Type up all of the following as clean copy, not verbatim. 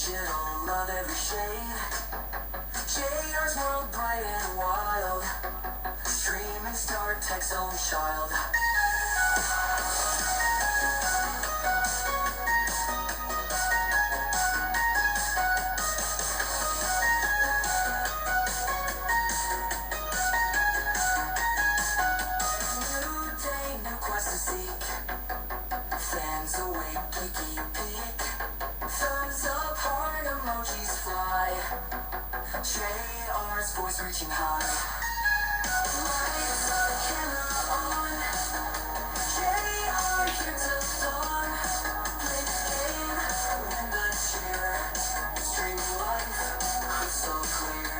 digital, love every shade. JR's world bright and wild. Streaming star, tech's own child. New day, new quest to seek. Fans awake, geeky peek. Thumbs up, heart emojis fly. JR's voice reaching high. Lights up, camera on. JR here till dawn. Play the game, win the cheer. Streaming life, crystal clear.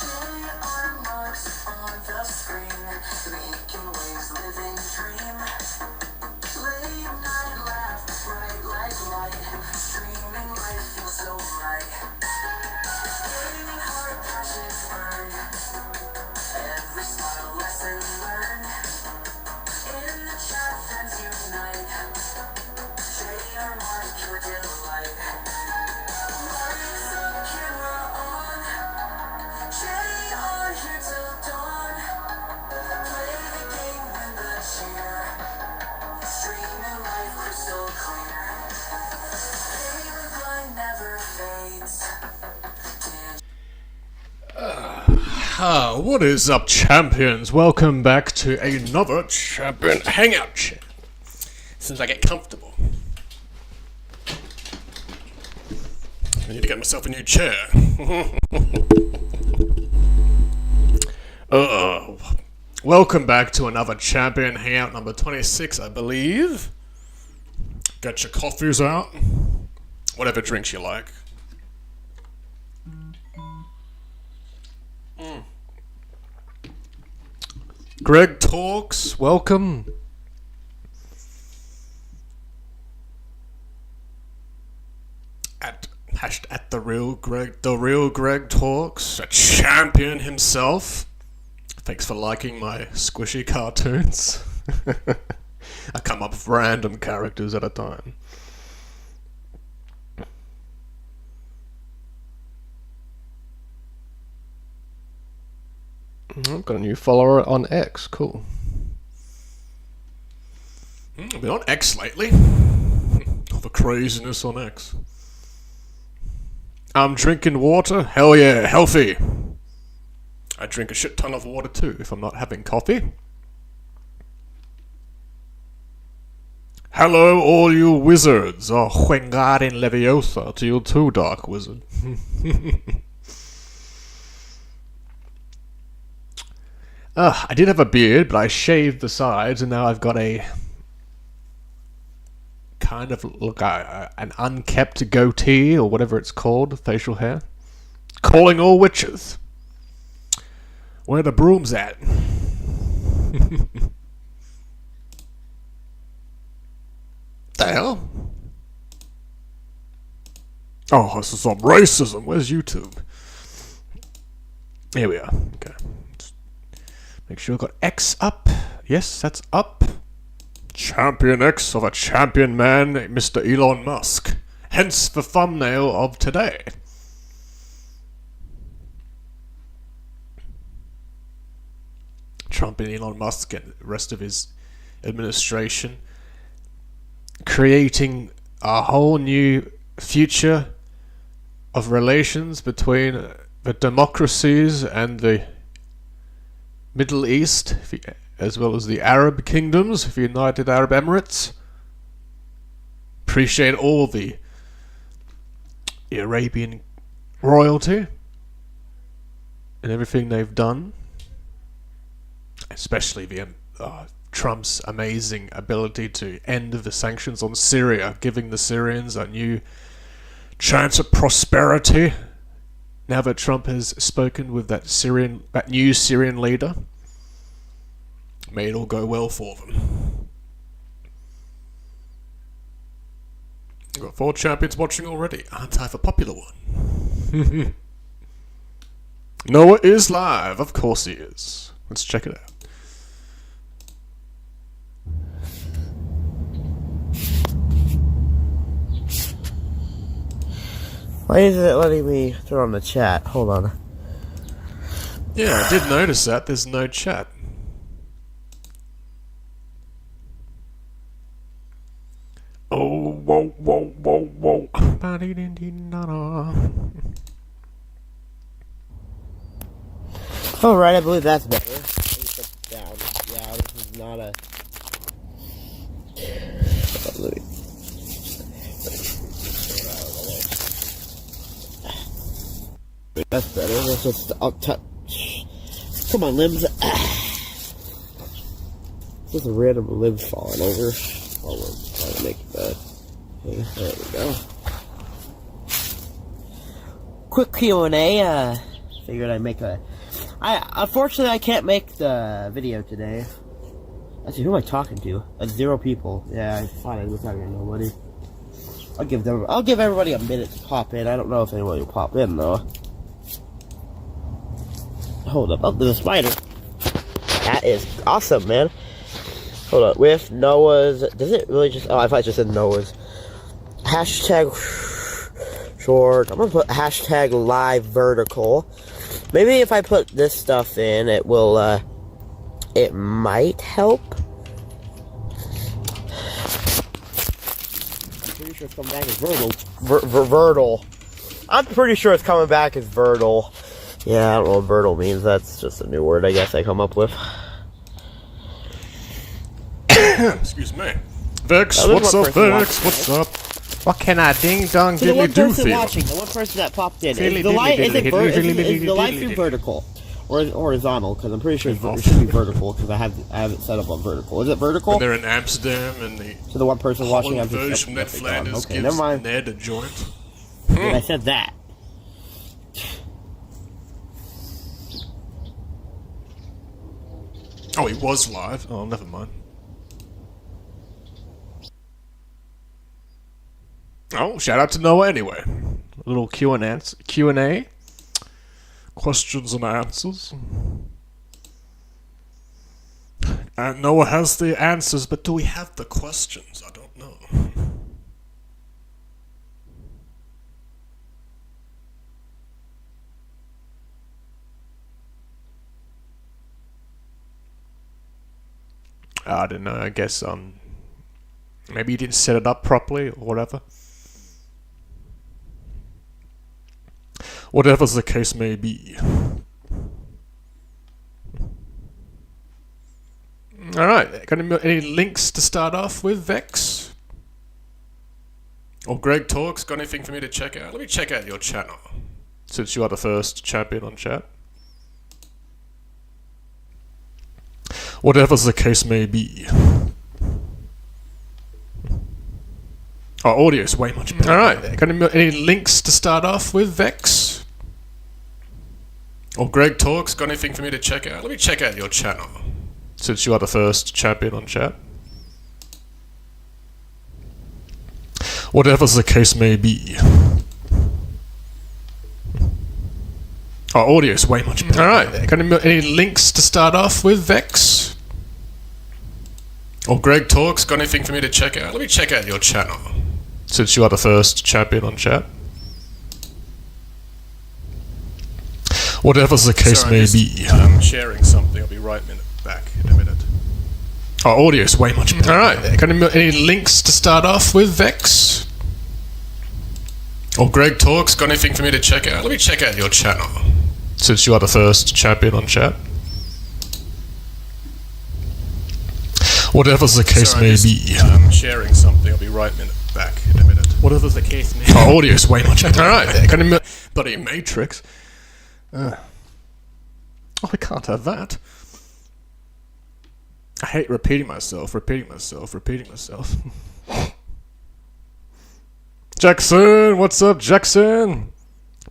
JR marks on the screen, making waves, living dream. Late night laugh, bright like light. Streaming life feels so right. Gaming heart, passion burn. Every smile, lesson learned. In the chat, fans unite. JR mark your delight. Lights up, camera on. JR here till dawn. Play the game, win the cheer. Streaming life crystal clear. Favorite line never fades. What is up, champions? Welcome back to another Champion Hangout chat. Since I get comfortable, I need to get myself a new chair. Welcome back to another Champion Hangout number 26, I believe. Get your coffees out. Whatever drinks you like. Greg Talks, welcome. At the real Greg Talks, a champion himself. Thanks for liking my squishy cartoons. I come up with random characters at a time. I've got a new follower on X. Cool. I've been on X lately. All the craziness on X. I'm drinking water. Hell yeah, healthy. I drink a shit ton of water too if I'm not having coffee. Hello, all you wizards. Oh, Wingardium Leviosa to you too, Dark Wizard. I did have a beard, but I shaved the sides, and now I've got a kind of an unkept goatee, or whatever it's called, facial hair. Calling all witches. Where the broom's at? The hell? Oh, this is some racism. Where's YouTube? Here we are. Okay. Make sure I've got X up. Yes, that's up. Champion X of a champion man, Mr. Elon Musk. Hence the thumbnail of today. Trump and Elon Musk and the rest of his administration creating a whole new future of relations between the democracies and the Middle East, as well as the Arab kingdoms, the United Arab Emirates. Appreciate all the Arabian royalty and everything they've done, especially the Trump's amazing ability to end the sanctions on Syria, giving the Syrians a new chance of prosperity. Now that Trump has spoken with that new Syrian leader, may it all go well for them. We've got 4 champions watching already. Aren't I the popular one? Noah is live. Of course he is. Let's check it out. Why isn't it letting me turn on the chat? Hold on. Yeah, I did notice that. There's no chat. Oh, whoa, whoa, whoa, whoa. Oh, right, I believe that's better. Let me put it down. Yeah, this is not a... Let me... That's better. Let's just... Come on, limbs. Just a random limbs falling over. Oh, we're trying to make that. Okay, there we go. Quick Q&A. Figured I'd make a... Unfortunately, I can't make the video today. Let's see, who am I talking to? 0 people. Yeah, I thought I was talking to nobody. I'll give everybody a minute to pop in. I don't know if anybody will pop in, though. Hold up. Oh, there's a spider. That is awesome, man. Hold up. With Noah's... Does it really just... Oh, I thought it just said Noah's. Hashtag short. I'm gonna put hashtag live vertical. Maybe if I put this stuff in, it will, it might help. I'm pretty sure it's coming back as Vertal. I'm pretty sure it's coming back as Vertal. Yeah, I don't know what Vertal means. That's just a new word, I guess, I come up with. Excuse me. Vex, what's up, Vex? What's up? What can I ding dong So the one diddly do for person you? watching, the one person that popped in, Diddly is the live diddly stream vertical or horizontal? Because I'm pretty sure it should be vertical because I have it set up on vertical. Is it vertical? They're in Amsterdam and the So the one person watching, I'm Holland just version Ned Flanders okay, gives never mind. Ned a joint. I said that. Oh, he was live. Oh, never mind. Oh, shout out to Noah anyway. A little Q&A. Questions and answers. And Noah has the answers, but do we have the questions? I don't know. I don't know, I guess, maybe you didn't set it up properly, or whatever. Whatever the case may be. Alright, got any links to start off with, Vex? Or Greg Talks, got anything for me to check out? Let me check out your channel, since you are the first champion on chat. Whatever the case may be. Oh, audio's way much better. Alright, got any links to start off with, Vex? Or Greg Talks, got anything for me to check out? Let me check out your channel, since you are the first champion on chat. Whatever the case may be. Oh, audio's way much better. Alright, got any links to start off with, Vex? Or Greg Talks, got anything for me to check out? Let me check out your channel, since you are the first champion on chat. Whatever the case may be. I'm sharing something, I'll be right back in a minute. Oh, audio's way much better. Alright, got any links to start off with, Vex? Or Greg Talks, got anything for me to check out? Let me check out your channel, since you are the first champion on chat. Whatever the case may be. I'm sharing something, I'll be right back in a minute. Whatever the case may be. Oh, audio's way much better. Alright, got any bloody Matrix. Oh, I can't have that. I hate repeating myself. Jackson, what's up, Jackson?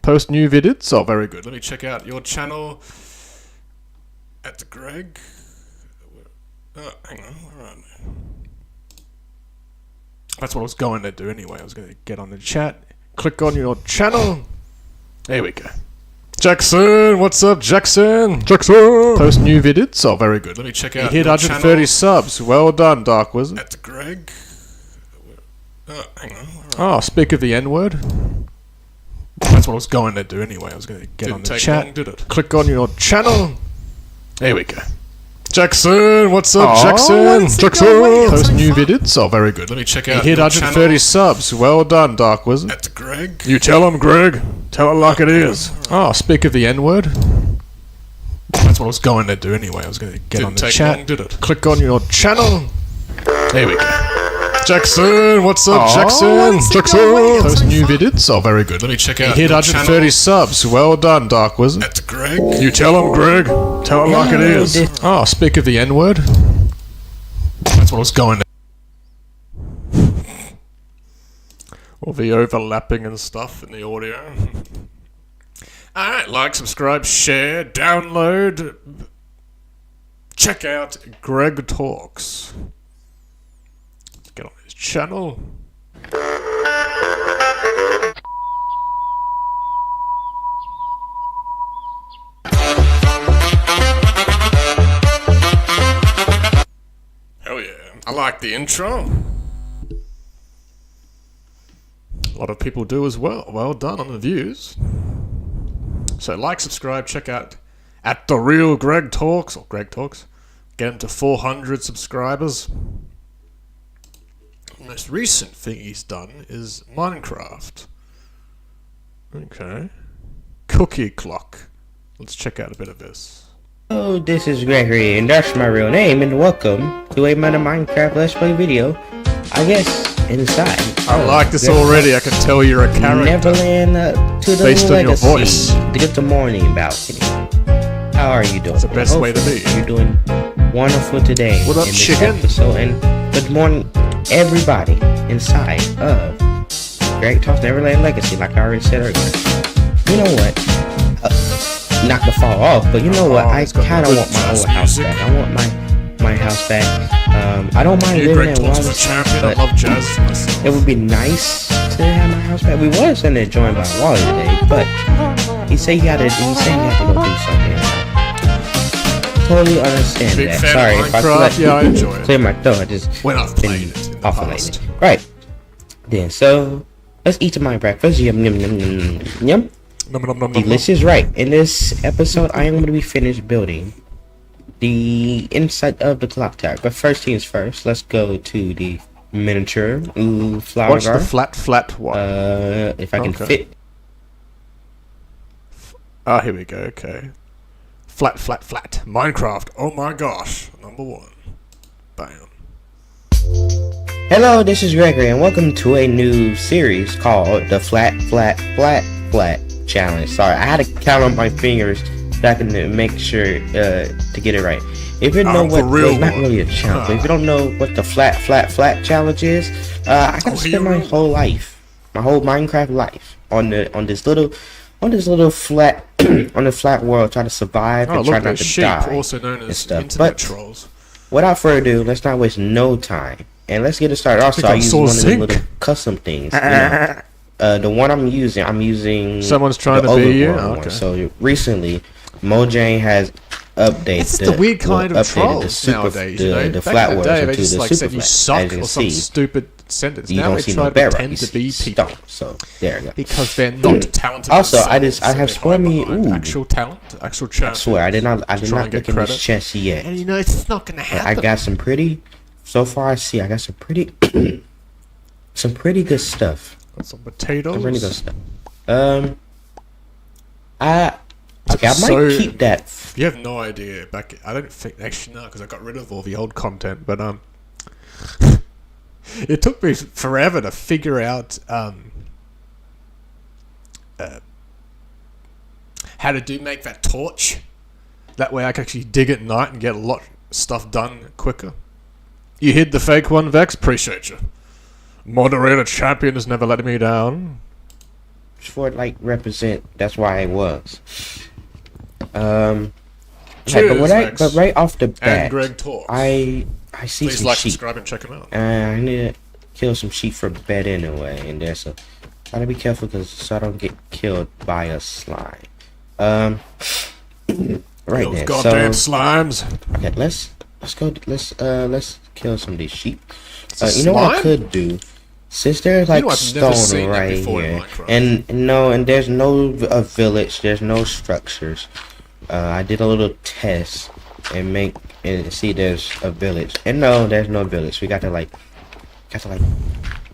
Post new vidits? Oh, very good. Let me check out your channel at the Greg. Oh, hang on, where am That's what I was going to do anyway. I was going to get on the chat, click on your channel. There we go. Jackson, what's up, Jackson? Jackson! Post new vidits. Oh, very good. Let me check out. You hit 130 subs. Well done, Dark Wizard. That's Greg. Oh, hang on. Oh, speak of the N-word. That's what I was going to do anyway. I was going to get on the chat, long, did it? Click on your channel. There we go. Jackson, what's up, Jackson? Jackson! Post new vidits. Oh, very good. Let me check out. You hit 130 subs. Well done, Dark Wizard. That's Greg. You tell him, Greg. Tell it like it is. Oh, speak of the N-word. That's what I was going to do anyway. I was going to get on the chat, long, did it? Click on your channel. There we go. Jackson, what's up, Jackson? Jackson! Post new vidits. Oh, very good. Let me check out. You hit 130 subs. Well done, Dark Wizard. That's Greg. You tell him, Greg. Tell it like it is. Oh, speak of the N-word. That's what I was going to. All the overlapping and stuff in the audio. Alright, like, subscribe, share, download. Check out Greg Talks. Get on his channel. Hell yeah. I like the intro. A lot of people do as well. Well done on the views. So like, subscribe, check out at The Real Greg Talks, or Greg Talks. Get him to 400 subscribers. The most recent thing he's done is Minecraft. Okay. Cookie Clock. Let's check out a bit of this. Hello, this is Gregory, and that's my real name, and welcome to another Minecraft Let's Play video. I guess inside. I like this already. I can tell you're a character. Neverland to the based on legacy. your voice. Good morning, balcony. How are you doing? That's the best way to be. You're doing wonderful today. What up, in chicken? This episode, and good morning, everybody inside of Greg Talks Neverland Legacy. Like I already said earlier. You know what? Not to fall off, but you know what? I kind of want my old house back. I want my house back. I don't mind living in Wallace, but I love jazz myself. it would be nice to have my house back. We was gonna join by Wally today, but he said he had to go do something. Totally understand Big that. fan Sorry of if I Minecraft. Yeah, I enjoy it. clear my throat. I just When I've played it in the oscillating. past. Right. Then so let's eat my breakfast. Yum yum yum yum yum. Nom, nom, nom, nom, nom. Delicious, right? In this episode, I am going to be finished building the inside of the clock tower. But first things first, let's go to the miniature flower Watch the garden. flat one. If I can Okay. fit. Ah, here we go. Okay. Flat. Minecraft. Oh my gosh. Number 1. Bam. Hello, this is Gregory, and welcome to a new series called the Flat Challenge. Sorry, I had to count on my fingers back and make sure to get it right. If you know what, well, it's not really a challenge. But if you don't know what the flat challenge is, I got to spend my whole life, my whole Minecraft life, on this little flat on the flat world, trying to survive and try not to sheep, die. also known as stuff. internet But trolls. without further ado, let's not waste no time, and let's get it started. Also, I use one of the little custom things. You know. The one I'm using. Someone's trying the to be you. overworld one. Okay. So recently, Mojang has updated. It's just the weird kind of trolls nowadays. You know, the back flat in the world day, they to just the like super said you flat. suck As you or can some see, stupid sentence. you Now don't they see try no to barrel. pretend You to be see people stump. So there you go. because they're not talented. Also, themselves, I have so spawned they me. hide behind Ooh, actual talent, actual chance. I swear I did not Try and look get in credit. this chest yet. And you know it's not gonna happen. I got some pretty. So far, I see I got some pretty, some pretty good stuff. Got some potatoes. Some pretty good stuff. I might So- keep that. You have no idea. I don't think actually no, because I got rid of all the old content. But it took me forever to figure out how to make that torch. That way I can actually dig at night and get a lot of stuff done quicker. You hid the fake one, Vex. Appreciate you. Moderator champion has never let me down. For it, like, represent. That's why it was. Cheers, but right off the bat, and Greg Talks. I see Please some like, sheep. subscribe, and check him out. I need to kill some sheep for bed anyway, and there's a. Gotta be careful so I don't get killed by a slime. Right Those then. goddamn So slimes. okay, let's go. Let's kill some of these sheep. It's a You know what I slime? could do? Since there's like I've never seen stone that right before in here, Minecraft. and there's no village, there's no structures. I did a little test and see there's a village, and no, there's no village. We got to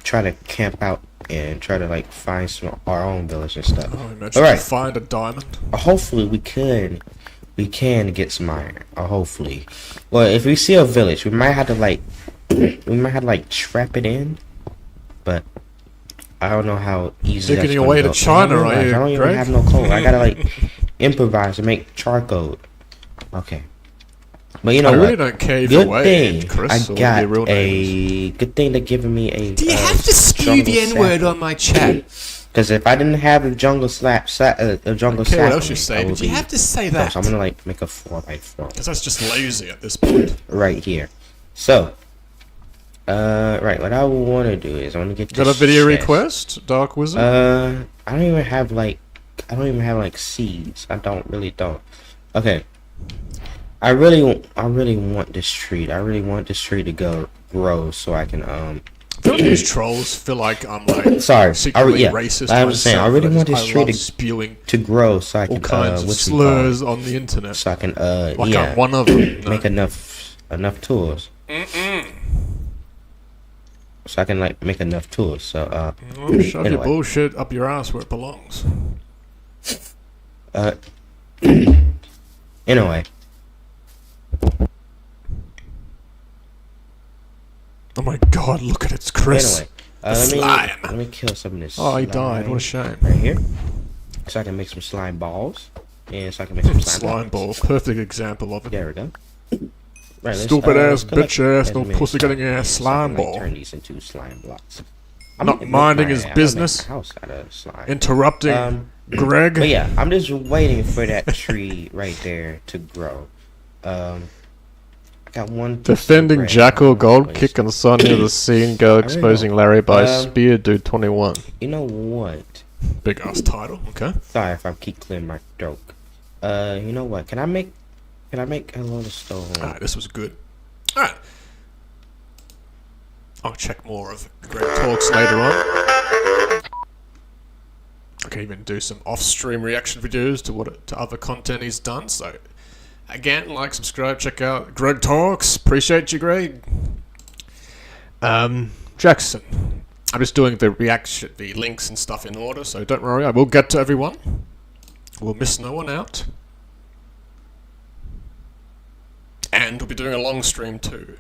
try to camp out and try to like find our own village and stuff. Oh, imagine All right. find a diamond. Hopefully we can get some iron. Hopefully, well, if we see a village, we might have to like trap it in, but I don't know how easy. Taking that's you gonna away to go. China, are you, I don't even Greg? have no coal. I gotta like improvise and make charcoal. Okay, but you know I what? really don't care either Good way, thing Chris, I or got your real name is. good thing they're giving me a. Do you have to spew the N-word on my chat? Because if I didn't have a jungle jungle Okay, what else sapling, you say? I But would you be- have to say No, that. so I'm gonna like make a 4x4 Because that's just lazy at this point. right here. So, right, what I want to do is I want to get. Got a this video chest. request, Dark Wizard? I don't even have like seeds. I really don't. Okay. I really want this tree. I really want this tree to grow so I can I feel like these trolls feel like I'm like Sorry, secretly yeah, racist. I was saying I myself, really want because this I tree love to spewing grow so I all can kinds of what's it called? slurs on the internet. So I can Like yeah I'm one of them. No. make enough tools. So I can like make enough tools. So Oh, shove your anyway. bullshit up your ass where it belongs. Anyway. Oh my god, look at it, Chris. Anyway, slime. let me kill some of this. Oh, he slime died. What a shame. Right here, so I can make some slime balls, and so I can make some Slime blocks. ball, perfect example of it. There we go. Right, Stupid ass, collect bitch ass, as no many pussy getting slime ass balls, so I can, slime like, ball. Turn these into slime blocks. Not gonna minding make his I'm gonna make business. my house out of slime. Interrupting Greg. But yeah, I'm just waiting for that tree right there to grow. I got one. Defending bread. Jackal, gold Waste. kick on Sun near the scene, girl exposing Larry by Spear Dude 21. You know what? Big ass title, okay. Sorry if I keep clearing my throat. You know what? Can I make a little stone? Alright, this was good. Alright. I'll check more of Greg Talks later on. I can even do some off-stream reaction videos to other content he's done, so again, like, subscribe, check out Greg Talks. Appreciate you, Greg. Jackson. I'm just doing the links and stuff in order, so don't worry, I will get to everyone. We'll miss no one out. And we'll be doing a long stream too.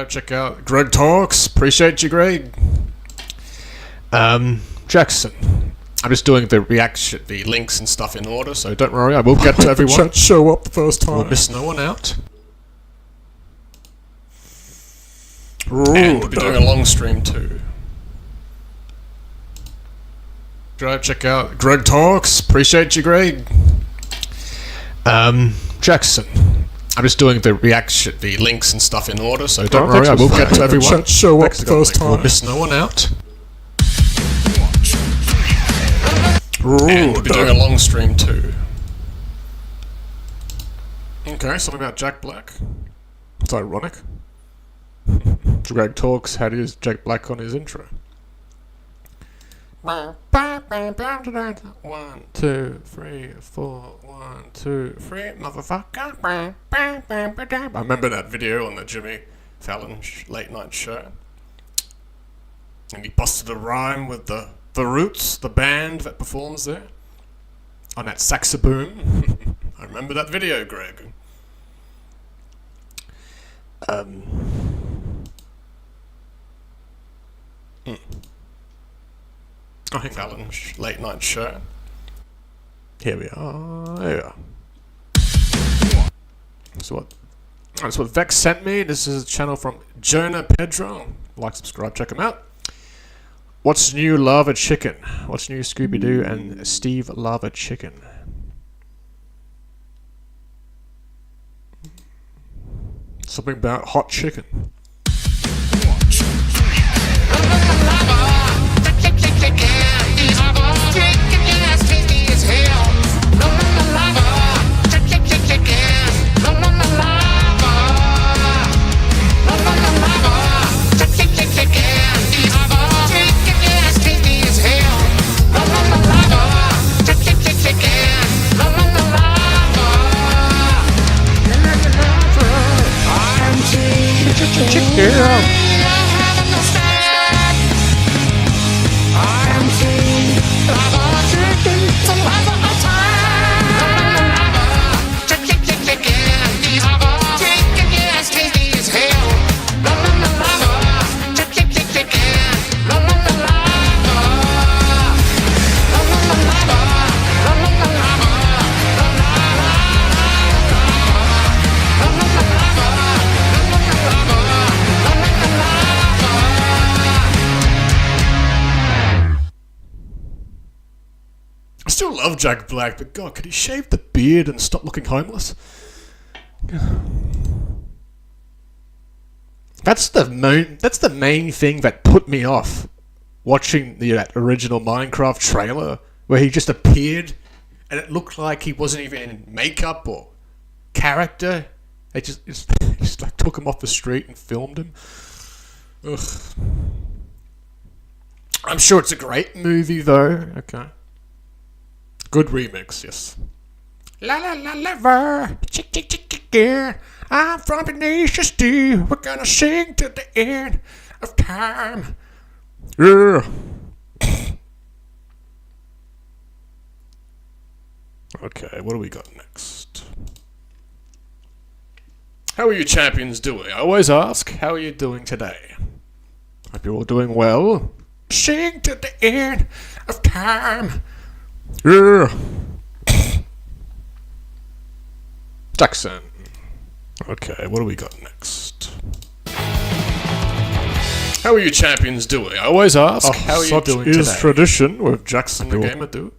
Check out Greg Talks. Appreciate you, Greg. Jackson. I'm just doing the links and stuff in order, so don't worry, I will get to everyone. Chat show up the first time. We'll miss no one out. And we'll be doing a long stream too. Check out Greg Talks. Appreciate you, Greg. Jackson. I'm just doing the links and stuff in order, so don't worry, I will get to everyone. Chat show up the first time. We'll miss no one out. And we'll be doing a long stream too. Okay, something about Jack Black. It's ironic. Greg Talks had his Jack Black on his intro. 1, 2, 3, 4, 1, 2, 3, motherfucker. I remember that video on the Jimmy Fallon late night show. And he busted a rhyme with the Roots, the band that performs there, on that saxoboom. I remember that video, Greg. I think Fallon late night show. Here we are. There we are. That's what Vex sent me. This is a channel from Jonah Pedro. Like, subscribe, check him out. What's new, Lava Chicken? What's new, Scooby Doo and Steve Lava Chicken? Something about hot chicken. I still love Jack Black, but God, could he shave the beard and stop looking homeless? That's the main thing that put me off watching that original Minecraft trailer, where he just appeared and it looked like he wasn't even in makeup or character. They just like took him off the street and filmed him. Ugh. I'm sure it's a great movie though. Okay. Good remix, yes. La la la lover, chick chick chick chick yeah. I'm from Tenacious D. We're gonna sing to the end of time. Yeah. Okay, what do we got next? How are you champions doing? I always ask, how are you doing today? Hope you're all doing well. Sing to the end of time. Yeah. Jackson. Okay, what do we got next? How are you champions doing? I always ask, how are you doing today? Such is tradition with Jackson the Gamer Dude.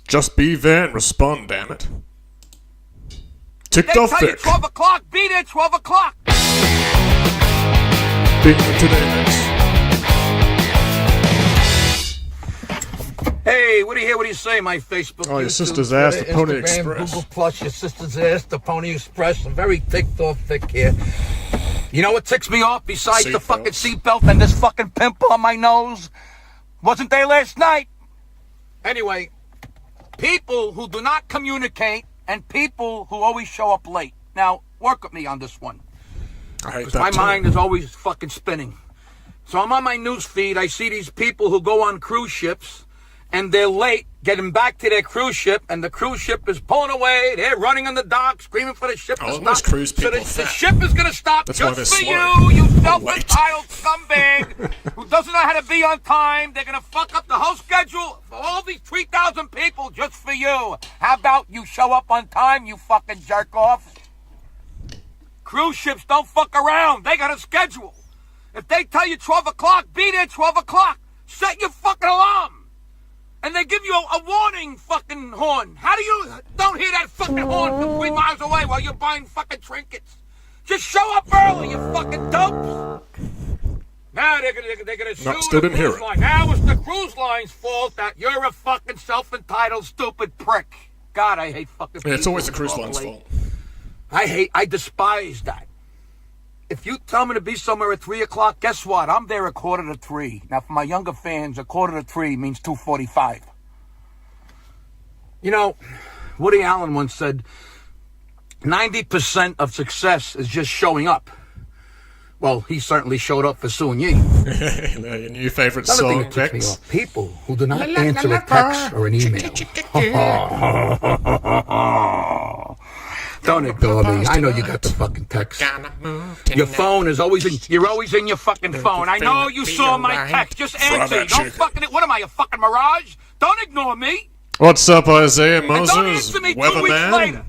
Just be there and respond, damn it. Ticked off tell you thick. 12 o'clock, be there 12 o'clock. Being today, next. Hey, what do you hear? What do you say? My Facebook. Oh, your YouTube, sister's ass, the Twitter, Pony Instagram, Express. Google Plus, your sister's ass, the Pony Express. I'm very ticked off thick here. You know what ticks me off besides the fucking seatbelt and this fucking pimple on my nose? Wasn't there last night? Anyway, people who do not communicate and people who always show up late. Now, work with me on this one. I hate Because that my too. mind is always fucking spinning. So I'm on my news feed. I see these people who go on cruise ships and they're late getting back to their cruise ship, and the cruise ship is pulling away. They're running on the dock, screaming for the ship to stop. Those cruise people so are the fat. ship is going to stop That's why just they're for slow. you self-entitled scumbag who doesn't know how to be on time. They're going to fuck up the whole schedule for all these 3,000 people just for you. How about you show up on time, you fucking jerk off? Cruise ships don't fuck around. They got a schedule. If they tell you 12 o'clock, be there 12 o'clock. Set your fucking alarm. And they give you a warning fucking horn. How do you don't hear that fucking horn from 3 miles away while you're buying fucking trinkets? Just show up early, you fucking dopes. Now they're gonna sue still the didn't hear cruise it. line. Now it's the cruise line's fault that you're a fucking self-entitled stupid prick. God, I hate fucking people. Yeah, it's always the who cruise talk line's late. fault. I despise that. If you tell me to be somewhere at 3 o'clock, guess what? I'm there at 2:45. Now, for my younger fans, 2:45 means 2:45. You know, Woody Allen once said, 90% of success is just showing up. Well, he certainly showed up for Soon Yi. Your new favourite Another thing song, that ticks me Vex. off, people who do not answer a text or an email. Don't ignore me. I know you got the fucking text. Your phone is always in. You're always in your fucking phone. I know you saw my text. Just answer. Don't fucking. What am I, a fucking mirage? Don't ignore me. What's up, Isaiah And don't Moses? answer me 2 weeks later. Weatherman?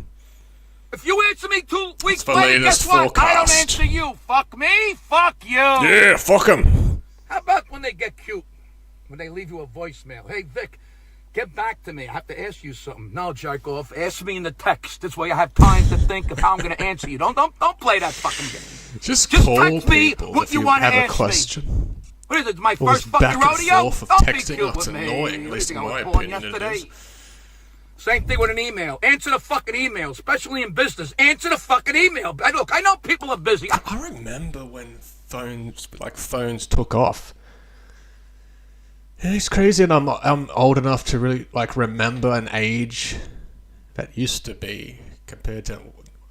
If you answer me 2 weeks the later, latest guess what? I don't forecast. answer you. Fuck me. Fuck you. Yeah, fuck him. How about when they get cute? When they leave you a voicemail. Hey, Vic, get back to me. I have to ask you something. No, jerk off. Ask me in the text. This way I have time to think of how I'm going to answer you. Don't play that fucking game. Just Just call text me people what if you you wanna have a ask me. question. What is it, my All this first fucking back and rodeo? forth of Don't be texting, cute it's with me. annoying, at least in I was my born opinion it yesterday. is. Same thing with an email. Answer the fucking email, especially in business. Answer the fucking email. Look, I know people are busy. I remember when phones took off. Yeah, it's crazy, and I'm old enough to really remember an age that used to be compared to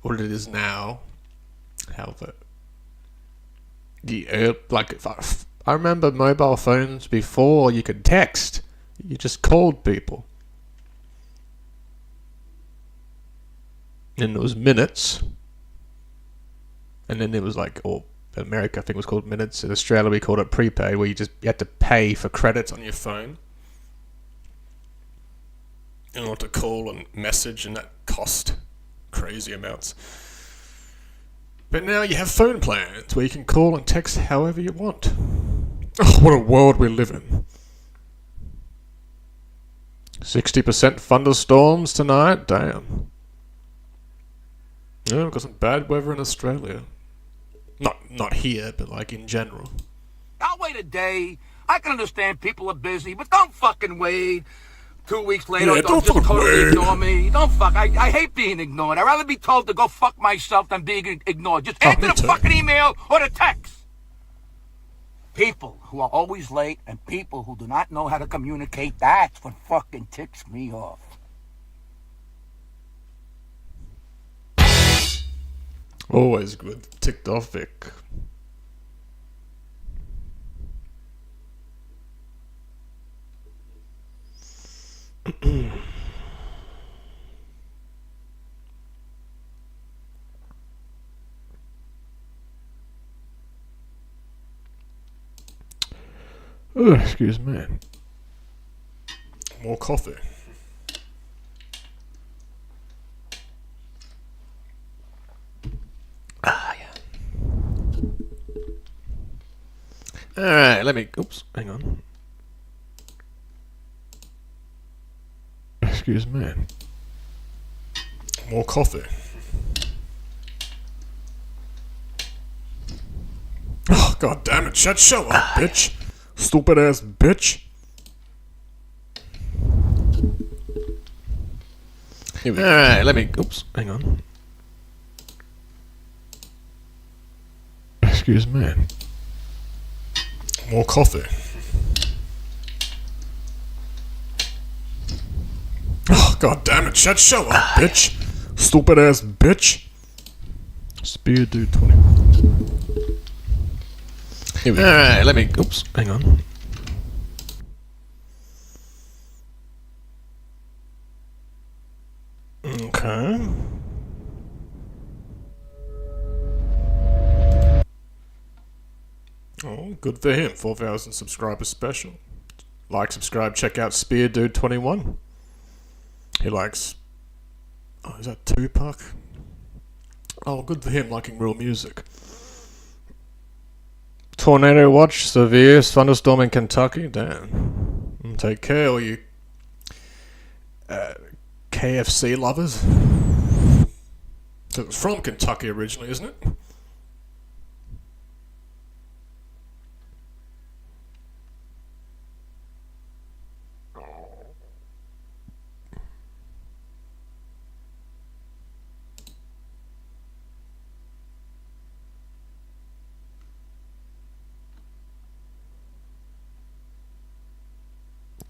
what it is now. How I remember mobile phones before you could text. You just called people. And it was minutes. And then it was like, in America I think it was called minutes. In Australia we called it prepaid, where you had to pay for credits on your phone in order to call and message, and that cost crazy amounts. But now you have phone plans where you can call and text however you want. Oh, what a world we live in. 60% thunderstorms tonight? Damn. Yeah, we've got some bad weather in Australia. Not here, but like in general. I'll wait a day. I can understand people are busy, but don't fucking wait. 2 weeks later, Yeah, don't don't just totally wait. ignore me. Don't fuck. I hate being ignored. I'd rather be told to go fuck myself than being ignored. Just answer me the too. fucking email or the text. People who are always late and people who do not know how to communicate, that's what fucking ticks me off. Always good. Ticked off Vic. Oh, excuse me. More coffee. Ah, yeah. Alright, let me... Oops, hang on. Excuse me. More coffee. Oh, god damn it, shut show up, bitch. Stupid ass bitch. Alright, let me... Oops, hang on. Excuse me. More coffee. Oh, god damn it, shut show up, bitch. Stupid ass bitch. Spear dude 20. Alright, let me... Oops, hang on. Okay. Oh, good for him. 4,000 subscribers special. Like, subscribe, check out Spear Dude 21. He likes... Oh, is that Tupac? Oh, good for him liking real music. Tornado watch, severe thunderstorm in Kentucky. Damn. Take care, all you KFC lovers. So it's from Kentucky originally, isn't it?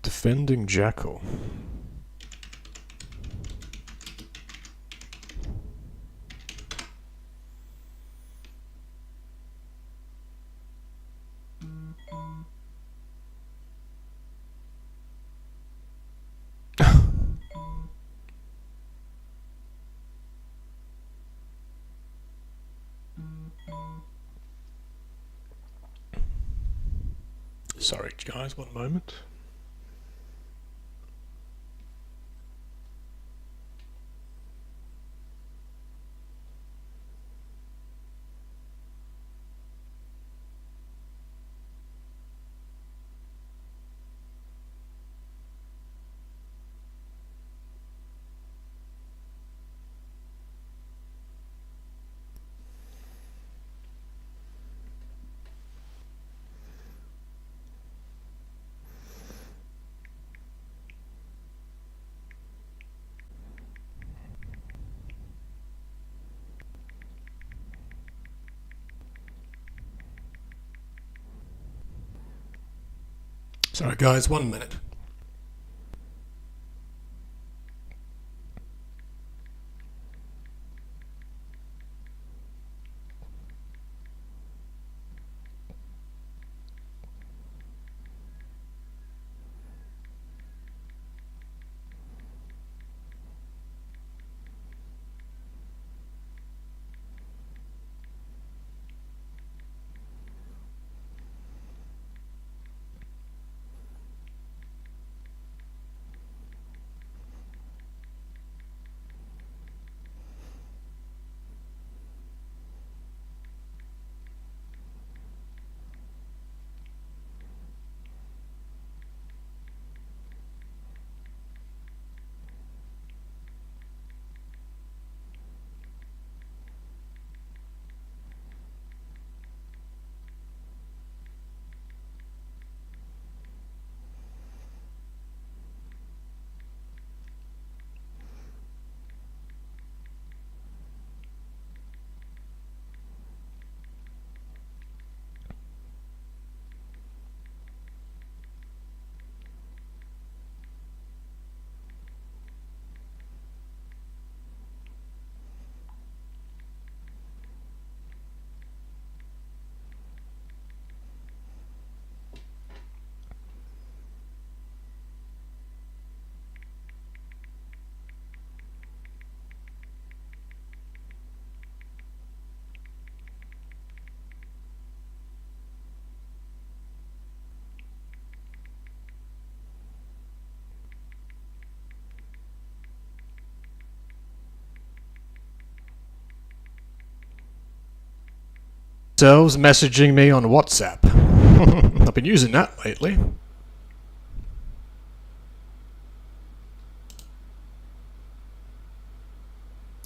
Defending Jackal. Sorry, guys, one moment. Sorry, guys, 1 minute. Selves messaging me on WhatsApp. I've been using that lately.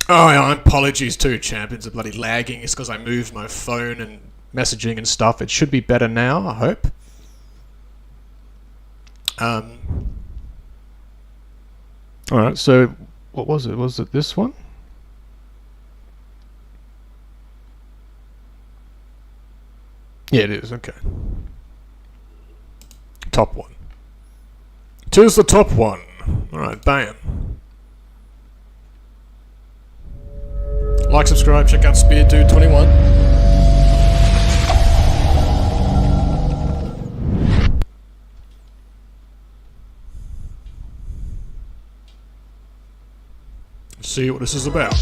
Oh yeah, apologies too, champions. Are bloody lagging. It's because I moved my phone and messaging and stuff. It should be better now, I hope. Alright, so what was it? Was it this one? Yeah, it is, okay. Top one. Choose the top one. Alright, bam. Like, subscribe, check out SpearDude21. See what this is about.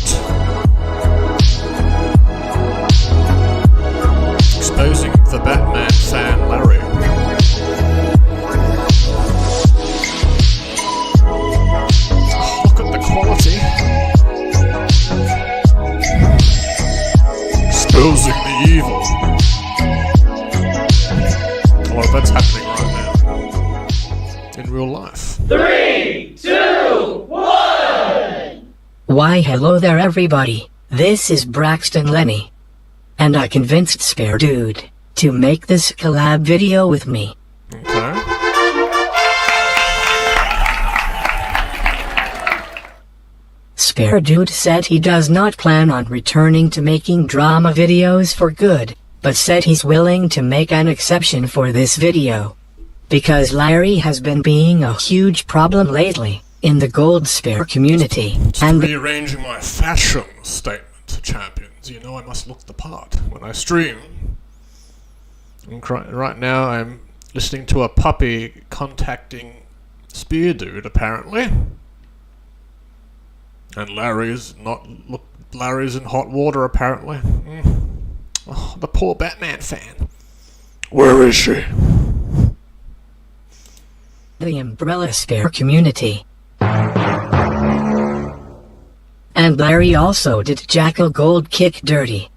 Exposing the Batman fan Larry. Oh, look at the quality. Exposing the evil. Well, that's happening right now. In real life. 3, 2, 1! Why hello there everybody, this is Braxton Lenny. And I convinced Spare Dude to make this collab video with me. Okay. Spare Dude said he does not plan on returning to making drama videos for good, but said he's willing to make an exception for this video. Because Larry has been being a huge problem lately in the Gold Spare community. And rearranging my fashion statement, champions. You know I must look the part when I stream. And right now I'm listening to a puppy contacting Spear Dude, apparently. And Larry's in hot water, apparently. Oh, the poor Batman fan. Where is she? The Umbrella Spare community. And Larry also did Jackal Gold kick dirty.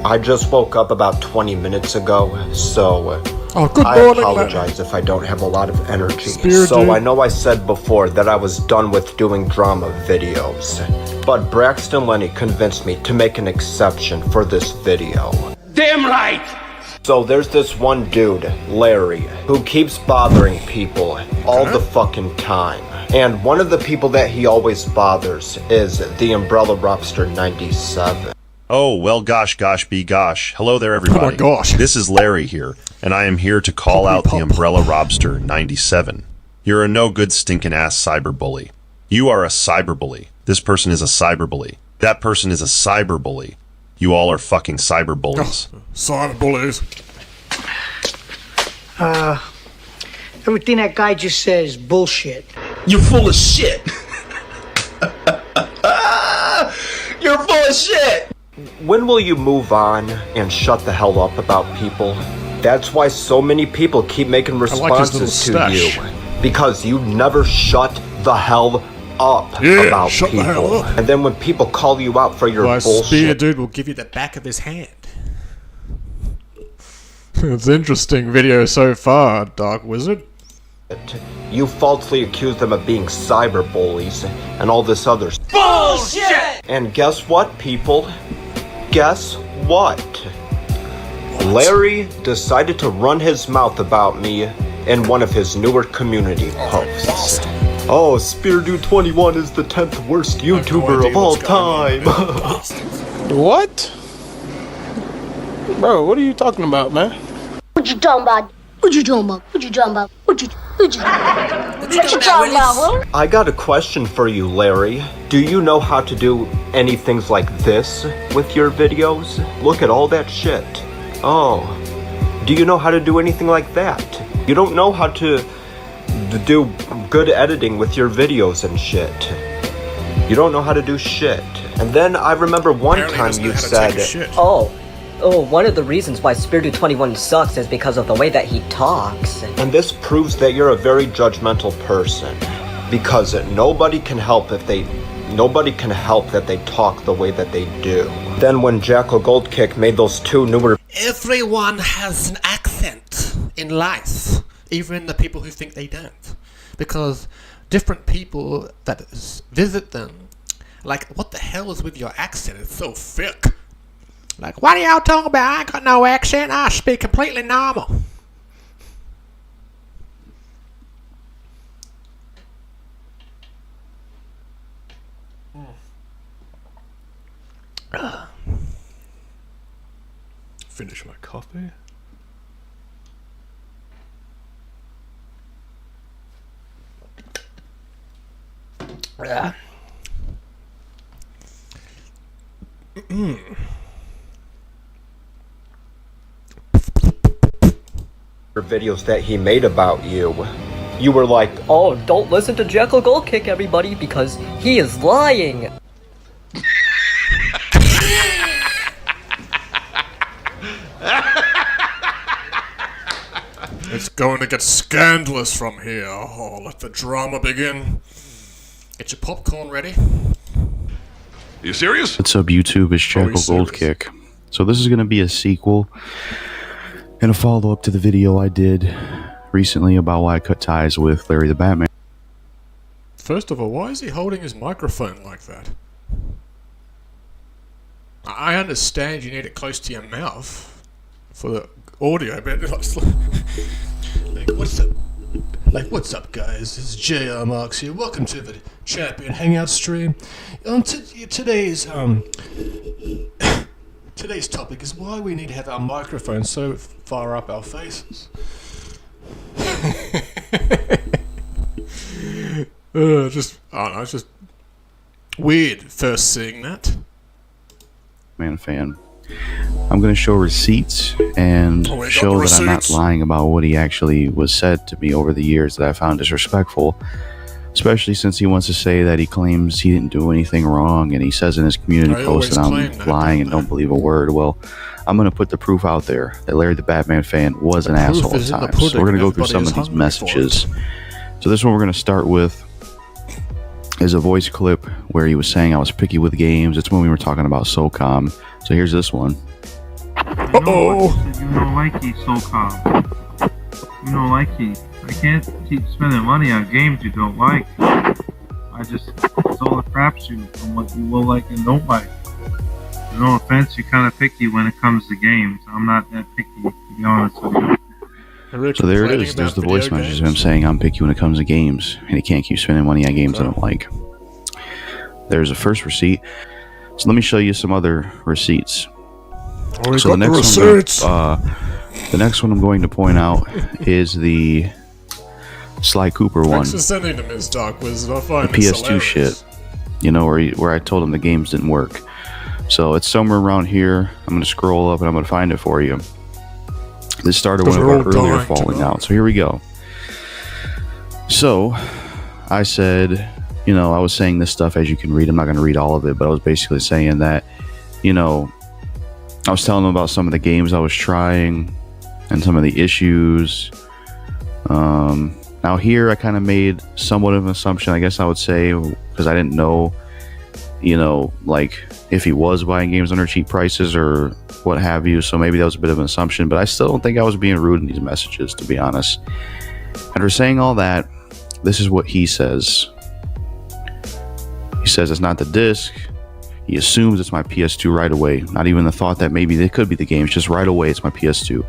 I just woke up about 20 minutes ago, so good I morning, apologize if I don't have a lot of energy. Spear So Dude. I know I said before that I was done with doing drama videos, but Braxton Lenny convinced me to make an exception for this video. Damn right! So there's this one dude, Larry, who keeps bothering people all the fucking time. And one of the people that he always bothers is the Umbrella Robster 97. Oh, well, gosh, be gosh. Hello there, everybody. Oh my gosh. This is Larry here, and I am here to call out the Umbrella Robster 97. You're a no good stinking ass cyberbully. You are a cyberbully. This person is a cyberbully. That person is a cyberbully. You all are fucking cyberbullies. Cyberbullies. Everything that guy just says is bullshit. You're full of shit! You're full of shit! When will you move on and shut the hell up about people? That's why so many people keep making responses to you. Because you never shut the hell up about shut the hell people. up. And then when people call you out for your Spear bullshit, Dude will give you the back of his hand. It's an interesting video so far, Dark Wizard. you falsely accuse them of being cyberbullies and all this other Bullshit! And guess what, people? Guess what? Larry decided to run his mouth about me in one of his newer community posts. Oh, SpearDude21 is the 10th worst YouTuber of all time. What? Bro, what are you talking about, man? What you talking about? What you talking about? What you talking about? What you talking about? I got a question for you, Larry. Do you know how to do anything like this with your videos? Look at all that shit. Oh, do you know how to do anything like that? You don't know how to do good editing with your videos and shit. You don't know how to do shit. And then I remember one time you said, one of the reasons why SpearDude21 sucks is because of the way that he talks. And this proves that you're a very judgmental person. Because nobody can help if they Nobody can help that they talk the way that they do. Then when Jackal Goldkick made those two newer... Everyone has an accent in life, even the people who think they don't. Because different people that visit them, like, what the hell is with your accent? It's so thick. Like, what are y'all talking about? I ain't got no accent. I speak completely normal. Finish my coffee. videos that he made about you. You were like, oh, don't listen to Jekyll Goldkick, everybody, because he is lying. It's going to get scandalous from here. Oh, let the drama begin. Get your popcorn ready. You serious? What's up, YouTube? It's Jekyll Goldkick. So this is going to be a sequel and a follow-up to the video I did recently about why I cut ties with Larry the Batman. First of all, why is he holding his microphone like that? I understand you need it close to your mouth for the audio, but like, what's up, guys? This is JR Marks here. Welcome to the Champion Hangout stream. Today's topic is why we need to have our microphones so far up our faces. I don't know, it's just weird first seeing that. Man fan. I'm going to show receipts and show that I'm not lying about what he actually was said to me over the years that I found disrespectful, especially since he wants to say that he claims he didn't do anything wrong, and he says in his community post that I'm lying and don't believe a word. Well, I'm going to put the proof out there that Larry the Batman fan was an asshole at times. So we're going to go through some of these messages. So this one we're going to start with is a voice clip where he was saying I was picky with games. It's when we were talking about SOCOM. So here's this one. You don't like it, SOCOM. You don't like it. I can't keep spending money on games you don't like. It's all a crapshoot on what you will like and don't like. No offense, you're kind of picky when it comes to games. I'm not that picky, to be honest with you. So there it is. There's the voice message of him saying I'm picky when it comes to games, and he can't keep spending money on games I don't like. There's a first receipt. So let me show you some other receipts. So the next one I'm going to point out is the Sly Cooper one. Thanks for sending to Ms. Dark Wizard. I find the PS2 shit. You know, where I told him the games didn't work. So it's somewhere around here. I'm going to scroll up and I'm going to find it for you. This started one of our earlier falling out. So here we go. So I said, you know, I was saying this stuff as you can read. I'm not going to read all of it, but I was basically saying that, you know, I was telling them about some of the games I was trying and some of the issues. Now here I kind of made somewhat of an assumption, I guess I would say, because I didn't know, you know, like if he was buying games under cheap prices or what have you. So maybe that was a bit of an assumption, but I still don't think I was being rude in these messages, to be honest. After saying all that, this is what he says. He says it's not the disc. He assumes it's my PS2 right away. Not even the thought that maybe it could be the game. It's just right away it's my PS2.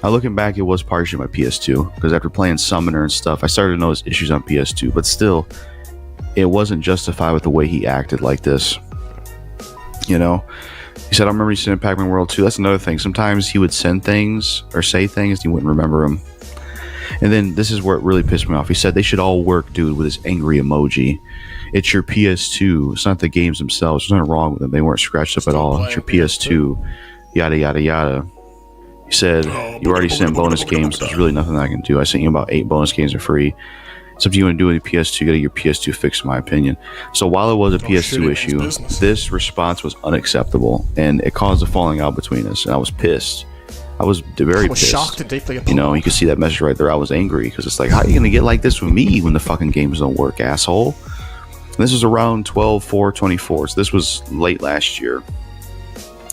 Now looking back, it was partially my PS2, because after playing Summoner and stuff, I started to notice issues on PS2, but still, it wasn't justified with the way he acted like this. You know? He said, I remember you sent Pac-Man World 2. That's another thing. Sometimes he would send things or say things and you wouldn't remember them. And then this is where it really pissed me off. He said they should all work, dude, with his angry emoji. It's your PS2. It's not the games themselves. There's nothing wrong with them. They weren't scratched up at all. It's your PS2. Yada, yada, yada. He said, you already sent bonus games. There's really nothing I can do. I sent you about 8 bonus games for free. It's up to you want to do with your PS2. You got to get your PS2 fixed, in my opinion. So while it was a PS2 issue, this response was unacceptable, and it caused a falling out between us, and I was pissed. I was very pissed. Shocked and deeply appalled. You know, you could see that message right there. I was angry, because it's like, how are you going to get like this with me when the fucking games don't work, asshole? This was around 12/4/24, so this was late last year.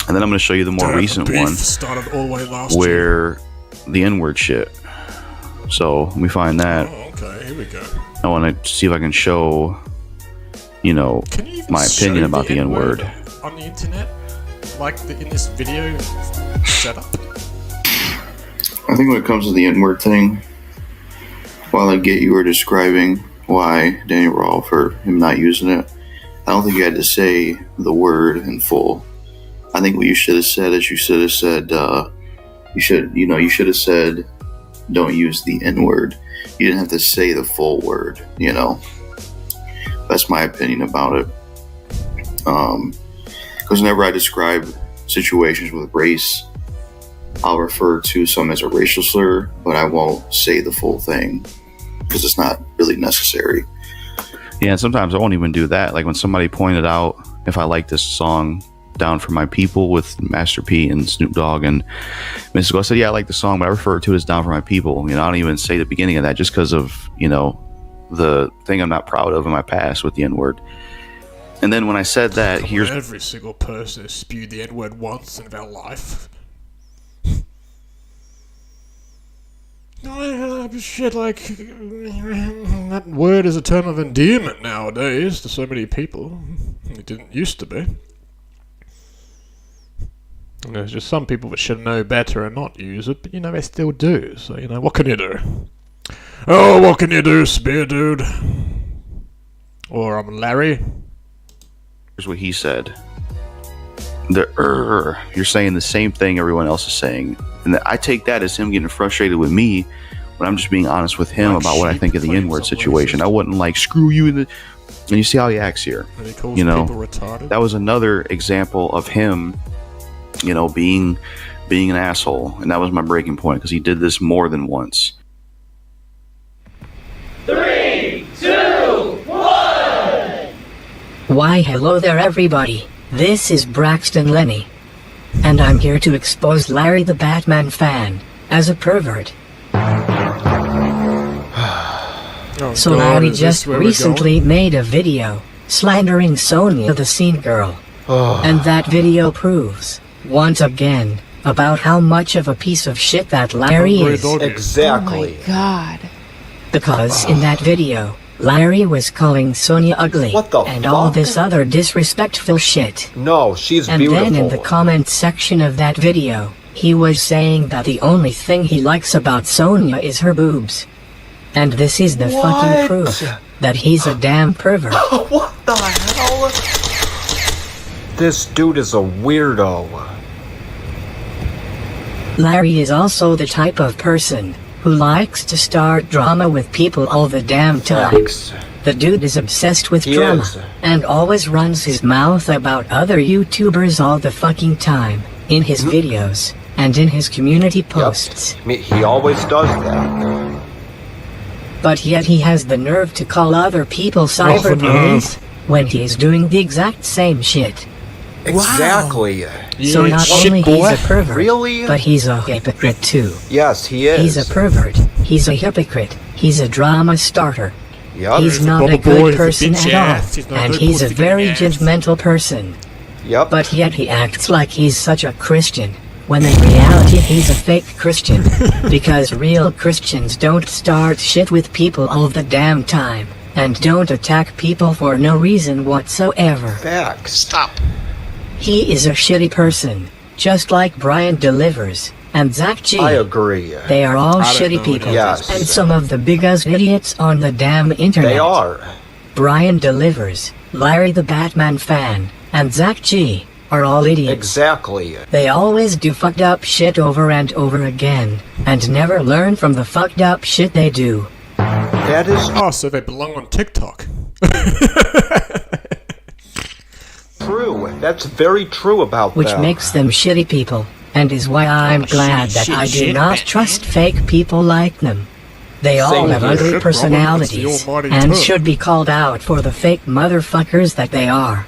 And then I'm going to show you the more recent one, started all the way last where the N-word shit. So let me find that. Oh, okay, here we go. I want to see if I can show, you know, my opinion about the N-word. On the internet, like in this video setup. I think when it comes to the N-word thing, while I get you were describing why Danny Raw for him not using it, I don't think you had to say the word in full. I think what you should have said is you should have said, you should have said, don't use the N-word. You didn't have to say the full word, you know. That's my opinion about it. Because whenever I describe situations with race, I'll refer to some as a racial slur, but I won't say the full thing because it's not really necessary. Yeah, and sometimes I won't even do that. Like when somebody pointed out if I like this song, Down for My People, with Master P and Snoop Dogg and Mystical, I said, yeah, I like the song, but I refer to it as Down for My People. You know, I don't even say the beginning of that just because of, you know, the thing I'm not proud of in my past with the N-word. And then when I said that, here's... Every single person has spewed the N-word once in their life. Shit, like, that word is a term of endearment nowadays to so many people. It didn't used to be. And there's just some people that should know better and not use it, but you know, they still do. So, you know, what can you do? Oh, what can you do, Spear Dude? Or I'm Larry. Here's what he said. You're saying the same thing everyone else is saying. And I take that as him getting frustrated with me when I'm just being honest with him about what I think of the N-word situation. I wasn't like, screw you. And you see how he acts here. And he calls you know, people retarded. That was another example of him, you know, being an asshole. And that was my breaking point because he did this more than once. 3, 2, 1. Why hello there everybody, this is Braxton Lenny. And I'm here to expose Larry the Batman fan as a pervert. So Larry just recently made a video slandering Sonia the Scene Girl. And that video proves, once again, about how much of a piece of shit that Larry is. Exactly. Oh my God. Because in that video, Larry was calling Sonia ugly and all this other disrespectful shit. No, she's and beautiful. And then in the comment section of that video, he was saying that the only thing he likes about Sonia is her boobs. And this is the fucking proof that he's a damn pervert. What the hell? This dude is a weirdo. Larry is also the type of person who likes to start drama with people all the damn time. The dude is obsessed with drama and always runs his mouth about other YouTubers all the fucking time, in his videos and in his community posts. He always does that. But yet he has the nerve to call other people cyberbullies when he is doing the exact same shit. Exactly. So not only he's a pervert, really? but he's a hypocrite too. Yes, he is. He's a pervert, he's a hypocrite, he's a drama starter. Yep. He's not a good person at all, and he's a very judgmental person. Yep. But yet he acts like he's such a Christian, when in reality he's a fake Christian, because real Christians don't start shit with people all the damn time, and don't attack people for no reason whatsoever. Facts. Stop. He is a shitty person, just like Brian Delivers and Zach G. I agree. They are all shitty people, yes. and some of the biggest idiots on the damn internet. They are. Brian Delivers, Larry the Batman fan, and Zach G. are all idiots. Exactly. They always do fucked up shit over and over again, and never learn from the fucked up shit they do. That is... Oh, so they belong on TikTok. True. That's very true about them. Which makes them shitty people, and is why I'm glad that I do not trust fake people like them. They all have ugly personalities, and should be called out for the fake motherfuckers that they are.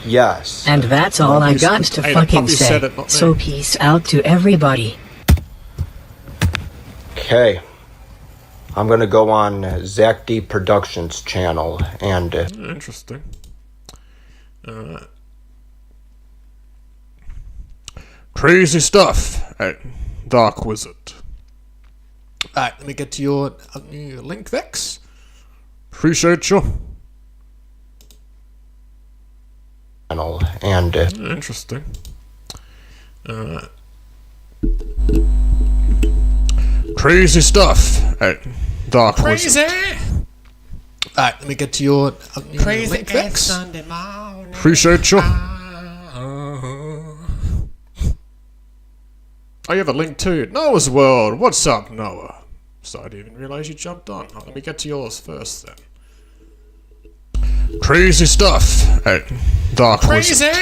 Yes. And that's all I got to fucking say. So peace out to everybody. Okay. I'm gonna go on Zach D Productions channel and... Interesting. Alright. Crazy stuff at Dark Wizard. Alright, let me get to your new link, Vex. Appreciate you. Channel and... Interesting. Alright. Crazy stuff at Dark Wizard. Alright, let me get to your new link, Vex. Sunday morning. Appreciate you. Oh, you have a link too. Noah's World. What's up, Noah? So I didn't even realize you jumped on. Oh, let me get to yours first then. Crazy stuff at Dark Wizard.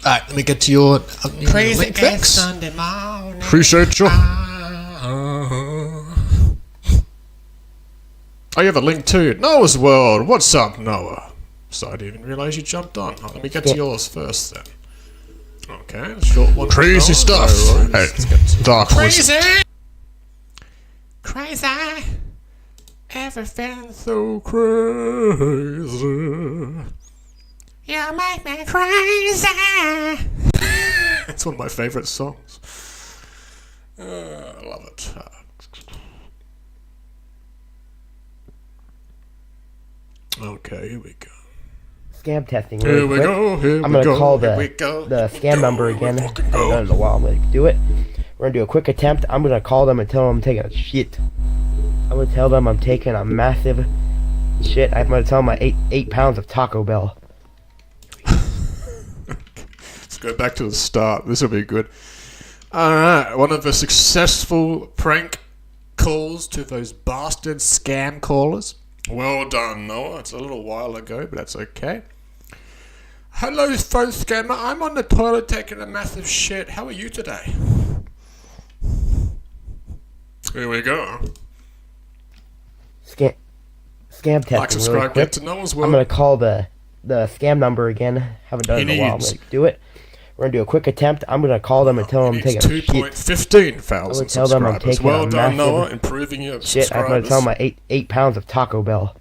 Alright, let me get to your new link, Vex. Sunday morning. Appreciate you. Oh, you have a link too. Noah's World. What's up, Noah? So I didn't even realize you jumped on. Oh, let me get to yours first then. Okay, short one. Crazy stuff. Hey, Dark Crazy. Crazy. Everything's so crazy. You make me crazy. It's one of my favorite songs. I love it. Okay, here we go. Scam testing. Here Really we quick. go. Here I'm we gonna go. call Here we go. the scam number again. I haven't done it in a while. I'm gonna do it. We're gonna do a quick attempt. I'm gonna call them and tell them I'm taking a shit. I'm gonna tell them I'm taking a massive shit. I'm gonna tell them I ate 8 pounds of Taco Bell. Let's go back to the start. This will be good. Alright, one of the successful prank calls to those bastard scam callers. Well done, Noah. It's a little while ago, but that's okay. Hello, phone scammer. I'm on the toilet taking a massive shit. How are you today? Here we go. Scam testing. Like, subscribe, really quick. get to know as well. I'm gonna call the scam number again. Haven't done it in a while. I'm gonna do it. We're gonna do a quick attempt. I'm gonna call them and tell them I'm taking a shit. 2.15,000 tell them I'm subscribers. taking Well a done, massive Noah. Improving your shit. I'm gonna subscribers. tell them I ate 8 pounds of Taco Bell.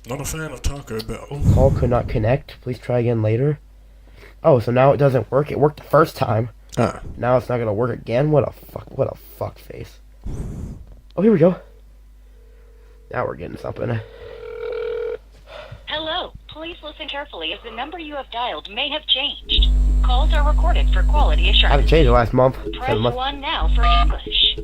Not a fan of Taco Bell. Call could not connect. Please try again later. Oh, so now it doesn't work. It worked the first time. Now it's not gonna work again. What a fuck face. Oh, here we go. Now we're getting something. Hello. Please listen carefully as the number you have dialed may have changed. Calls are recorded for quality I assurance. haven't changed it last month. Press 7 months. 1 now for English.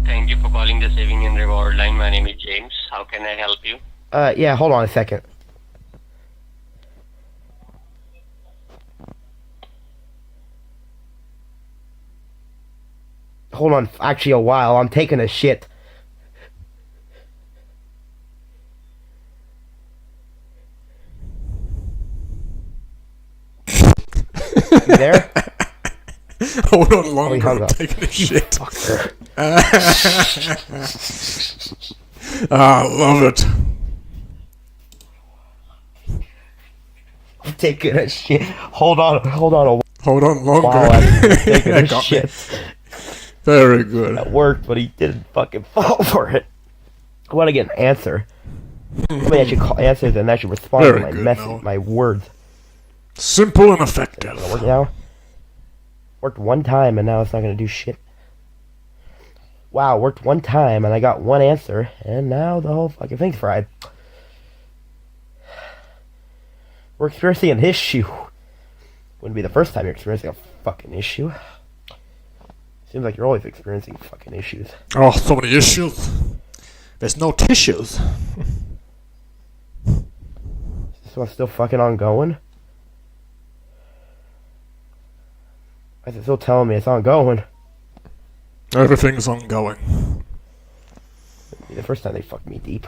Thank you for calling the Saving and Reward line. My name is James. How can I help you? Yeah, hold on a second. Hold on, actually a while. I'm taking a shit. You there? Hold on longer. Oh, he hung I'm up. taking a shit. I love it. I'm taking a shit. Hold on a Hold on longer. while I'm taking a Got me. shit. Very good. That worked, but he didn't fucking fall for it. I want to get an answer. Somebody actually call answers and actually respond Very to my good, message, Noah. my words. Simple and effective. Does it work now? Worked one time and now it's not gonna do shit. Wow, worked one time and I got one answer and now the whole fucking thing's fried. We're experiencing an issue. Wouldn't be the first time you're experiencing a fucking issue. Seems like you're always experiencing fucking issues. Oh, so many issues. There's no tissues. Is this one still fucking ongoing? Why is it still telling me it's ongoing? Everything's ongoing. The first time they fucked me deep.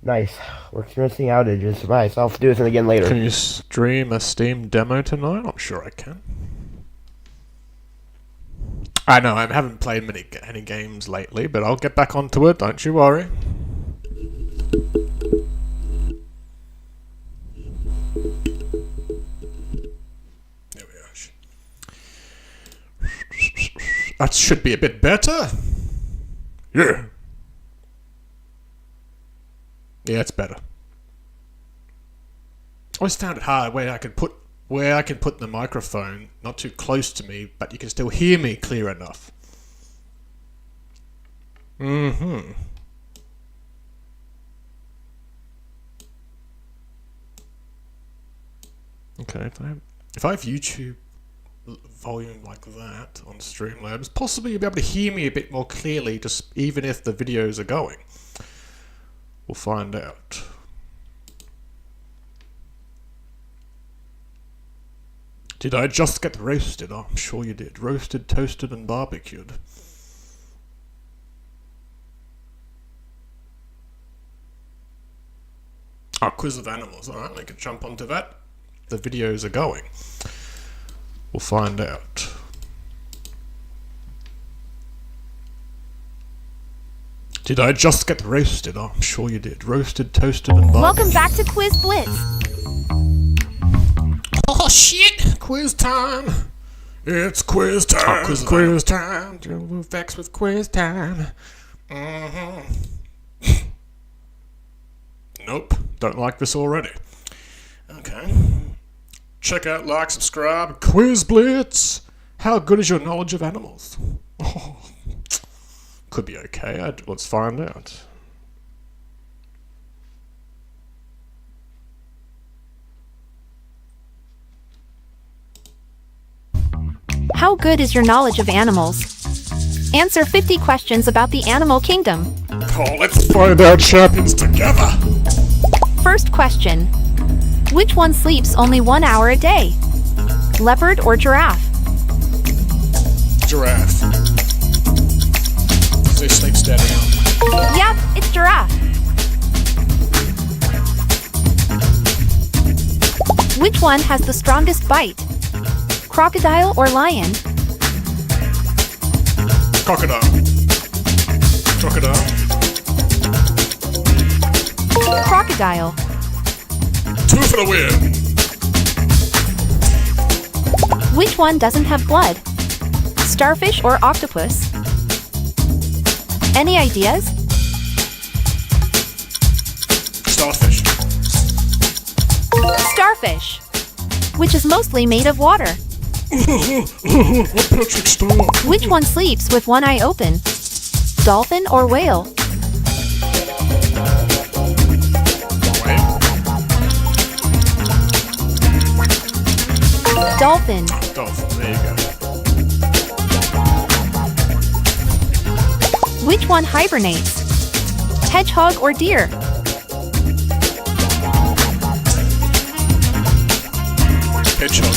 Nice. We're experiencing outages. Nice. I'll do this again later. Can you stream a Steam demo tonight? I'm sure I can. I know, I haven't played any games lately, but I'll get back onto it, don't you worry. That should be a bit better. Yeah. Yeah, it's better. I always found it hard where I can put the microphone not too close to me, but you can still hear me clear enough. Mm-hmm. Okay, if I have YouTube volume like that on Streamlabs, possibly you'll be able to hear me a bit more clearly, just even if the videos are going. We'll find out. Did I just get roasted? Oh, I'm sure you did. Roasted, toasted, and barbecued. Oh, quiz of animals. Alright, we can jump onto that. The videos are going. We'll find out. Did I just get roasted? Oh, I'm sure you did. Roasted, toasted, and barbecued. Welcome back to Quiz Blitz. Oh shit! Quiz time! It's quiz time! Oh, quiz time! Do facts with quiz time. Nope, don't like this already. Okay. Check out, like, subscribe, Quiz Blitz! How good is your knowledge of animals? Oh, could be okay, let's find out. How good is your knowledge of animals? Answer 50 questions about the animal kingdom. Oh, let's find out, champions, together! First question. Which one sleeps only 1 hour a day? Leopard or giraffe? Giraffe. They sleep standing up. Yep, it's giraffe. Which one has the strongest bite? Crocodile or lion? Crocodile. Crocodile. Crocodile. 2 for the win. Which one doesn't have blood? Starfish or octopus? Any ideas? Starfish. Starfish, which is mostly made of water. Patrick, stop. Which one sleeps with one eye open? Dolphin or whale? Dolphin. Dolphin, there you go. Which one hibernates? Hedgehog or deer? Hedgehog.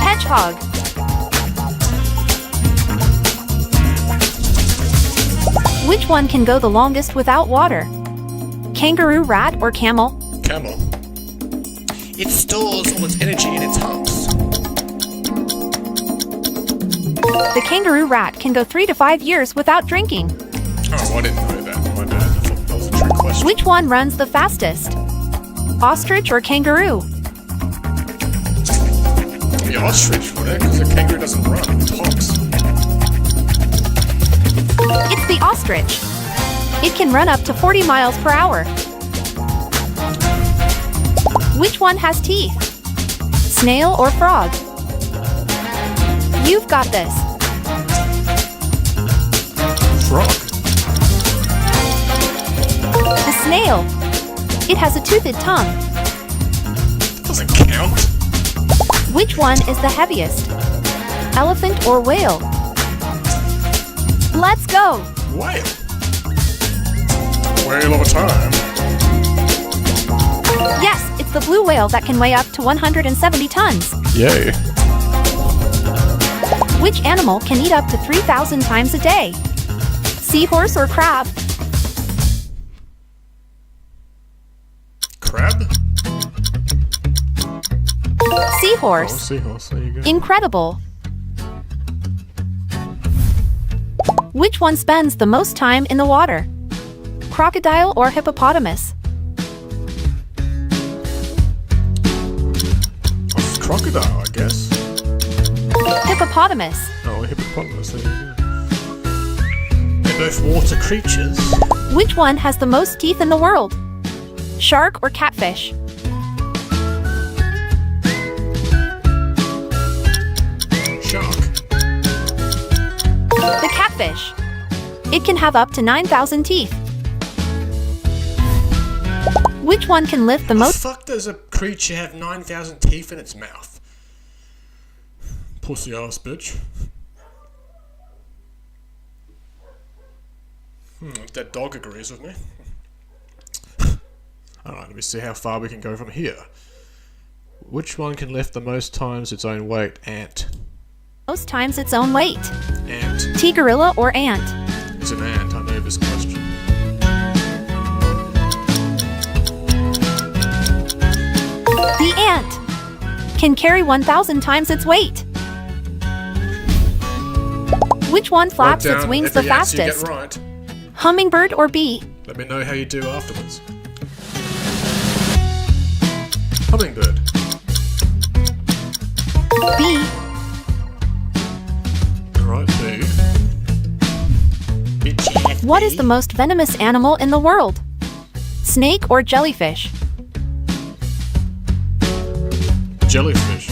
Hedgehog. Which one can go the longest without water? Kangaroo rat or camel? Camel. It stores all its energy in its humps. The kangaroo rat can go 3 to 5 years without drinking. Oh, I didn't know that. My bad. I thought that was a trick question. Which one runs the fastest? Ostrich or kangaroo? The ostrich, would it? Because the kangaroo doesn't run. It talks. It's the ostrich. It can run up to 40 miles per hour. Which one has teeth? Snail or frog? You've got this. Frog. The snail. It has a toothed tongue. That doesn't count. Which one is the heaviest? Elephant or whale? Let's go! Whale. Whale of a time. Yes, it's the blue whale that can weigh up to 170 tons. Yay. Which animal can eat up to 3,000 times a day? Seahorse or crab? Crab? Seahorse. Oh, seahorse, there you go. Incredible. Which one spends the most time in the water? Crocodile or hippopotamus? Crocodile, I guess. Hippopotamus. Oh, a hippopotamus, there you go. They're both water creatures. Which one has the most teeth in the world? Shark or catfish? Shark. The catfish. It can have up to 9,000 teeth. Which one can lift the most? Fuck does a creature have 9,000 teeth in its mouth? Pussy ass bitch. That dog agrees with me. Alright, let me see how far we can go from here. Which one can lift the most times its own weight? Ant. Most times its own weight. Ant. T-gorilla or ant? It's an ant, I know this question. The ant can carry 1,000 times its weight. Which one flaps its wings the fastest? Right. Hummingbird or bee? Let me know how you do afterwards. Hummingbird. Bee. Right, bee. What is the most venomous animal in the world? Snake or jellyfish? Jellyfish.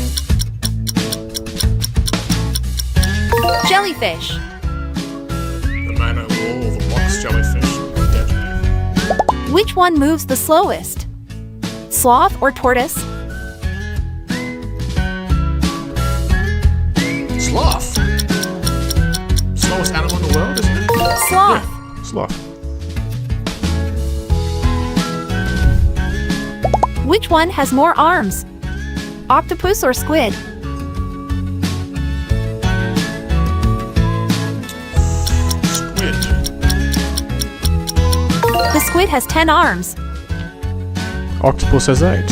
Jellyfish. The man of war, the box jellyfish. Deadly. Which one moves the slowest? Sloth or tortoise? Sloth. Slowest animal in the world, isn't it? Sloth. Yeah, sloth. Which one has more arms? Octopus or squid? Squid. The squid has 10 arms. Octopus has 8.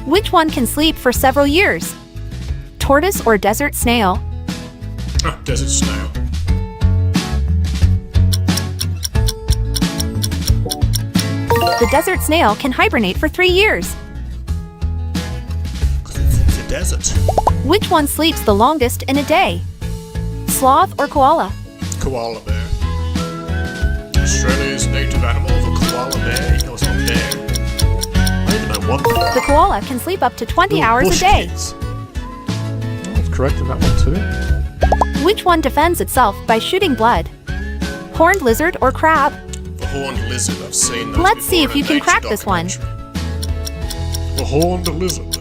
Which one can sleep for several years? Tortoise or desert snail? Desert snail. The desert snail can hibernate for 3 years. It's a desert. Which one sleeps the longest in a day? Sloth or koala? Koala bear. Australia's native animal, the koala bear. You know it's not bear. I don't even know what bear. The koala can sleep up to 20 Little hours a bush day. kids. Oh, that's correct in that one too. Which one defends itself by shooting blood? Horned lizard or crab? The horned lizard. I've seen those Let's see if before you in a can crack nature this one. documentary. The horned lizard.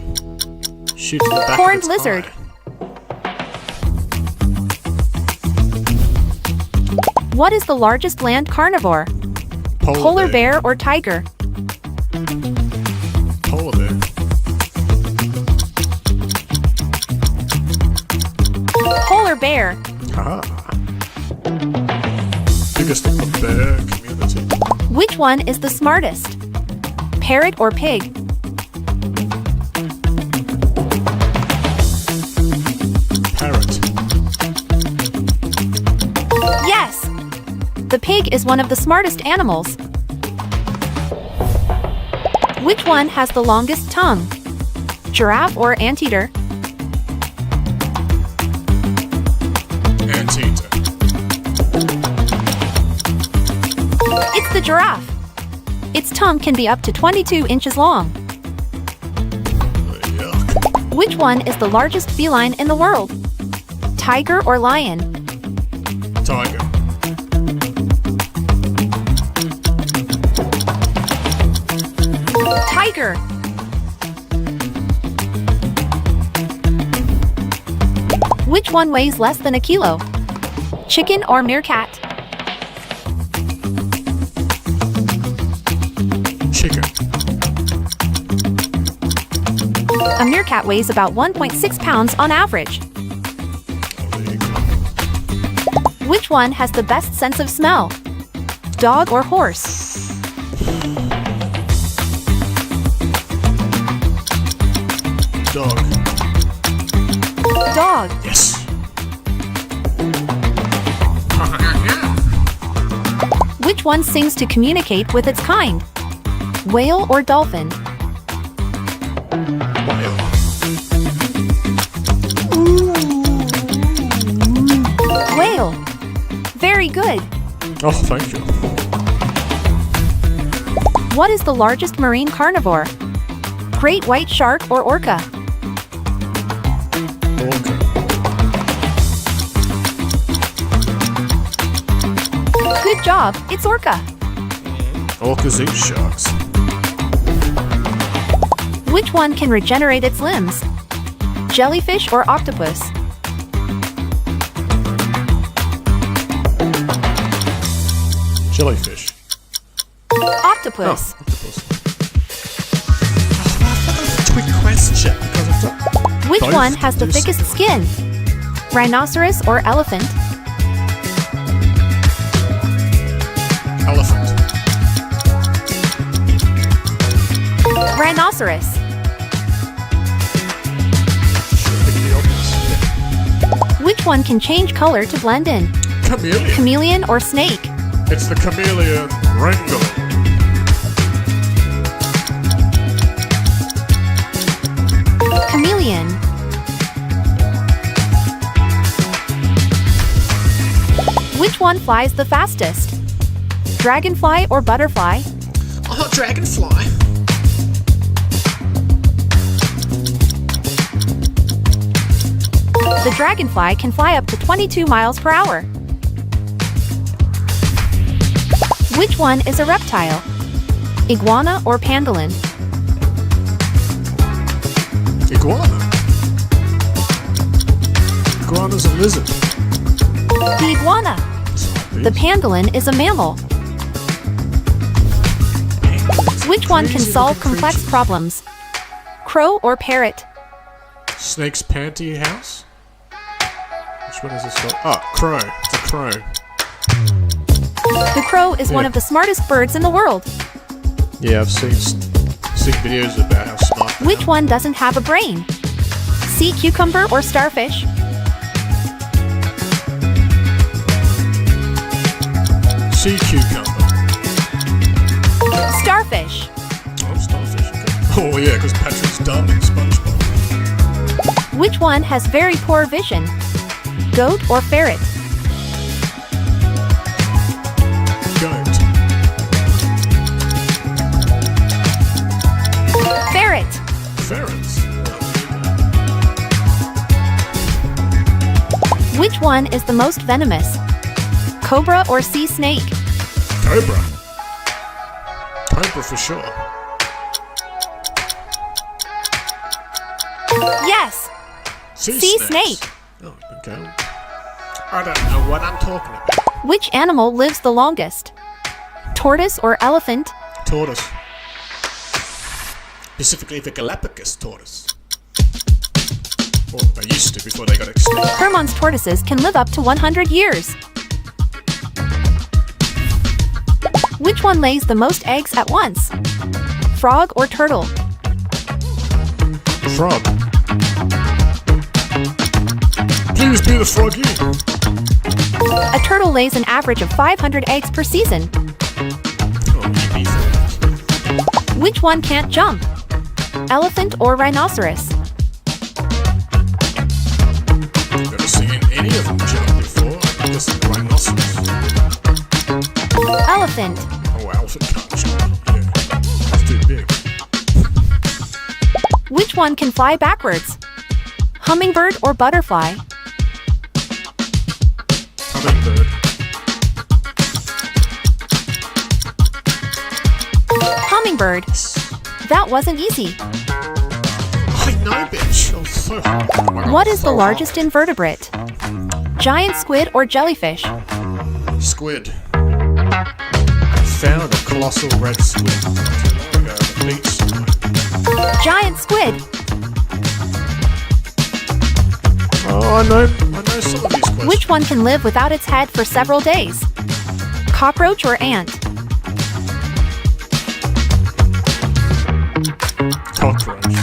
Shoots the back Horned of its lizard. eye. What is the largest land carnivore? Polar bear or tiger? Polar bear. Polar bear. Ah. Biggest bear community. Which one is the smartest? Parrot or pig? Parrot. Yes! The pig is one of the smartest animals. Which one has the longest tongue? Giraffe or anteater? Anteater. It's the giraffe. Its tongue can be up to 22 inches long. Yuck. Which one is the largest feline in the world? Tiger or lion? Tiger. Tiger. Which one weighs less than a kilo? Chicken or meerkat? Chicken. A meerkat weighs about 1.6 pounds on average. Which one has the best sense of smell? Dog or horse? Dog. Dog. Yes. Which one sings to communicate with its kind? Whale or dolphin? Whale. whale. Very good. Oh, thank you. What is the largest marine carnivore? Great white shark or orca? Orca. Good job, it's orca. Orcas eat sharks. Which one can regenerate its limbs? Jellyfish or octopus? Jellyfish. Octopus. Quick question. Because of Which both one has the do thickest something. skin? Rhinoceros or elephant? Elephant. Rhinoceros. Which one can change color to blend in? Chameleon. Chameleon or snake? It's the chameleon wrangle. Chameleon. Which one flies the fastest? Dragonfly or butterfly? Oh, dragonfly. The dragonfly can fly up to 22 miles per hour. Which one is a reptile? Iguana or pangolin? Iguana. Iguana's a lizard. The iguana. The pangolin is a mammal. Which one can solve complex problems? Crow or parrot? Snake's panty house? Which one is this called? Oh, crow. It's a crow. The crow is one of the smartest birds in the world. Yeah, I've seen videos about how smart. Which one doesn't have a brain? Sea cucumber or starfish? Sea cucumber. Starfish. Oh, starfish. Okay. Oh yeah, because Patrick's dumb in SpongeBob. Which one has very poor vision? Goat or ferret? Goat. Ferret. Ferrets. Which one is the most venomous? Cobra or sea snake? Cobra. Cobra for sure. Yes. Sea snake. Oh, okay. I don't know what I'm talking about. Which animal lives the longest? Tortoise or elephant? Tortoise. Specifically the Galapagos tortoise. Well, they used to before they got extinct. Hermann's tortoises can live up to 100 years. Which one lays the most eggs at once? Frog or turtle? Frog. Please be the froggy. A turtle lays an average of 500 eggs per season. Which one can't jump? Elephant or rhinoceros? Never seen any of them jump before. I guess the rhinoceros. Elephant. Oh, elephant can't jump. Yeah, it's too big. Which one can fly backwards? Hummingbird or butterfly? Hummingbird. Hummingbird. That wasn't easy. I know, bitch. Oh, so hard. What is the largest invertebrate? Giant squid or jellyfish? Squid. I found a colossal red squid not too long ago at the beach. Giant squid. Oh, I know some of these questions. Which one can live without its head for several days? Cockroach or ant? Cockroach.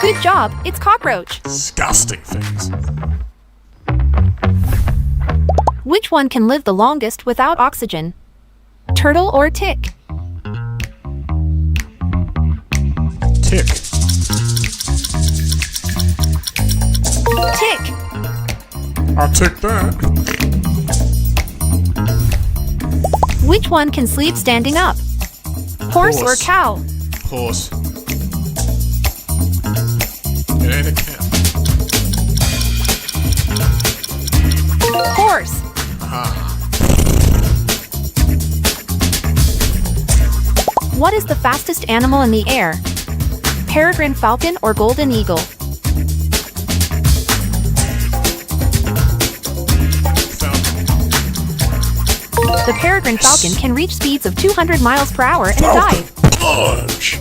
Good job, it's cockroach. Disgusting things. Which one can live the longest without oxygen? Turtle or tick? Tick. Tick. I'll take that. Which one can sleep standing up? Horse or cow? Horse. It ain't a cow. Horse. Aha. What is the fastest animal in the air? Peregrine falcon or golden eagle? The peregrine falcon can reach speeds of 200 miles per hour in a dive. Punch.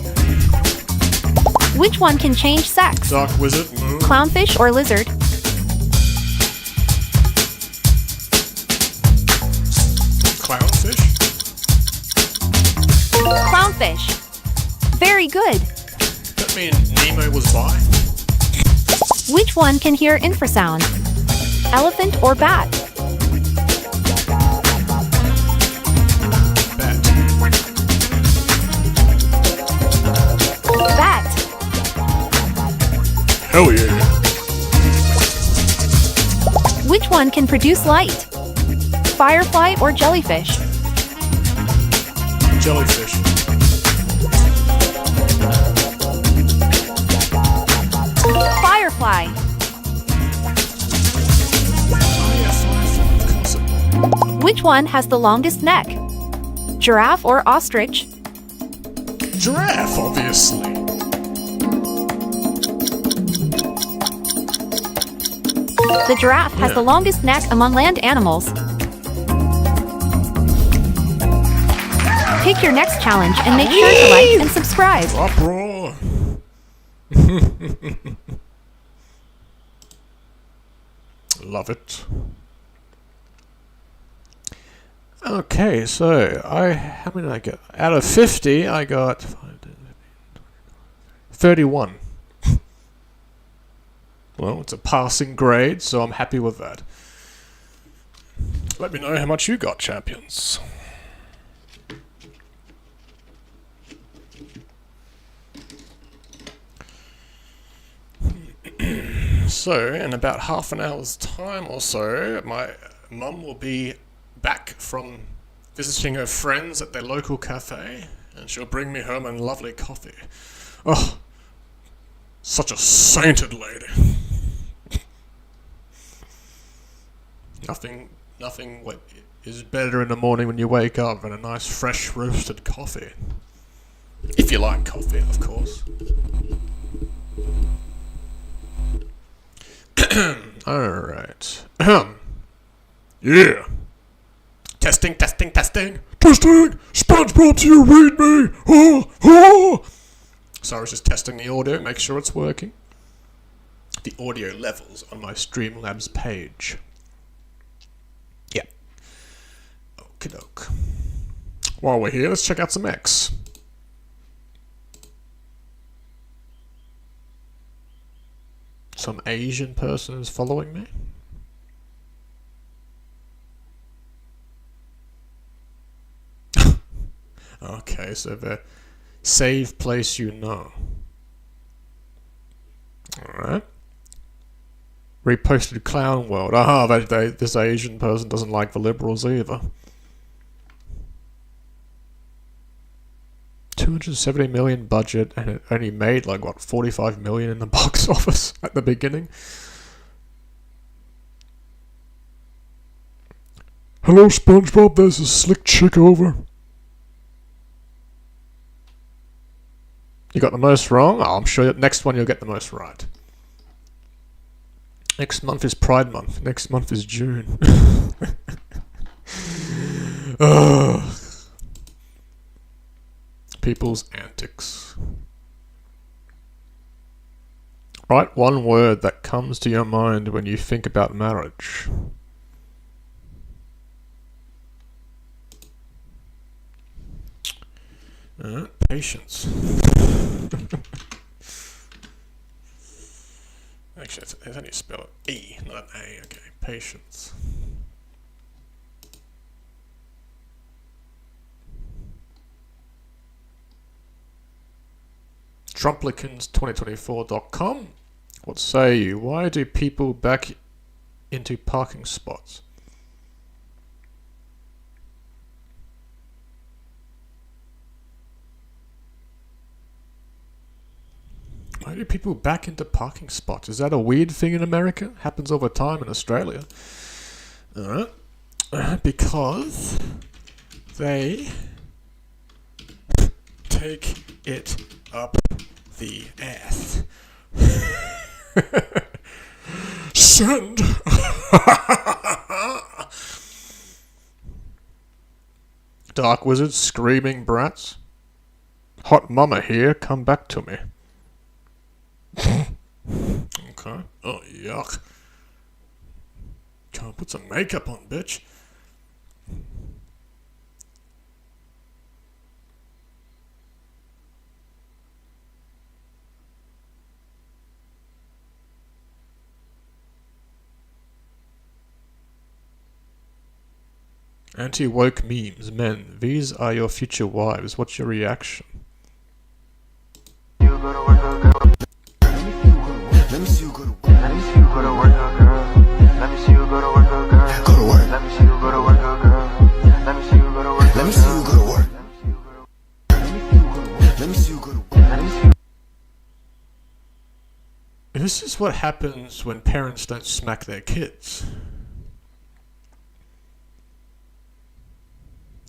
Which one can change sex? Dark wizard. Clownfish or lizard? Clownfish? Clownfish. Very good. That mean Nemo was bi? Which one can hear infrasound? Elephant or bat? Bat. Hell yeah. Which one can produce light? Firefly or jellyfish? Jellyfish. Firefly. Which one has the longest neck? Giraffe or ostrich? Giraffe, obviously. The giraffe has the longest neck among land animals. Pick your next challenge and make sure to like and subscribe. Uproar. Love it. Okay, so how many did I get? Out of 50, I got 31. Well, it's a passing grade, so I'm happy with that. Let me know how much you got, champions. So, in about half an hour's time or so, my mum will be back from visiting her friends at their local cafe, and she'll bring me home a lovely coffee. Oh, such a sainted lady. Nothing is better in the morning when you wake up than a nice fresh roasted coffee. If you like coffee, of course. Alright. Yeah. Testing. Testing! SpongeBob, do you read me? Oh! So I was just testing the audio, make sure it's working. The audio levels on my Streamlabs page. Yeah. Okie doke. While we're here, let's check out some X. Some Asian person is following me. Okay, so the save place you know. Alright. Reposted Clown World. Aha, this Asian person doesn't like the liberals either. 270 million budget, and it only made like what, 45 million in the box office at the beginning. Hello, SpongeBob, there's a slick chick over. You got the most wrong? Oh, I'm sure next one you'll get the most right. Next month is Pride Month. Next month is June. Ugh. People's antics. Write one word that comes to your mind when you think about marriage. Patience. Actually, it's how do you spell it? E, not an A. Okay, patience. Trumplicans2024.com. What say you? Why do people back into parking spots. Why do people back into parking spots? Is that a weird thing in America? Happens all the time in Australia. Alright. Because they take it up the ass. Send. Dark Wizard screaming brats. Hot mama here, come back to me. Okay. Oh, yuck. Can't put some makeup on, bitch. Anti-woke memes. Men, these are your future wives. What's your reaction? Let me see you go to work. Let me see you go to work, girl. Let me see you go to work, girl. Go to work. Let me see you go to work, girl. Let me see you go to work. Let me see you go to work. Let me see you go to work. Let me see you. This is what happens when parents don't smack their kids.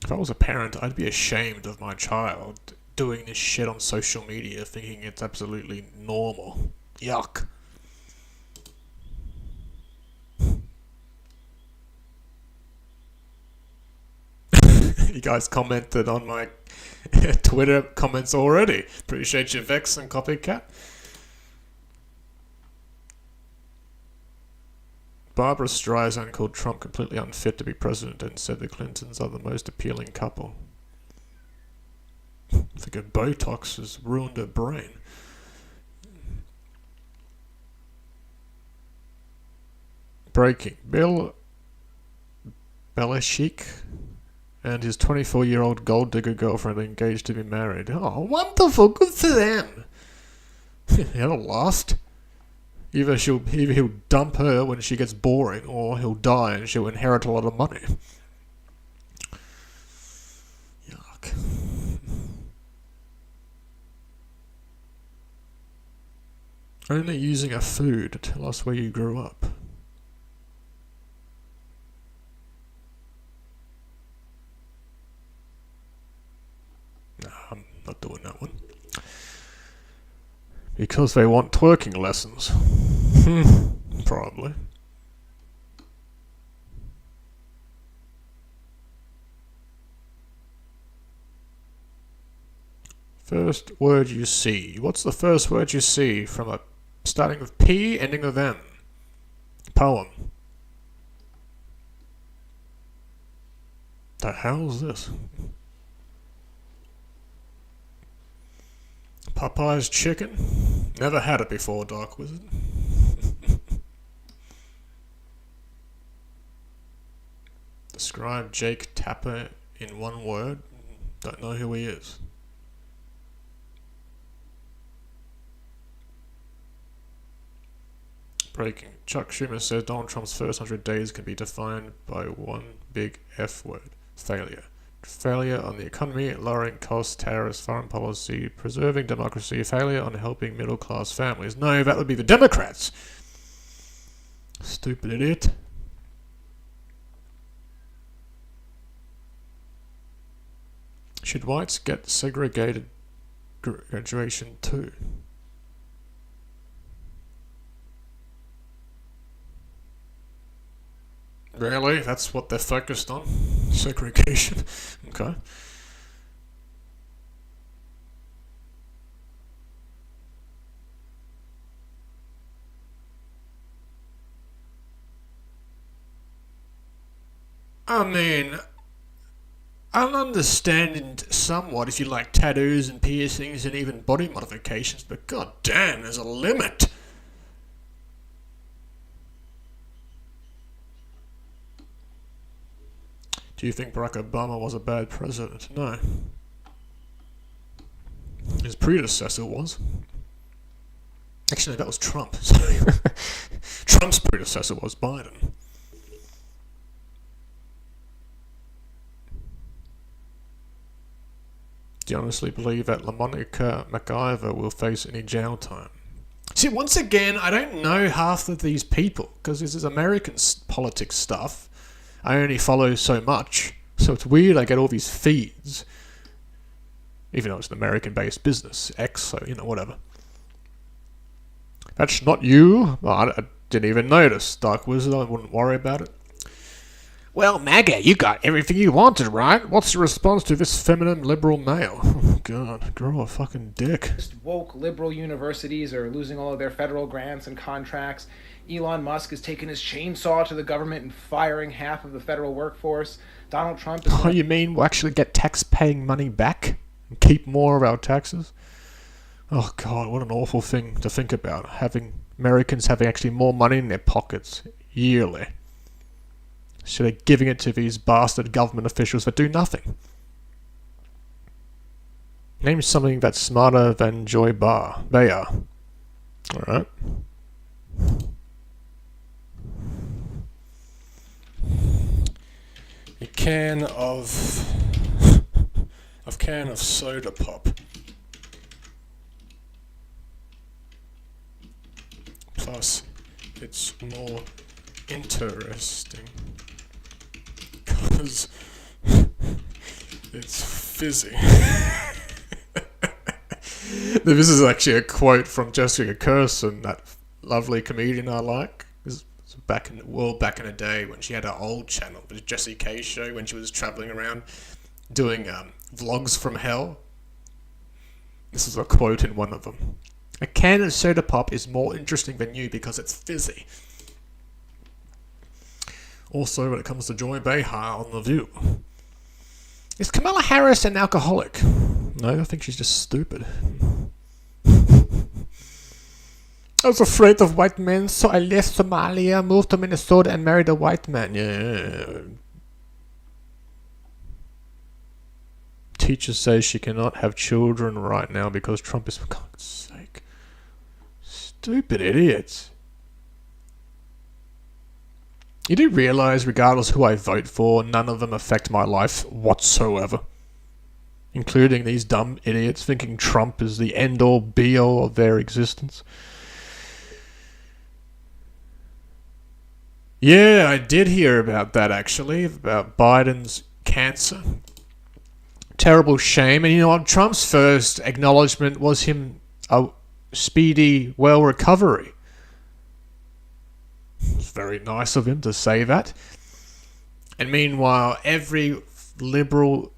If I was a parent, I'd be ashamed of my child doing this shit on social media, thinking it's absolutely normal. Yuck. You guys commented on my Twitter comments already. Appreciate your Vex and Copycat. Barbara Streisand called Trump completely unfit to be president and said the Clintons are the most appealing couple. I think her Botox has ruined her brain. Breaking. Bill Belichick and his 24-year-old gold digger girlfriend are engaged to be married. Oh, wonderful! Good for them! It'll last. Either he'll dump her when she gets boring, or he'll die and she'll inherit a lot of money. Yuck. Only using a food to tell us where you grew up. No, I'm not doing that one. Because they want twerking lessons. Probably. First word you see. What's the first word you see from a starting with P, ending with M? Poem. The hell's this? Popeye's chicken? Never had it before, Dark Wizard. Describe Jake Tapper in one word. Don't know who he is. Breaking. Chuck Schumer says Donald Trump's first 100 days can be defined by one big F word. Failure. Failure on the economy, lowering costs, tariffs, foreign policy, preserving democracy, failure on helping middle-class families. No, that would be the Democrats. Stupid idiot. Should whites get segregated graduation too? Really? That's what they're focused on? Segregation? Okay. I mean, I'll understand somewhat if you like tattoos and piercings and even body modifications, but god damn, there's a limit. Do you think Barack Obama was a bad president? No. His predecessor was. Actually, no, that was Trump. Sorry. Trump's predecessor was Biden. Do you honestly believe that LaMonica MacIver will face any jail time? See, once again, I don't know half of these people, because this is American politics stuff. I only follow so much, so it's weird I get all these feeds, even though it's an American-based business, X, so, whatever. That's not you? Oh, I didn't even notice, Dark Wizard, I wouldn't worry about it. Well, MAGA, you got everything you wanted, right? What's the response to this feminine liberal male? Oh, God, grow a fucking dick. Woke liberal universities are losing all of their federal grants and contracts. Elon Musk is taking his chainsaw to the government and firing half of the federal workforce. Donald Trump is... Oh, you mean we'll actually get tax-paying money back? And keep more of our taxes? Oh, God, what an awful thing to think about. Americans having actually more money in their pockets yearly. So they're giving it to these bastard government officials that do nothing. Name something that's smarter than Joy Bayer. Alright. A can of soda pop. Plus, it's more interesting because it's fizzy. This is actually a quote from Jessica Kirson, that lovely comedian I like. This was back in the day when she had her old channel, the Jessie K show, when she was traveling around doing vlogs from hell. This is a quote in one of them. A can of soda pop is more interesting than you because it's fizzy. Also, when it comes to Joy Behar on The View. Is Kamala Harris an alcoholic? No, I think she's just stupid. I was afraid of white men, so I left Somalia, moved to Minnesota, and married a white man. Yeah. Teacher says she cannot have children right now because Trump is... For God's sake. Stupid idiots. You do realise, regardless who I vote for, none of them affect my life whatsoever. Including these dumb idiots thinking Trump is the end-all, be-all of their existence. Yeah, I did hear about that, actually, about Biden's cancer. Terrible shame. And you know what? Trump's first acknowledgement was him a speedy, well recovery. It's very nice of him to say that. And meanwhile, every liberal,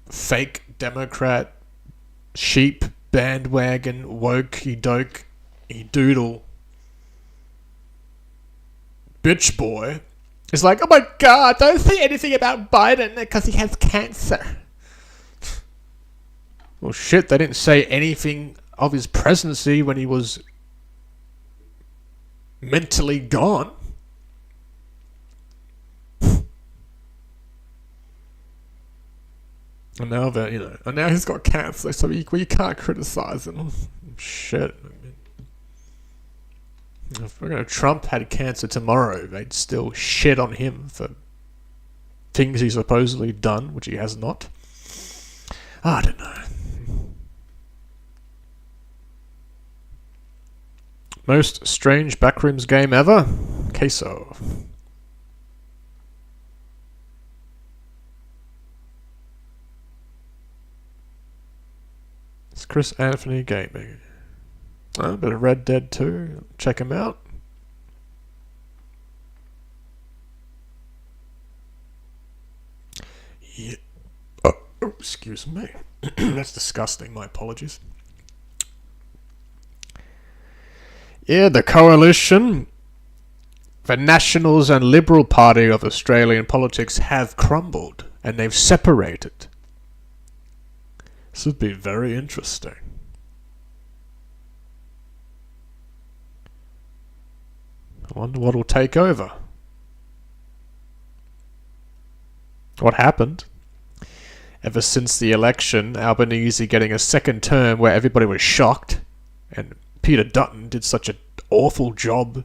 fake Democrat, sheep, bandwagon, wokey doke, doodle, bitch boy is like, oh my God, don't say anything about Biden because he has cancer. Well, shit, they didn't say anything of his presidency when he was mentally gone. And now that, and now he's got cancer, so we can't criticize him. Shit. If Trump had cancer tomorrow, they'd still shit on him for things he's supposedly done, which he has not. I don't know. Most strange backrooms game ever? Queso. It's Chris Anthony Gaming. A bit of Red Dead 2. Check him out. Yeah. Oh, excuse me. That's disgusting. My apologies. Yeah, the coalition, the Nationals and Liberal Party of Australian politics have crumbled, and they've separated. This would be very interesting. I wonder what will take over. What happened? Ever since the election, Albanese getting a second term where everybody was shocked, and Peter Dutton did such an awful job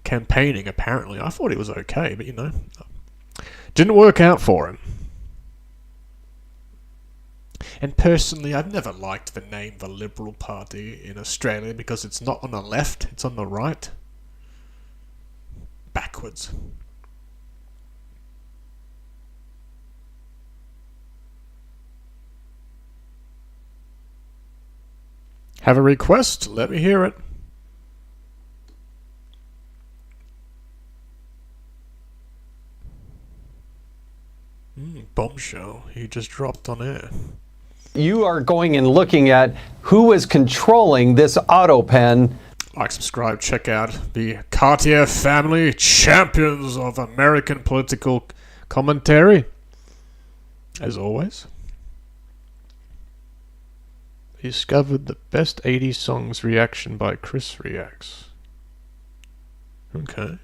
campaigning, apparently. I thought he was okay, but didn't work out for him. And personally, I've never liked the name the Liberal Party in Australia because it's not on the left, it's on the right. Backwards. Have a request? Let me hear it. Bombshell. He just dropped on air. You are going and looking at who is controlling this auto pen. Like, subscribe, check out the Cartier family, champions of American political commentary. As always. Discovered the best 80s songs reaction by Chris Reacts. Okay.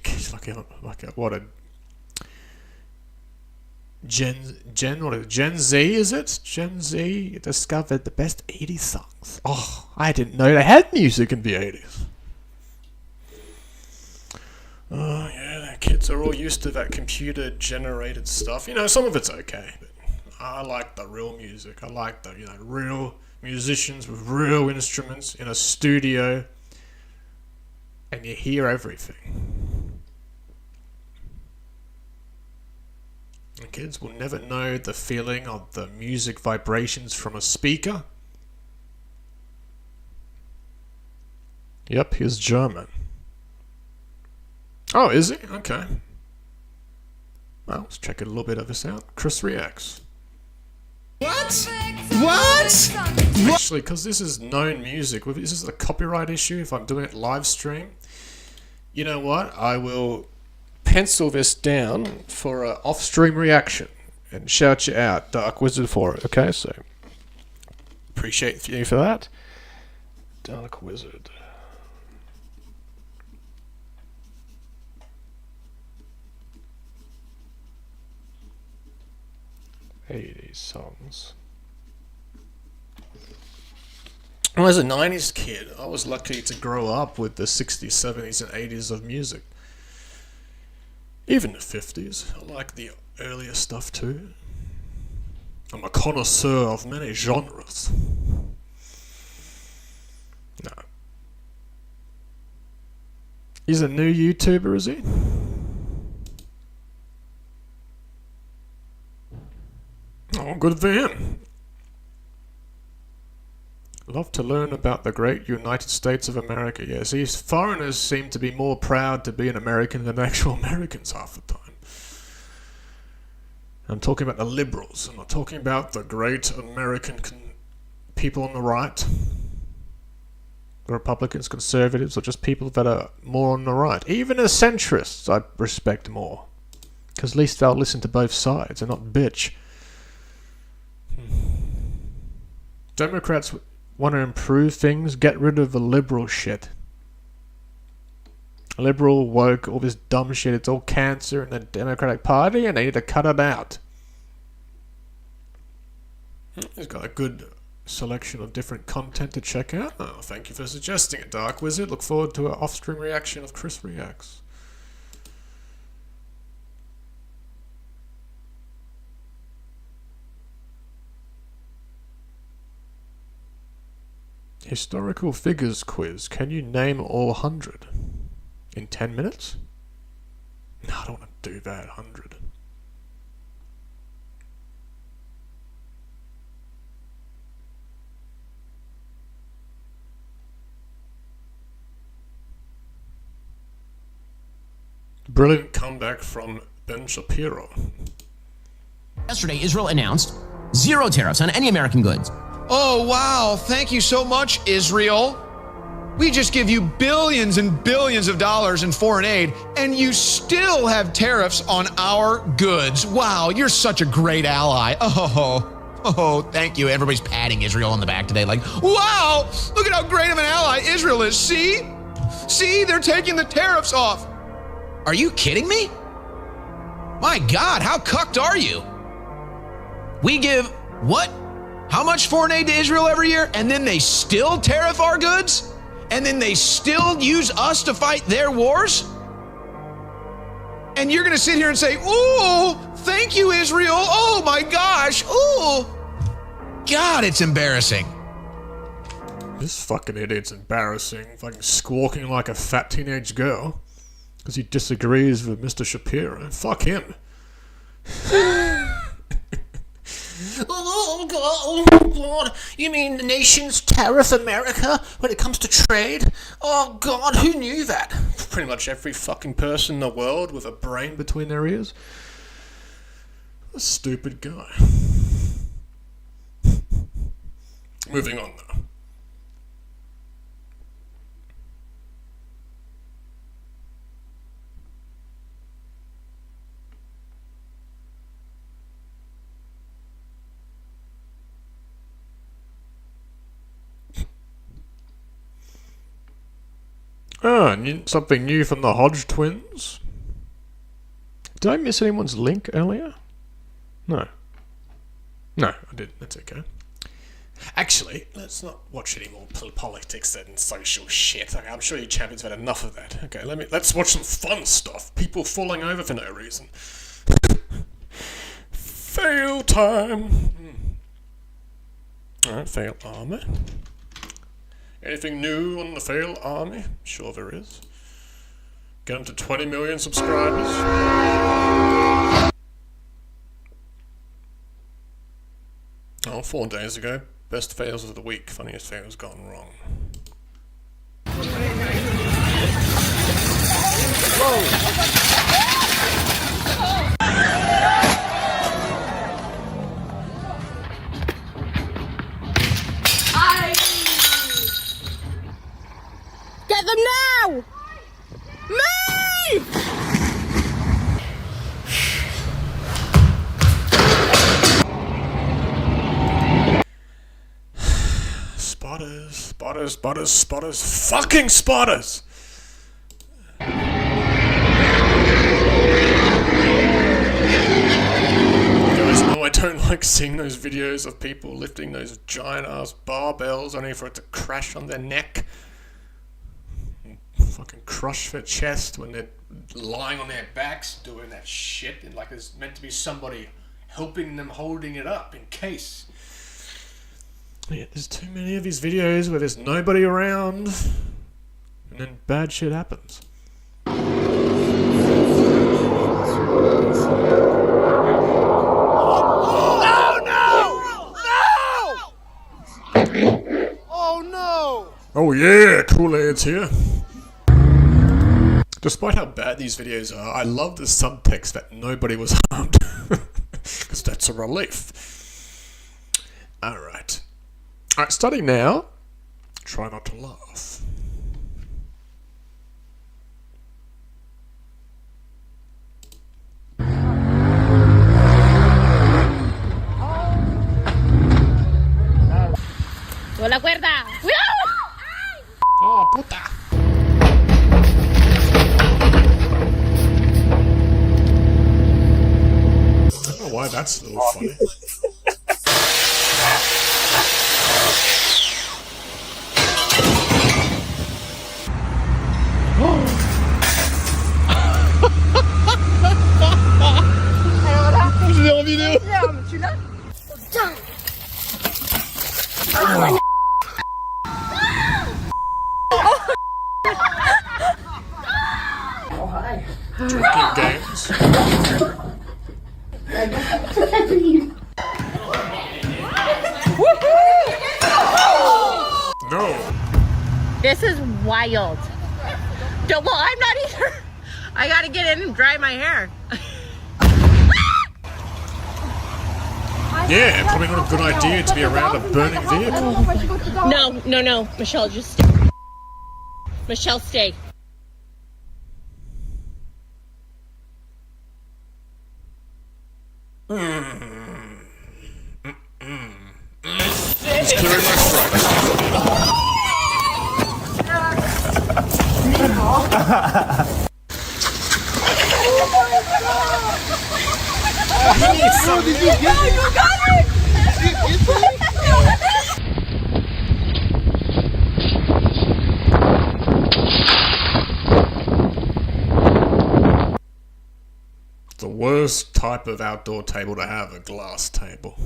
He's like a what a Gen Z, is it? Gen Z discovered the best 80s songs. Oh, I didn't know they had music in the 80s. Oh, yeah, the kids are all used to that computer-generated stuff. You know, some of it's okay, but I like the real music. I like the, real musicians with real instruments in a studio, and you hear everything. The kids will never know the feeling of the music vibrations from a speaker. Yep, he's German. Oh, is he? Okay. Well, let's check a little bit of this out. Chris Reacts. What? What? Actually, because this is known music, this is a copyright issue if I'm doing it live stream. You know what? I will pencil this down for an off-stream reaction and shout you out, Dark Wizard, for it. Okay, so appreciate you for that. Dark Wizard. '80s songs. Well, as a 90s kid, I was lucky to grow up with the 60s, 70s, and 80s of music. Even the 50s. I like the earlier stuff too. I'm a connoisseur of many genres. No. He's a new YouTuber, is he? Oh, good for him. Love to learn about the great United States of America. Yes, these foreigners seem to be more proud to be an American than actual Americans half the time. I'm talking about the liberals. I'm not talking about the great American people on the right. The Republicans, conservatives, or just people that are more on the right. Even the centrists I respect more. Because at least they'll listen to both sides and not bitch. Democrats want to improve things, get rid of the liberal shit. Liberal, woke, all this dumb shit, it's all cancer in the Democratic Party and they need to cut it out. He's got a good selection of different content to check out. Oh, thank you for suggesting it, Dark Wizard. Look forward to an off-stream reaction of Chris Reacts. Historical figures quiz. Can you name all 100? In 10 minutes? No, I don't want to do that. 100. Brilliant comeback from Ben Shapiro. Yesterday, Israel announced zero tariffs on any American goods. Oh, wow. Thank you so much, Israel. We just give you billions and billions of dollars in foreign aid, and you still have tariffs on our goods. Wow, you're such a great ally. Oh, thank you. Everybody's patting Israel on the back today like, wow, look at how great of an ally Israel is. See, they're taking the tariffs off. Are you kidding me? My God, how cucked are you? We give What? How much foreign aid to Israel every year? And then they still tariff our goods? And then they still use us to fight their wars? And you're going to sit here and say, ooh, thank you, Israel. Oh my gosh. Ooh. God, it's embarrassing. This fucking idiot's embarrassing. Fucking squawking like a fat teenage girl. Because he disagrees with Mr. Shapiro. Fuck him. Oh God, you mean the nations tariff America when it comes to trade? Oh God, who knew that? Pretty much every fucking person in the world with a brain between their ears. A stupid guy. Moving on though. Something new from the Hodge twins. Did I miss anyone's link earlier? No. No, I didn't. That's okay. Actually, let's not watch any more politics and social shit. Okay, I'm sure you champions have had enough of that. Okay, let's watch some fun stuff. People falling over for no reason. Fail time. Alright, fail armor. Anything new on the fail army? Sure there is. Get them to 20 million subscribers. Oh, 4 days ago. Best fails of the week. Funniest fails gone wrong. Get them now! Move! Spotters, spotters, spotters, spotters, fucking spotters! You guys know I don't like seeing those videos of people lifting those giant ass barbells only for it to crash on their neck. Fucking crush their chest when they're lying on their backs doing that shit, and like there's meant to be somebody helping them holding it up in case. Yeah, there's too many of these videos where there's nobody around and then bad shit happens. Oh yeah, Kool-Aid's here. Despite how bad these videos are, I love the subtext that nobody was harmed. Because that's a relief. Alright. Alright, starting now. Try not to laugh. ¡Con la cuerda! ¡Cuidado! ¡Oh, puta! I don't know why that's a little funny. Je l'ai en vidéo. Tu l'as? Putain. Drinking games. No. This is wild. Well, I'm not either. I gotta get in and dry my hair. Yeah, probably not a good idea to be around a burning vehicle. No. Michelle, just stay. Michelle, stay. It's clearing my throat. You got it! type of outdoor table to have, a glass table.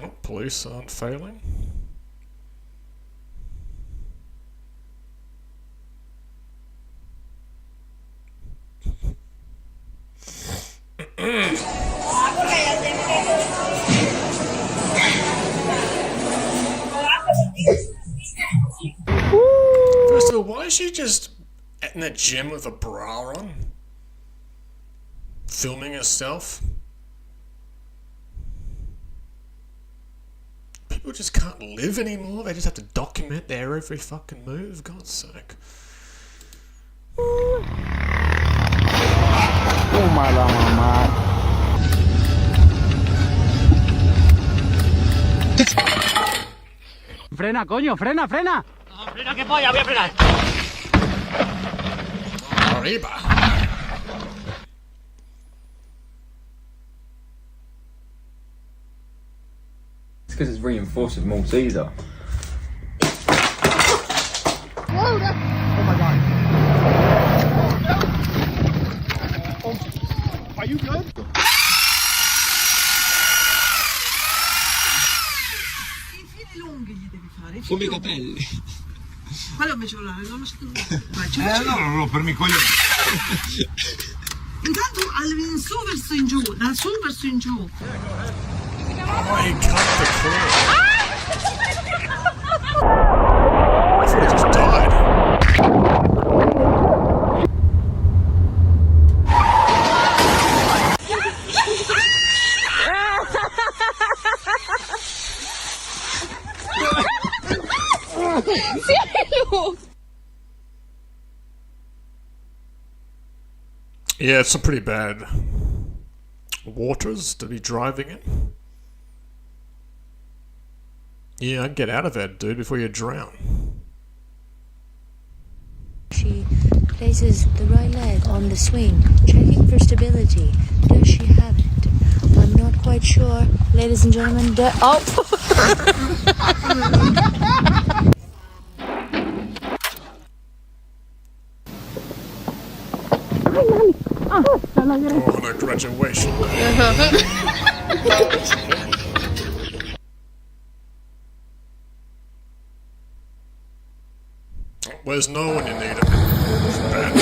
Oh, police aren't failing. First of all, why is she just in the gym with a bra on? Filming herself? People just can't live anymore, they just have to document their every fucking move, God's sake. Oh my mamá. Frena, coño, frena, frena. No, frena, qué polla, voy a frenar. Arriba. It's because it's reinforced with Malteser. Whoa, that... Oh my god. Oh, are you good? Come i capelli. Quello invece non lo sto. Allora non rompermi i coglioni. Intanto in su verso in giù, dal su verso in giù. Oh, he cut the cord. I thought he just died. Yeah, it's some pretty bad waters to be driving in. Yeah, I'd get out of that, dude, before you drown. She places the right leg on the swing, checking for stability. Does she have it? I'm not quite sure. Ladies and gentlemen, oh! Oh, the graduation. Where's no one you need him? Bad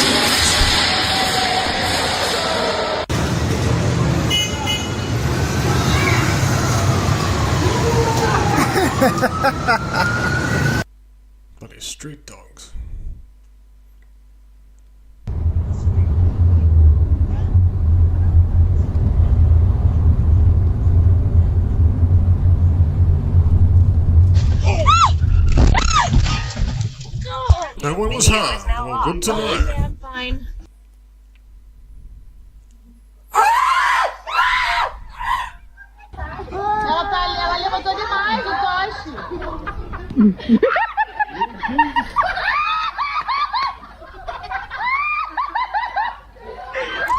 Bloody street dogs. No one was harmed. Well, good to know. Yeah, I'm fine. Ela levantou demais o toche.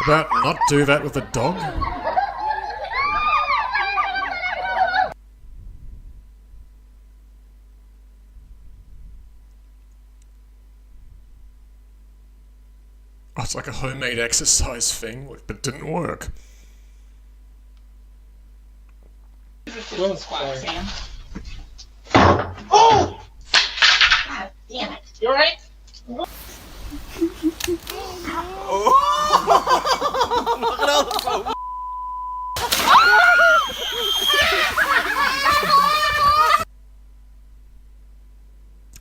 About not do that with a dog? Oh, it's like a homemade exercise thing, but it didn't work. Oh! God damn it. You alright?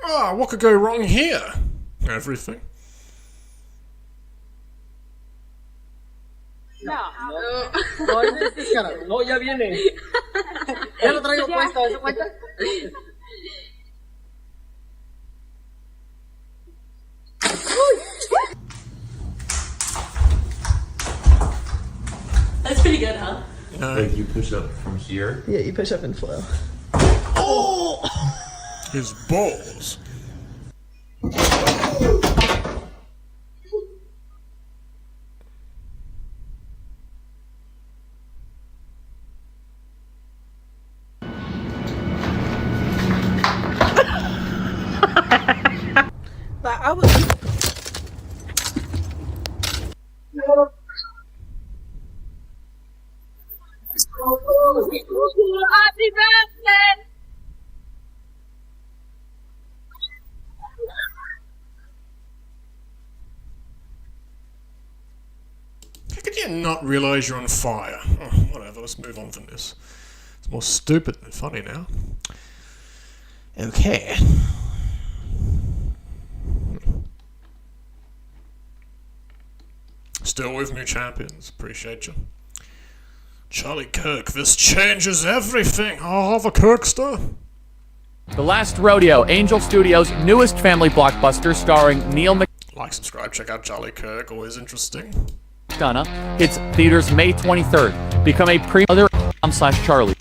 Ah, what could go wrong here? Everything. No. No, es descarado. No, ya viene. Ya lo traigo puesto, ¿se cuenta? That's pretty good, huh? Like you push up from here. Yeah, you push up and flow. Oh! His balls. But I was. Happy birthday! How could you not realise you're on fire? Oh, whatever, let's move on from this. It's more stupid than funny now. Okay. Still with me, champions. Appreciate you. Charlie Kirk, this changes everything. I'll have a Kirkster. The Last Rodeo, Angel Studios' newest family blockbuster starring Neil Like, subscribe, check out Charlie Kirk. Always interesting. McDonough, hits theaters May 23rd. Become a /Charlie.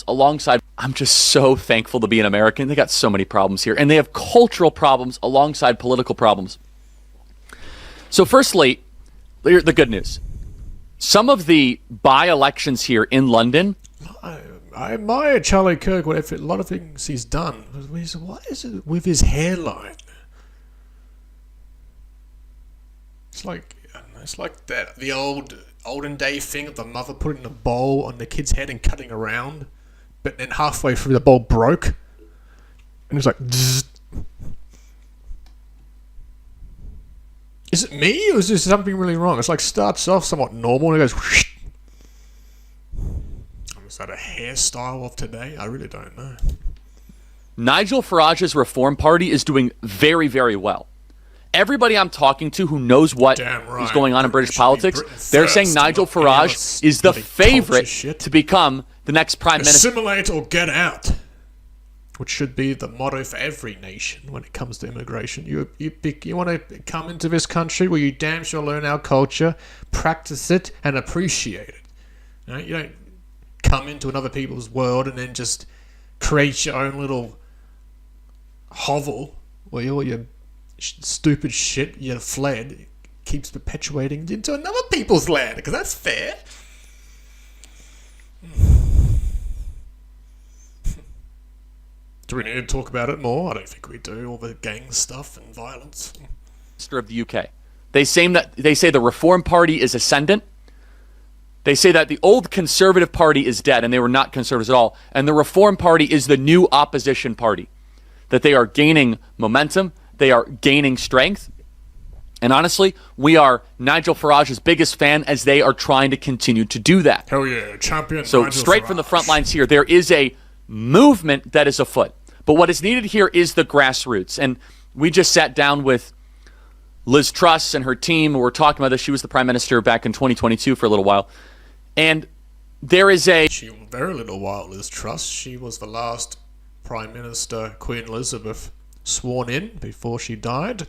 Alongside, I'm just so thankful to be an American. They got so many problems here, and they have cultural problems alongside political problems. So firstly, the good news. Some of the by-elections here in London... I admire Charlie Kirk, whatever, a lot of things he's done. What is it with his hairline? It's like that the olden day thing of the mother putting a bowl on the kid's head and cutting around, but then halfway through the bowl broke, and it's like, zzz. Is it me or is there something really wrong? It's like starts off somewhat normal and it goes whoosh. Is that a hairstyle of today? I really don't know. Nigel Farage's Reform Party is doing very, very well. Everybody I'm talking to who knows what is going on in British politics, they're saying Nigel Farage is the favorite to become the next prime minister. Assimilate or get out, which should be the motto for every nation when it comes to immigration. You want to come into this country where you damn sure learn our culture, practice it, and appreciate it. You don't come into another people's world and then just create your own little hovel where all your stupid shit you fled keeps perpetuating into another people's land, because that's fair. Do we need to talk about it more? I don't think we do. All the gang stuff and violence. Of the UK. They say the Reform Party is ascendant. They say that the old Conservative Party is dead, and they were not conservatives at all. And the Reform Party is the new opposition party. That they are gaining momentum. They are gaining strength. And honestly, we are Nigel Farage's biggest fan as they are trying to continue to do that. Hell yeah, champion. So Nigel straight Farage. from the front lines here, there is a movement that is afoot. But what is needed here is the grassroots. And we just sat down with Liz Truss and her team. We were talking about this. She was the prime minister back in 2022 for a little while. And there is a... Very little while, Liz Truss. She was the last Prime Minister, Queen Elizabeth, sworn in before she died.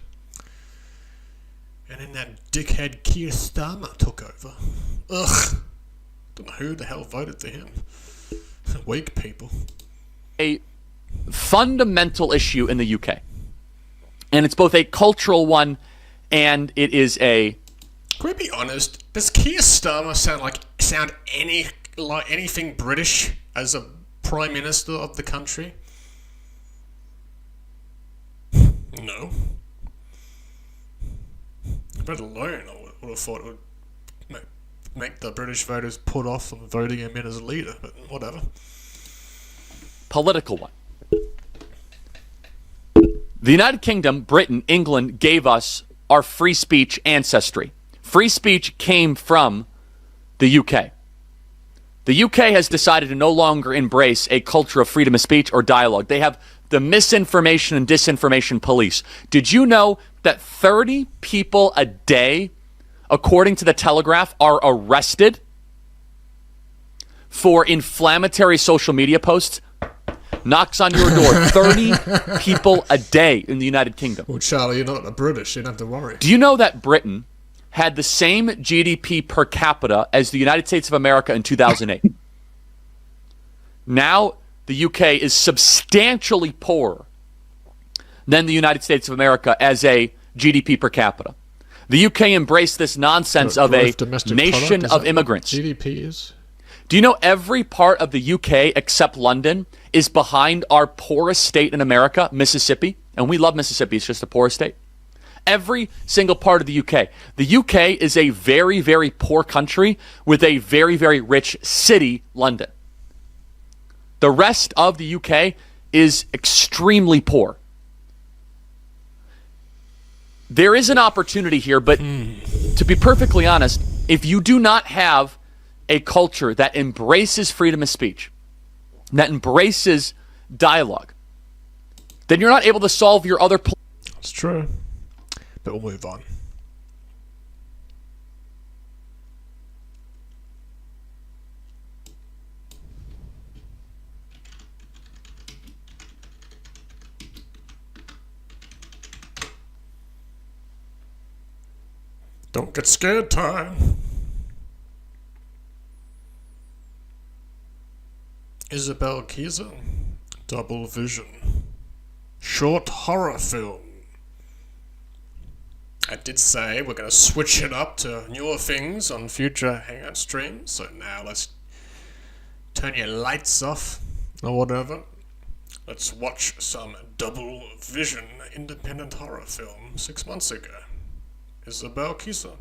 And then that dickhead Keir Starmer took over. Ugh. Don't know who the hell voted for him. Weak people. A fundamental issue in the UK. And it's both a cultural one and it is a... Can we be honest? Does Keir Starmer sound anything British as a Prime Minister of the country? No. But alone, I would have thought it would make the British voters put off from voting him in as a leader, but whatever. Political one. The United Kingdom, Britain, England gave us our free speech ancestry. Free speech came from the UK. The UK has decided to no longer embrace a culture of freedom of speech or dialogue. They have the misinformation and disinformation police. Did you know that 30 people a day, according to the Telegraph, are arrested for inflammatory social media posts? Knocks on your door. 30 people a day in the United Kingdom. Well, Charlie, you're not British. You don't have to worry. Do you know that Britain had the same GDP per capita as the United States of America in 2008? Now, the UK is substantially poorer than the United States of America as a GDP per capita. The UK embraced this nonsense of a nation of immigrants. GDP is? Do you know every part of the UK except London is behind our poorest state in America, Mississippi? And we love Mississippi. It's just the poorest state. Every single part of the UK. The UK is a very, very poor country with a very, very rich city, London. The rest of the UK is extremely poor. There is an opportunity here, but to be perfectly honest, if you do not have a culture that embraces freedom of speech, that embraces dialogue, then you're not able to solve your other... It's true. But we'll move on. Don't get scared time. Isabel Keyser, Double Vision. Short horror film. I did say we're going to switch it up to newer things on future Hangout streams, so now let's turn your lights off or whatever. Let's watch some Double Vision independent horror film 6 months ago. Isabel Keyser.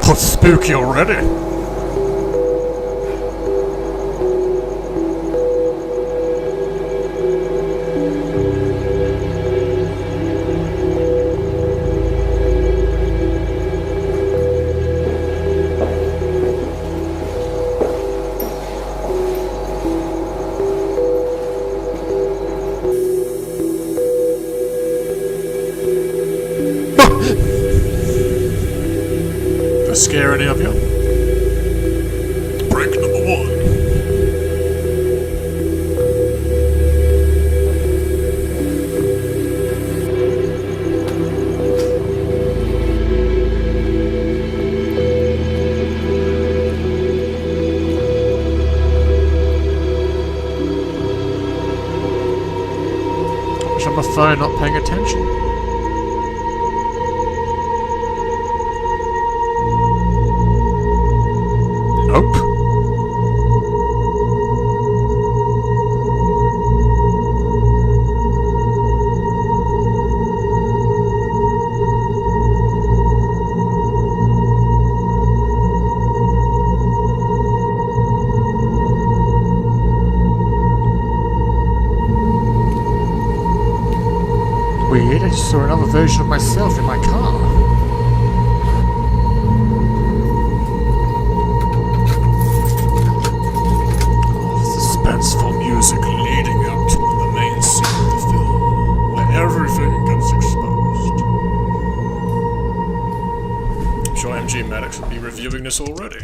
Oh, spooky already. Scare any of you? Break number 1. Wish I'm on my phone not paying attention. Nope. Weird, I just saw another version of myself in my car. Suspenseful music leading up to the main scene of the film, where everything gets exposed. I'm sure MG Maddox will be reviewing this already.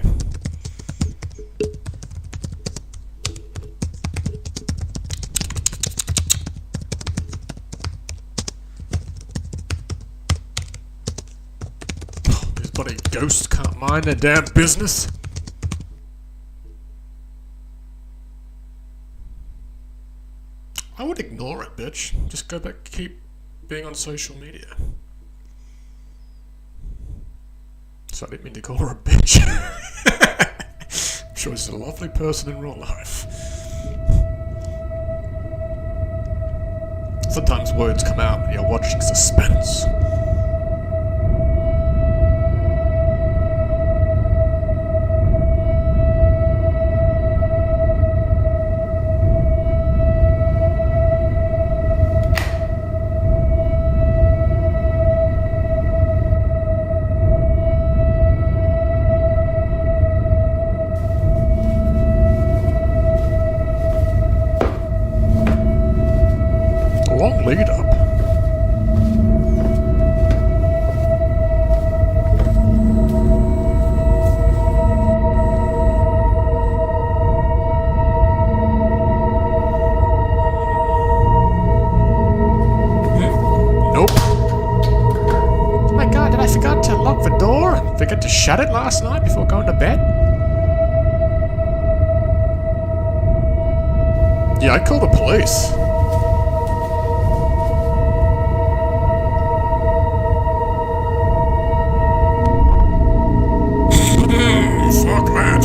These bloody ghosts can't mind their damn business. I would ignore it, bitch. Just go back, keep being on social media. So I didn't mean to call her a bitch. I'm sure she's a lovely person in real life. Sometimes words come out when you're watching suspense. Long lead up. Nope. Oh my god, did I forget to lock the door and forget to shut it last night before going to bed? Yeah, I called the police. Fuck that.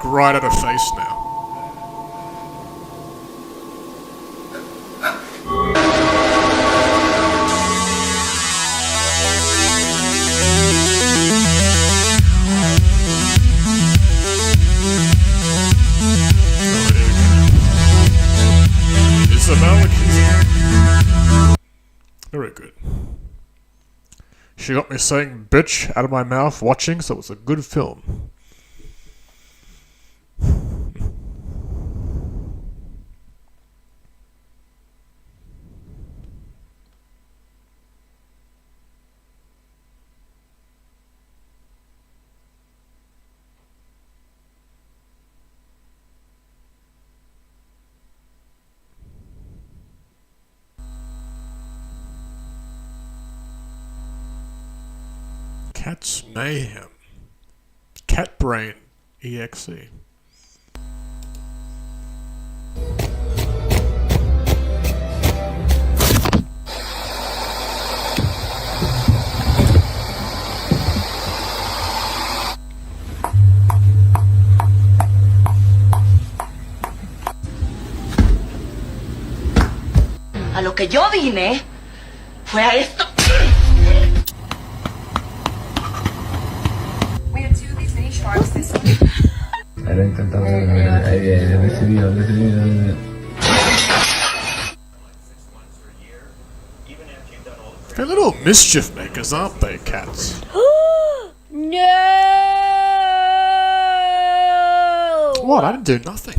right at her face now. Very good. She got me saying bitch out of my mouth watching, so it was a good film. Cat's Mayhem. Cat Brain EXE. A lo que yo vine fue a esto. Ahora intentamos recibido. They're little mischief makers, aren't they, cats? No! What? I didn't do nothing.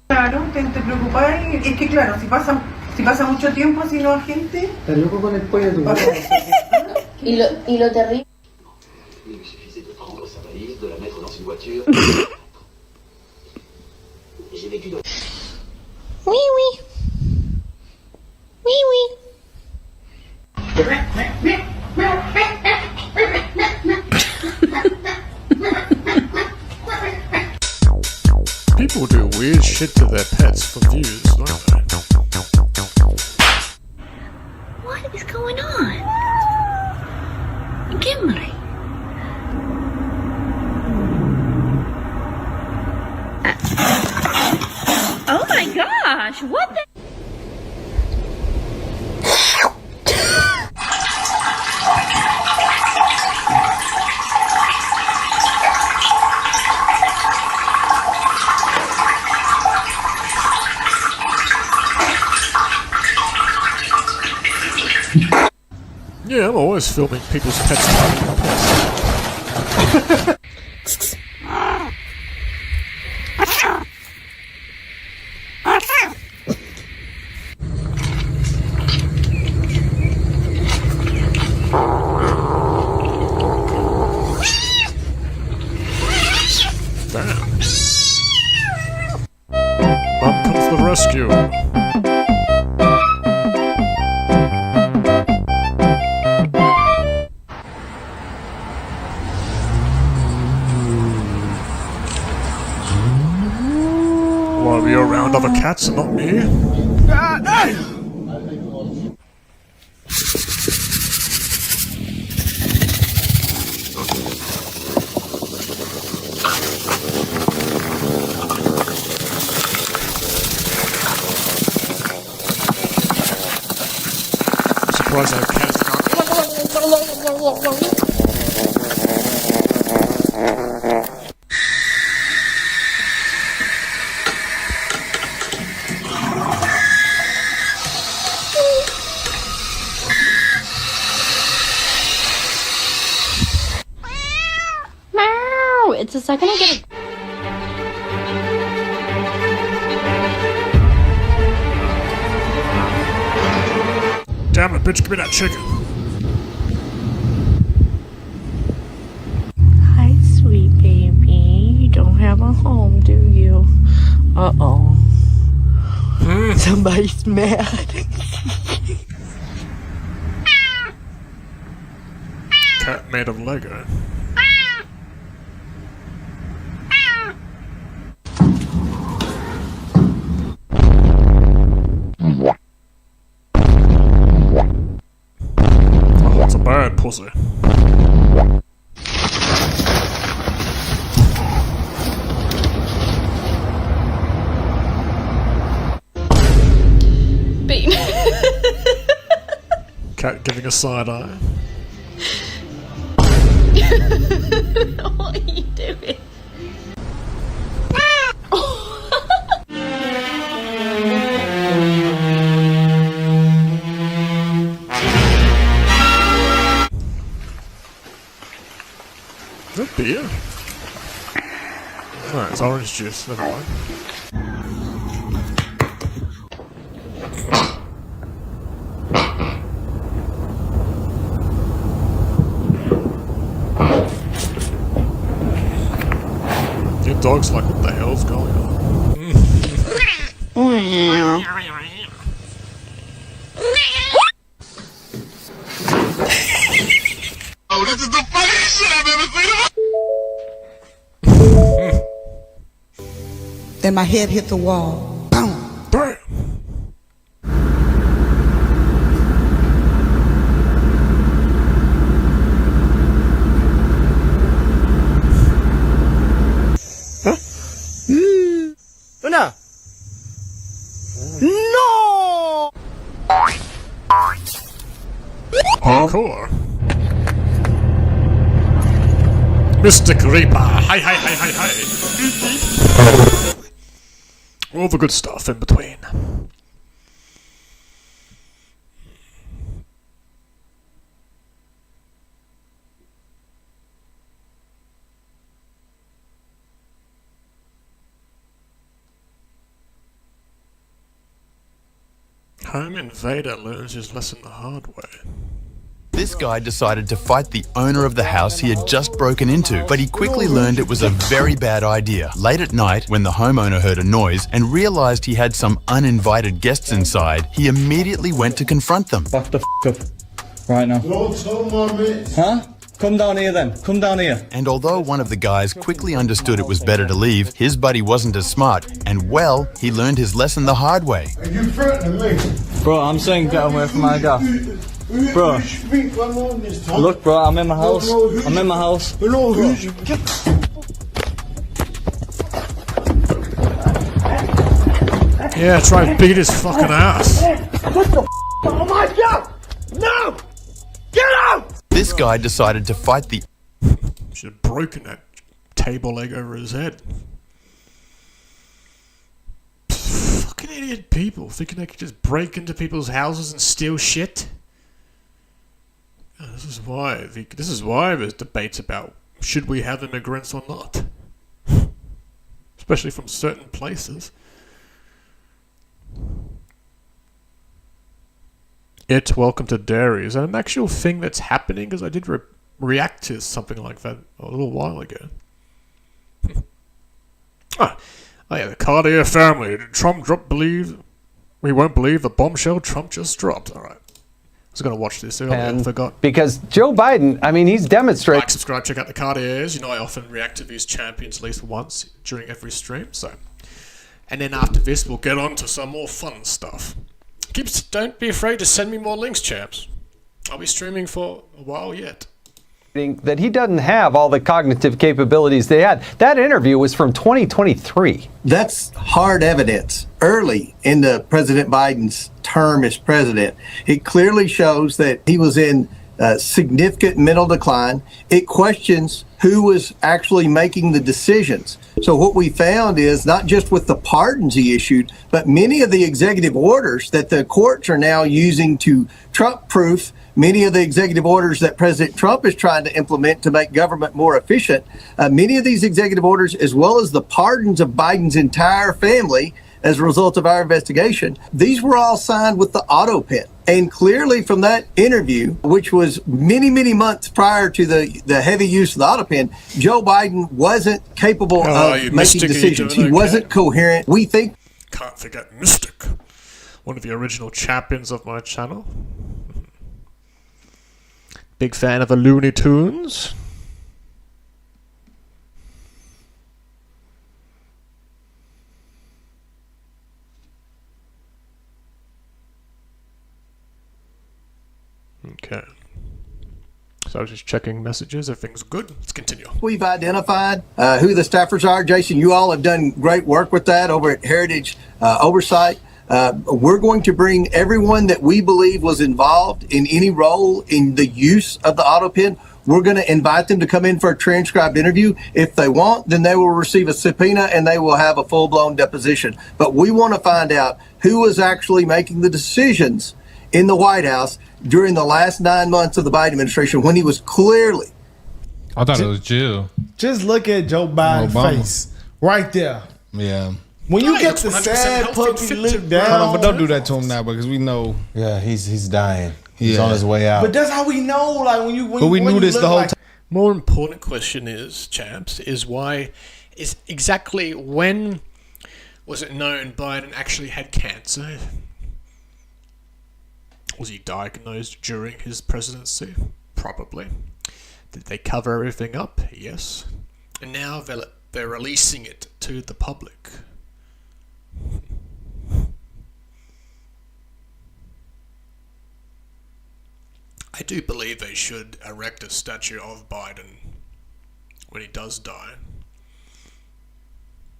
Claro, te preocupás, es que claro, si pasa mucho tiempo así no hay gente. Estás loco con el pollo de tu papá. Y lo terrible. Il me suffisait de prendre sa valise, de la mettre dans une voiture. J'ai vécu dans... Oui, oui. Oui, oui. People do weird shit to their pets for views, don't they? What is going on? Gimli. Oh my gosh, what the? Yeah, I'm always filming people's pets. Damn. Mom comes to the rescue. Why are you around other cats and not me? Surprised our cats are Meow. It's the second I get a... Damn it, bitch, give me that chicken. Hi, sweet baby. You don't have a home, do you? Uh-oh. Somebody's mad. Cat made of Lego. pussy. Bean. Cat giving a side eye. What are you doing? Is that beer? No, it's orange juice. Never mind. Your dog's like, what the hell's going on? Oh, this is the funniest shit I've ever seen. Then my head hit the wall. Boom. Bam. Una. No. Hardcore. Mr. Creeper. Hi, hi, hi, hi, hi. All the good stuff in between. Home invader learns his lesson the hard way. This guy decided to fight the owner of the house he had just broken into, but he quickly learned it was a very bad idea. Late at night, when the homeowner heard a noise and realized he had some uninvited guests inside, he immediately went to confront them. Fuck the up right now. Huh? Come down here then. Come down here. And although one of the guys quickly understood it was better to leave, his buddy wasn't as smart, and well, he learned his lesson the hard way. Are you threatening me? Bro, I'm saying get away from my guy. Bro, look, bro, I'm in my house. I'm in my house. Yeah, try and beat his fucking ass. What the oh my god! No! Get out! This guy decided to fight the... Should have broken that table leg over his head. Fucking idiot people thinking they could just break into people's houses and steal shit. This is why there's debates about should we have immigrants or not, especially from certain places. Welcome to Dairy. Is that an actual thing that's happening? Because I did react to something like that a little while ago. Oh yeah, the Cartier family. Did Trump we won't believe the bombshell Trump just dropped. All right. I was going to watch this earlier, I forgot. Because Joe Biden, I mean, he's demonstrating... Like, subscribe, check out the Cartiers. You know I often react to these champions at least once during every stream, so... And then after this, we'll get on to some more fun stuff. Don't be afraid to send me more links, champs. I'll be streaming for a while yet. That he doesn't have all the cognitive capabilities they had. That interview was from 2023. That's hard evidence early in the President Biden's term as president. It clearly shows that he was in significant mental decline. It questions who was actually making the decisions. So what we found is not just with the pardons he issued, but many of the executive orders that the courts are now using to Trump-proof many of the executive orders that President Trump is trying to implement to make government more efficient. Many of these executive orders, as well as the pardons of Biden's entire family as a result of our investigation, these were all signed with the auto pen. And clearly from that interview, which was many, many months prior to the heavy use of the auto pen, Joe Biden wasn't capable of making decisions. He wasn't coherent. We think... Can't forget Mystic, one of the original champions of my channel. Big fan of the Looney Tunes. Okay. So I was just checking messages. Everything's good. Let's continue. We've identified who the staffers are. Jason, you all have done great work with that over at Heritage Oversight. We're going to bring everyone that we believe was involved in any role in the use of the auto pen. We're going to invite them to come in for a transcribed interview. If they want, then they will receive a subpoena and they will have a full-blown deposition. But we want to find out who was actually making the decisions in the White House during the last 9 months of the Biden administration when he was clearly. I thought it was Jill. Just look at Joe Biden's face right there. Yeah. When you get the sad puppy look down. Hold on, but don't do that to him now because we know. Yeah, he's dying. He's on his way out. But that's how we know. Like but we knew this the whole time. More important question is, chaps, is exactly when was it known Biden actually had cancer? Was he diagnosed during his presidency? Probably. Did they cover everything up? Yes. And now they're releasing it to the public. I do believe they should erect a statue of Biden when he does die.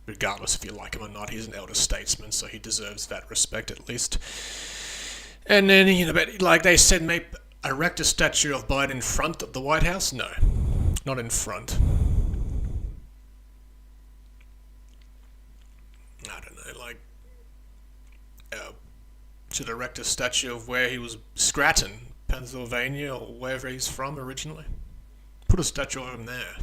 Regardless if you like him or not, he's an elder statesman, so he deserves that respect at least. And then, but like they said, maybe erect a statue of Biden in front of the White House? No, not in front. I don't know, like, should erect a statue of where he was, Scranton, Pennsylvania, or wherever he's from originally. Put a statue of him there.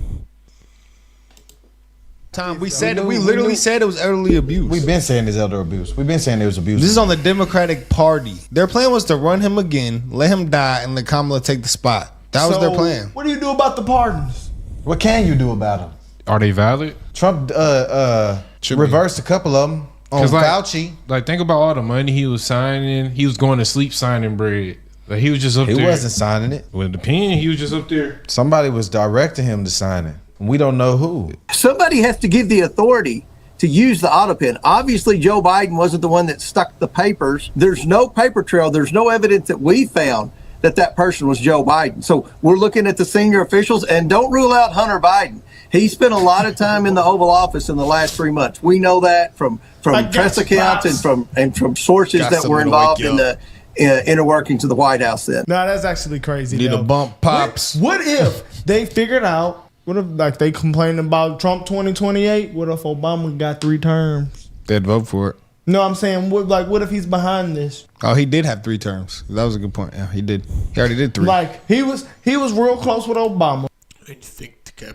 We literally said it was elderly abuse. We've been saying this elder abuse. We've been saying there was abuse. This is on the Democratic Party. Their plan was to run him again, let him die, and let Kamala take the spot. That was their plan. What do you do about the pardons? What can you do about them? Are they valid? Trump reversed a couple of them on Fauci. Like, think about all the money he was signing. He was going to sleep signing bread. Like, he was just up there. He wasn't signing it. With the pen, he was just up there. Somebody was directing him to sign it. We don't know who. Somebody has to give the authority to use the auto pen. Obviously, Joe Biden wasn't the one that stuck the papers. There's no paper trail. There's no evidence that we found that person was Joe Biden. So we're looking at the senior officials, and don't rule out Hunter Biden. He spent a lot of time in the Oval Office in the last 3 months. We know that from press accounts and from sources that were involved in the inner workings of the White House then. No, that's actually crazy. Need a bump pops. What if they figured out, what if like they complained about Trump 2028? What if Obama got 3 terms? They'd vote for it. No, I'm saying, what if he's behind this? Oh, he did have 3 terms. That was a good point. Yeah, he did. He already did 3. Like, he was real close with Obama. I think a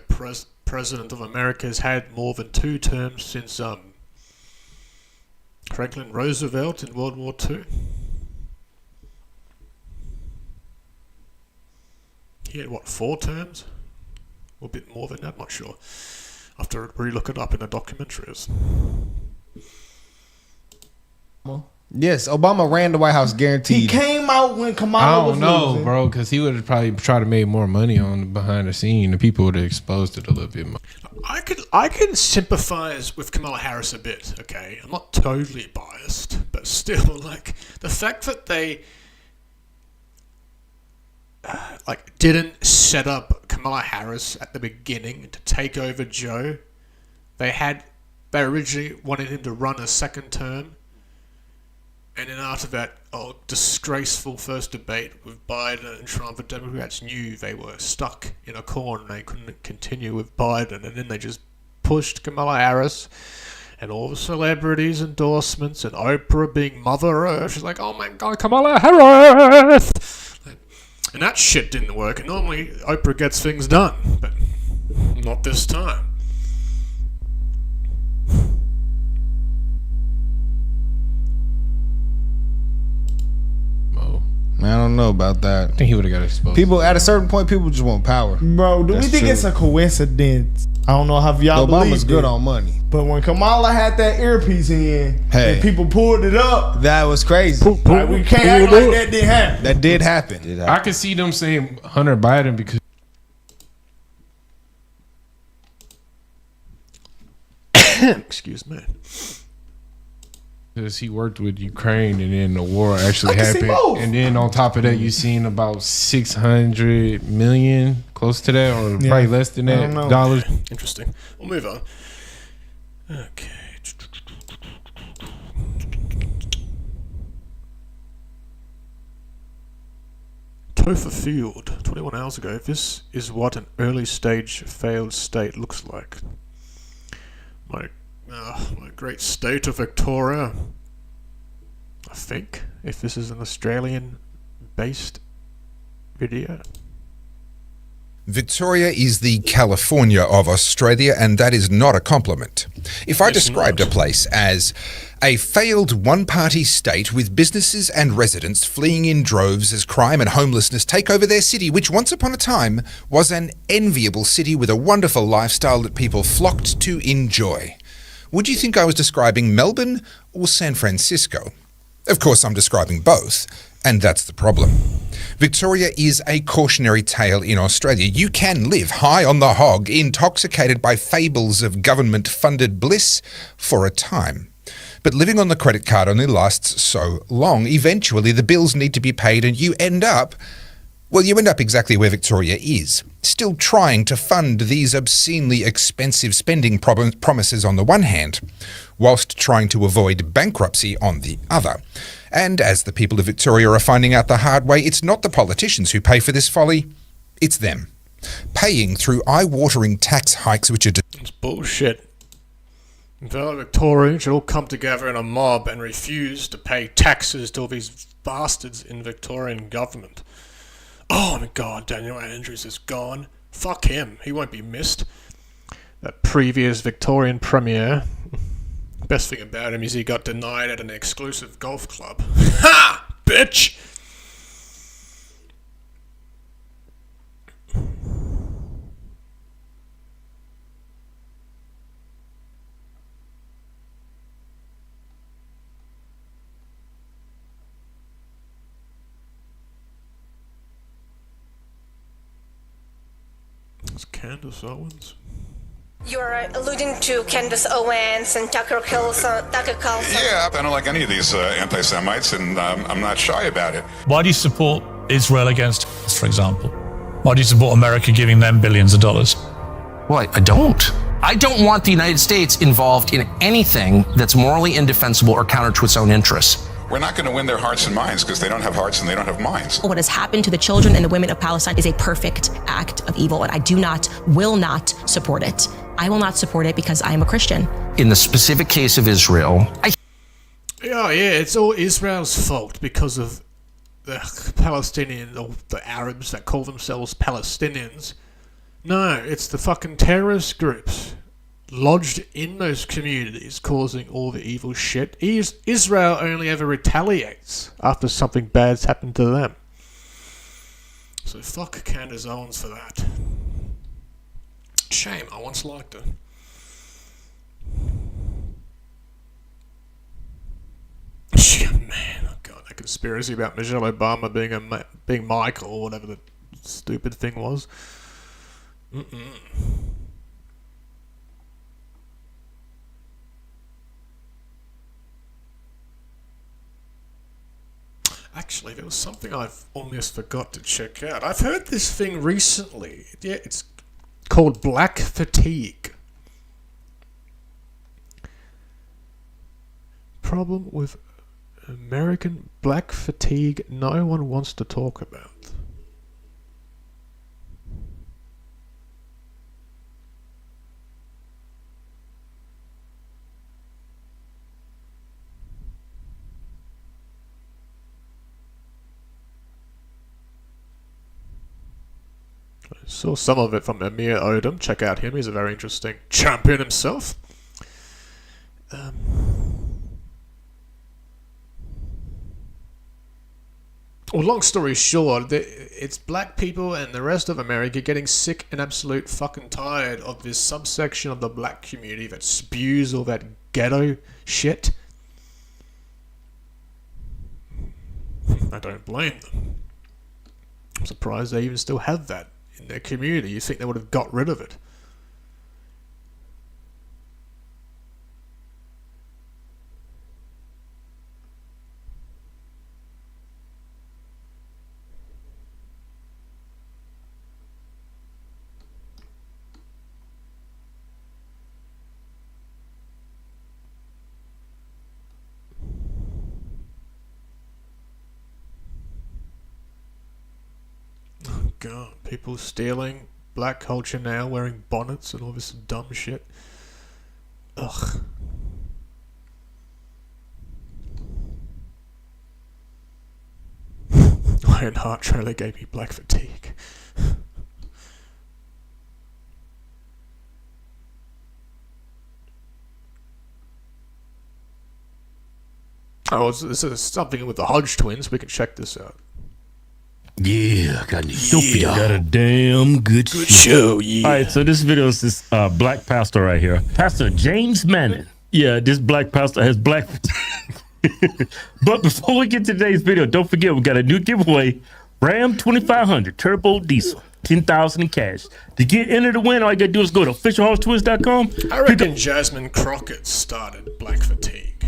president of America has had more than 2 terms since Franklin Roosevelt in World War II. He had, 4 terms? Or a bit more than that, I'm not sure. I have to re-look it up in the documentaries. Yes, Obama ran the White House guaranteed. He came out when Kamala was I don't know, losing. bro, because he would have probably tried to make more money on behind the scene. The people would have exposed it a little bit more. I can sympathize with Kamala Harris a bit, okay? I'm not totally biased, but still, like, the fact that they didn't set up Kamala Harris at the beginning to take over Joe. They originally wanted him to run a second term, and then after that disgraceful first debate with Biden and Trump, the Democrats knew they were stuck in a corner and they couldn't continue with Biden, and then they just pushed Kamala Harris and all the celebrities' endorsements and Oprah being Mother Earth. She's like, oh my God, Kamala Harris! And that shit didn't work, and normally Oprah gets things done, but not this time. I don't know about that. I think he would have got exposed. People at a certain point, people just want power. Bro, do we think it's a coincidence? I don't know how y'all believe Obama's good on money. But when Kamala had that earpiece in, and people pulled it up, that was crazy. Like, we can't act like that didn't happen. That did happen. I could see them saying Hunter Biden because excuse me. Because he worked with Ukraine, and then the war actually I can see happened. both. And then on top of that, you seen about 600 million, close to that, or probably less than I that, don't know. dollars. Interesting. We'll move on. Okay. Topher Field, 21 hours ago. This is what an early stage failed state looks like. My great state of Victoria. I think, if this is an Australian-based video. Victoria is the California of Australia, and that is not a compliment. If I described a place as a failed one-party state with businesses and residents fleeing in droves as crime and homelessness take over their city, which once upon a time was an enviable city with a wonderful lifestyle that people flocked to enjoy, would you think I was describing Melbourne or San Francisco? Of course, I'm describing both, and that's the problem. Victoria is a cautionary tale in Australia. You can live high on the hog, intoxicated by fables of government-funded bliss for a time. But living on the credit card only lasts so long. Eventually, the bills need to be paid, and you end up exactly where Victoria is, still trying to fund these obscenely expensive spending promises on the one hand, whilst trying to avoid bankruptcy on the other. And as the people of Victoria are finding out the hard way, it's not the politicians who pay for this folly, it's them. Paying through eye-watering tax hikes which are... It's bullshit. Fellow Victorians should all come together in a mob and refuse to pay taxes to all these bastards in Victorian government. Oh my god, Daniel Andrews is gone. Fuck him, he won't be missed. That previous Victorian Premier. Best thing about him is he got denied at an exclusive golf club. Ha! Bitch! It's Candace Owens. You're alluding to Candace Owens and Tucker Carlson. Yeah, I don't like any of these anti-Semites, and I'm not shy about it. Why do you support Israel against, for example? Why do you support America giving them billions of dollars? Well, I don't. I don't want the United States involved in anything that's morally indefensible or counter to its own interests. We're not going to win their hearts and minds because they don't have hearts and they don't have minds. What has happened to the children and the women of Palestine is a perfect act of evil, and I will not support it. I will not support it because I am a Christian. In the specific case of Israel, Yeah, it's all Israel's fault because of the Palestinians, or the Arabs that call themselves Palestinians. No, it's the fucking terrorist groups lodged in those communities causing all the evil shit. Israel only ever retaliates after something bad's happened to them. So fuck Candace Owens for that. Shame, I once liked her. Man, oh god, that conspiracy about Michelle Obama being Michael or whatever the stupid thing was. Actually, there was something I've almost forgot to check out. I've heard this thing recently. Yeah, it's called black fatigue. Problem with American black fatigue no one wants to talk about. I saw some of it from Amir Odom. Check out him. He's a very interesting champion himself. Well, long story short, it's black people and the rest of America getting sick and absolute fucking tired of this subsection of the black community that spews all that ghetto shit. I don't blame them. I'm surprised they even still have that in their community. You think they would have got rid of it. God. People stealing black culture now, wearing bonnets and all this dumb shit. Ugh. Ironheart trailer gave me black fatigue. Oh, this is something with the Hodge twins. We can check this out. Yeah, got a damn good show. Yeah. All right, so this video is this black pastor right here, Pastor James Manning. Yeah, this black pastor has black. But before we get to today's video, don't forget we got a new giveaway: Ram 2500 Turbo Diesel, 10,000 in cash. To get into the win, all you gotta do is go to officialhorsetwins.com. I reckon Jasmine Crockett started black fatigue.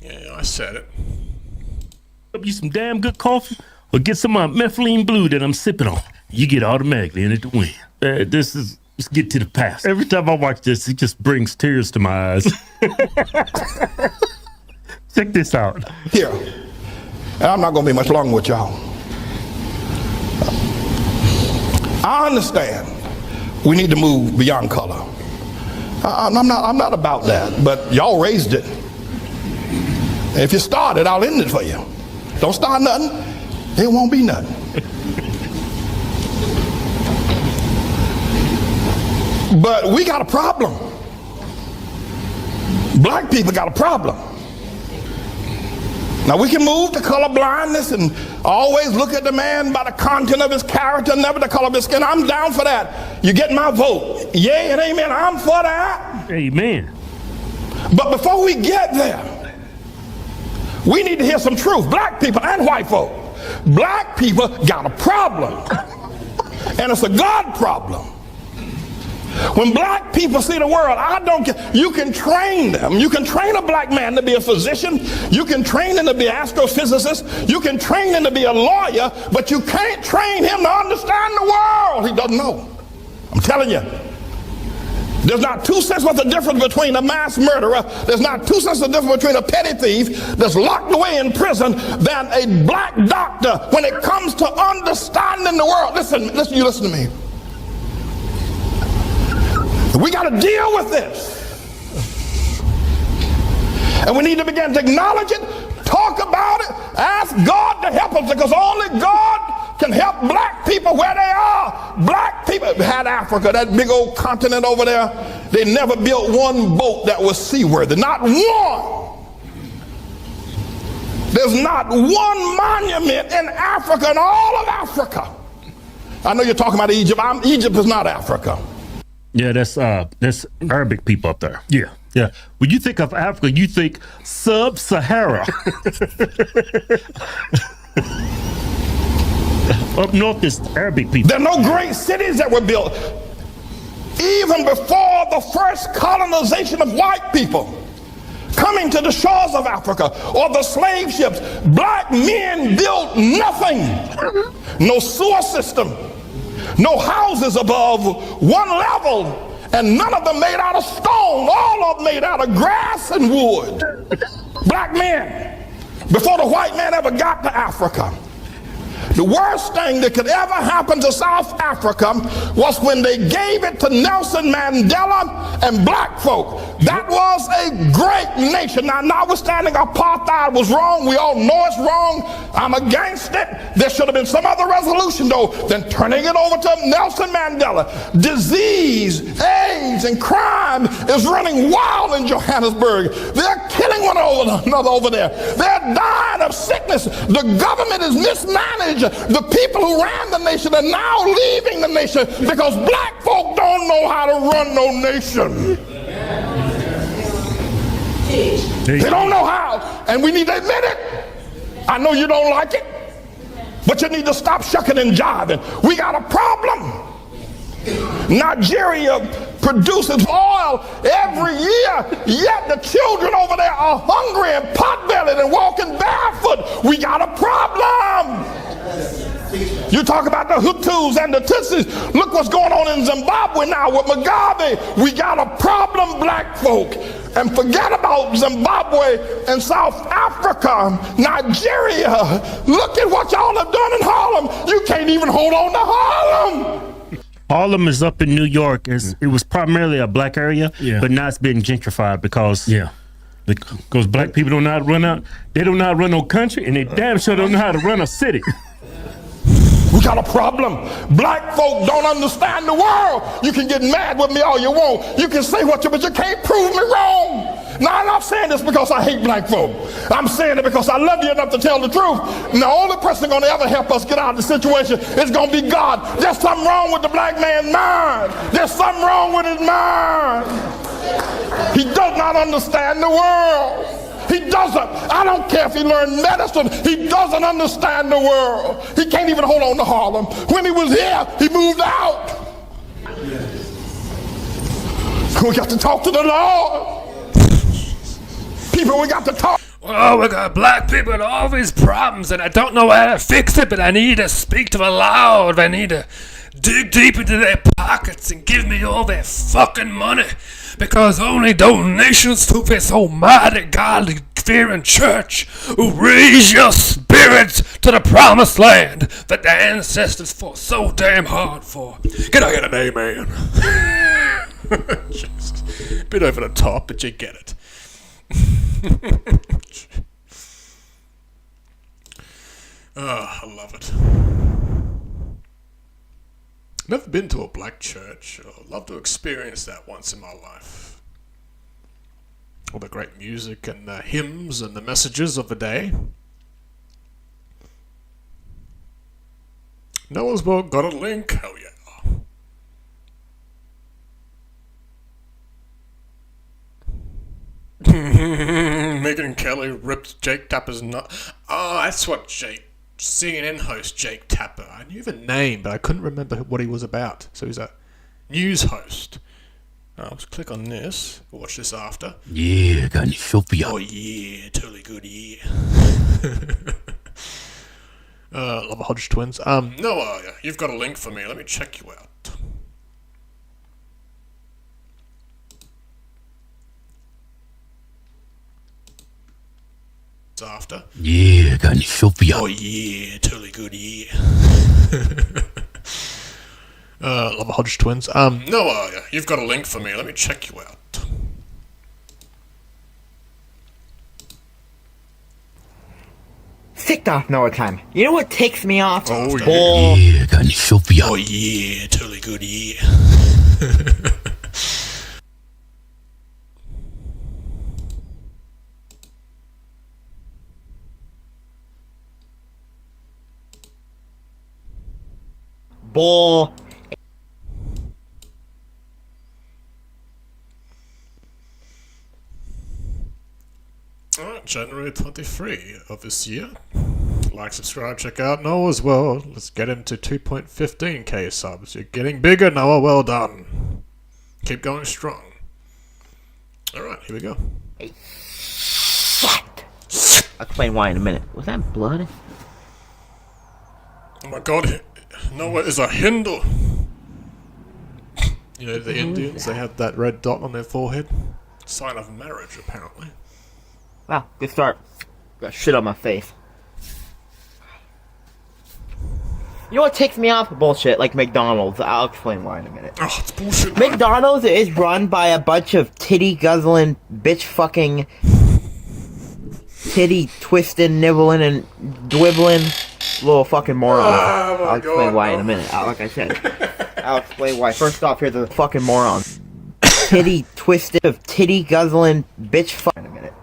Yeah, I said it. Up you some damn good coffee, or get some methylene blue that I'm sipping on. You get automatically in it to win. Let's get to the past. Every time I watch this, it just brings tears to my eyes. Check this out. Here, and I'm not gonna be much longer with y'all. I understand we need to move beyond color. I'm not about that, but y'all raised it. If you start it, I'll end it for you. Don't start nothing, it won't be nothing. But we got a problem. Black people got a problem. Now we can move to color blindness and always look at the man by the content of his character, never the color of his skin. I'm down for that. You get my vote. Yay and amen. I'm for that. Amen. But before we get there, we need to hear some truth. Black people and white folk. Black people got a problem. And it's a God problem. When black people see the world, I don't care. You can train them. You can train a black man to be a physician. You can train him to be an astrophysicist. You can train him to be a lawyer, but you can't train him to understand the world. He doesn't know. I'm telling you. There's not 2 cents worth of difference between a mass murderer. There's not 2 cents of difference between a petty thief that's locked away in prison than a black doctor when it comes to understanding the world. Listen, you listen to me. We got to deal with this. And we need to begin to acknowledge it, talk about it, ask God to help us, because only God can help black people where they are. Black people had Africa, that big old continent over there. They never built one boat that was seaworthy. Not one. There's not one monument in Africa, in all of Africa. I know you're talking about Egypt. Egypt is not Africa. Yeah, that's Arabic people up there. Yeah. When you think of Africa, you think sub-Sahara. Up north is Arabic people. There are no great cities that were built. Even before the first colonization of white people coming to the shores of Africa, or the slave ships, black men built nothing. No sewer system. No houses above one level, and none of them made out of stone. All of them made out of grass and wood. Black men, before the white man ever got to Africa. The worst thing that could ever happen to South Africa was when they gave it to Nelson Mandela and black folk. That was a great nation. Now, notwithstanding apartheid was wrong, we all know it's wrong. I'm against it. There should have been some other resolution, though, than turning it over to Nelson Mandela. Disease, AIDS, and crime is running wild in Johannesburg. They're killing one another over there. They're dying of sickness. The government is mismanaged. The people who ran the nation are now leaving the nation because black folk don't know how to run no nation. They don't know how, and we need to admit it. I know you don't like it, but you need to stop shucking and jiving. We got a problem. Nigeria produces oil every year, yet the children over there are hungry and pot-bellied and walking barefoot. We got a problem. You talk about the Hutus and the Tutsis. Look what's going on in Zimbabwe now with Mugabe. We got a problem, black folk. And forget about Zimbabwe and South Africa, Nigeria. Look at what y'all have done in Harlem. You can't even hold on to Harlem. Harlem is up in New York. It was primarily a black area, but now it's been gentrified because black people don't know how to run out. They don't know how to run no country, and they damn sure don't know how to run a city. We got a problem. Black folk don't understand the world. You can get mad with me all you want. You can say what you, but you can't prove me wrong. Now, I'm not saying this because I hate black folk. I'm saying it because I love you enough to tell the truth. And the only person going to ever help us get out of the situation is going to be God. There's something wrong with the black man's mind. There's something wrong with his mind. He does not understand the world. He doesn't. I don't care if he learned medicine. He doesn't understand the world. He can't even hold on to Harlem. When he was here, he moved out. We got to talk to the Lord. People, we got to talk. Oh, we got black people with all these problems, and I don't know how to fix it, but I need to speak to them loud. I need to dig deep into their pockets and give me all their fucking money. Because only donations to this almighty, godly, fearing church will raise your spirits to the promised land that the ancestors fought so damn hard for. Can I get an amen? Just bit over the top, but you get it. Oh, I love it. Never been to a black church. I'd love to experience that once in my life. All the great music and the hymns and the messages of the day. Noahsburg got a link. Hell yeah. Megan Kelly ripped Jake Tapper's nut. Oh, that's what CNN host Jake Tapper. I knew the name, but I couldn't remember what he was about. So he's a news host. I'll just click on this. Watch this after. Yeah, got any soap for you. Oh yeah, totally good. Yeah. Love Hodge twins. Noah, you've got a link for me. Let me check you out. After. Yeah, got any soap for you. Oh yeah, totally good. Yeah. Love Hodge twins. Noah, you've got a link for me. Let me check you out. Ticked off Noah time. You know what takes me off? Oh yeah, got any soap for you. Oh yeah, totally good. Yeah. Bull. Alright, January 23 of this year. Like, subscribe, check out Noah as well. Let's get him to 2.15k subs. You're getting bigger, Noah. Well done. Keep going strong. Alright, here we go. Hey, shit. I'll explain why in a minute. Was that blood? Oh my god, Noah is a Hindu. You know, the Indians, they have that red dot on their forehead. Sign of marriage, apparently. Wow, good start. Got shit on my face. You know what takes me off? Bullshit, like McDonald's. I'll explain why in a minute. Oh, it's bullshit. McDonald's is run by a bunch of titty guzzling, bitch fucking, titty twisting, nibbling, and dwibbling little fucking morons. I'll explain why in a minute. Like I said, I'll explain why. First off, here's the fucking morons. Titty twisted of titty guzzling, bitch fucking in a minute.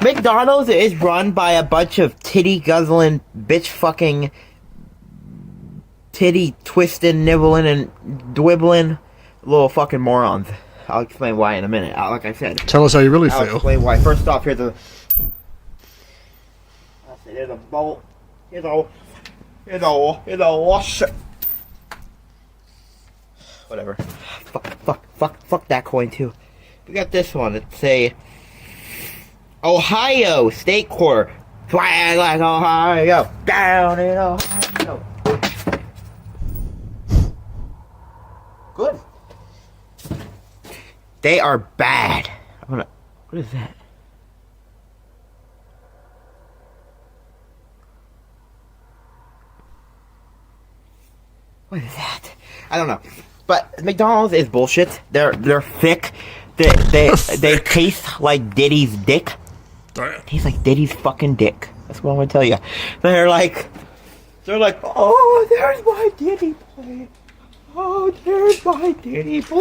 McDonald's is run by a bunch of titty guzzling, bitch fucking, titty twisting, nibbling, and dwibbling little fucking morons. I'll explain why in a minute. Like I said, tell us how you really feel. I'll explain why. First off, here's a bolt. Here's a wash. Whatever. Fuck that coin too. We got this one. It's a Ohio State Court. Flag like Ohio. Down in Ohio. Good. They are bad. What is that? What is that? I don't know. But McDonald's is bullshit. They're thick. They taste like Diddy's dick. Tastes like Diddy's fucking dick. That's what I'm gonna tell you. They're like, oh, there's my Diddy play. Oh, there's my Diddy play.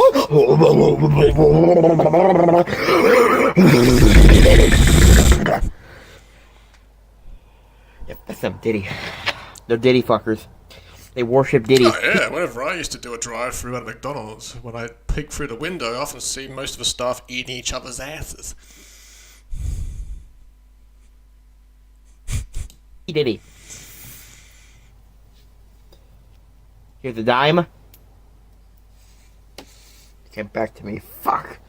Yep, that's some Diddy. They're Diddy fuckers. They worship Diddy. Oh yeah, whenever I used to do a drive-through at McDonald's, when I peek through the window, I often see most of the staff eating each other's asses. Diddy. Here's a dime. Get back to me. Fuck.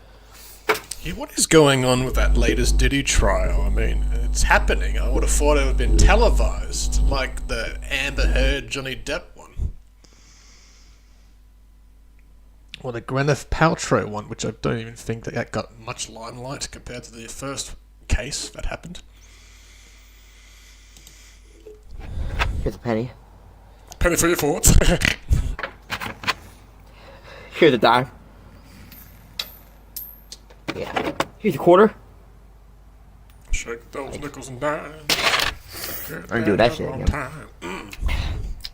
Yeah, what is going on with that latest Diddy trial? I mean, it's happening. I would have thought it would have been televised, like the Amber Heard Johnny Depp one. Or the Gwyneth Paltrow one, which I don't even think that got much limelight compared to the first case that happened. Here's a penny. Penny for your thoughts. Here's a dime. Yeah. Here's a quarter. Shake those nickels and dimes. I'm gonna do that shit again.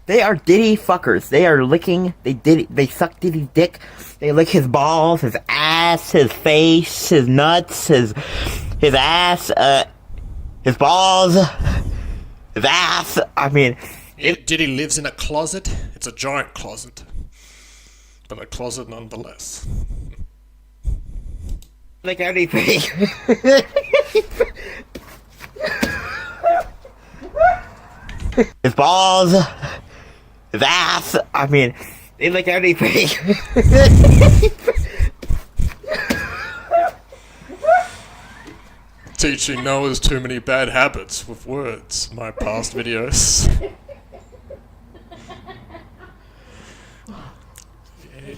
They are Diddy fuckers. They are licking. They suck Diddy's dick. They lick his balls, his ass, his face, his nuts, his ass, his balls, his ass. I mean, Diddy lives in a closet. It's a giant closet, but a closet nonetheless. Like anything. His balls, his ass. I mean, they like anything. Teaching Noah's too many bad habits with words. My past videos.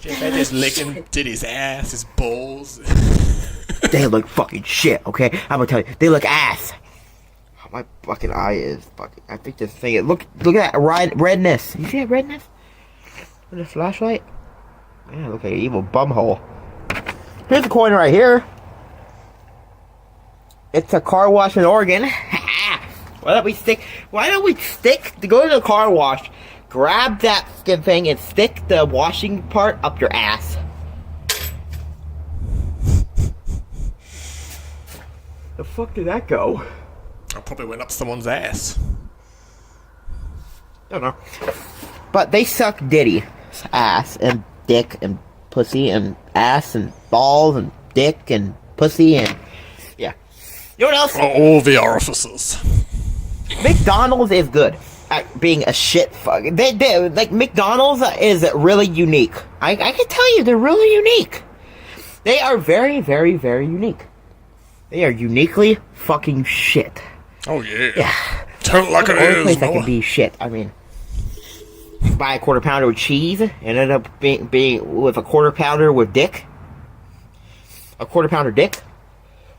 They're just licking Diddy's ass, his balls. They look fucking shit, okay? I'm gonna tell you, they look ass. Oh, my fucking eye is fucking. I think this thing. Look at that redness. You see that redness? With the flashlight? Yeah, look at an evil bumhole. Here's a coin right here. It's a car wash in Oregon. Why don't we go to the car wash, grab that skin thing, and stick the washing part up your ass. The fuck did that go? I probably went up someone's ass. Don't know. But they suck Diddy's ass and dick and pussy and ass and balls and dick and pussy and yeah. You know what else? All the orifices. McDonald's is good at being a shit fuck. They like McDonald's is really unique. I can tell you they're really unique. They are very, very, very unique. They are uniquely fucking shit. Oh yeah. Yeah. Tell it like it is. Place that can be shit. I mean, buy a quarter pounder with cheese and end up being with a quarter pounder with dick. A quarter pounder dick.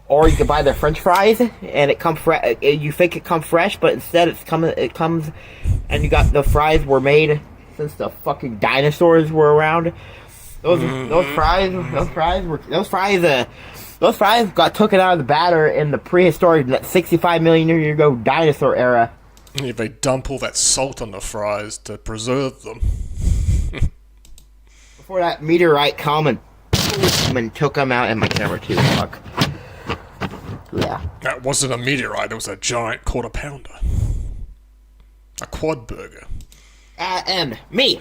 Or you can buy their French fries and it comes fresh. You think it comes fresh, but instead it comes, and you got the fries were made since the fucking dinosaurs were around. Those fries got taken out of the batter in the prehistoric 65 million year ago dinosaur era. Yeah, they dump all that salt on the fries to preserve them. Before that meteorite come and took them out, and my camera too. Fuck. Yeah. That wasn't a meteorite, it was a giant quarter pounder. A quad burger. And me,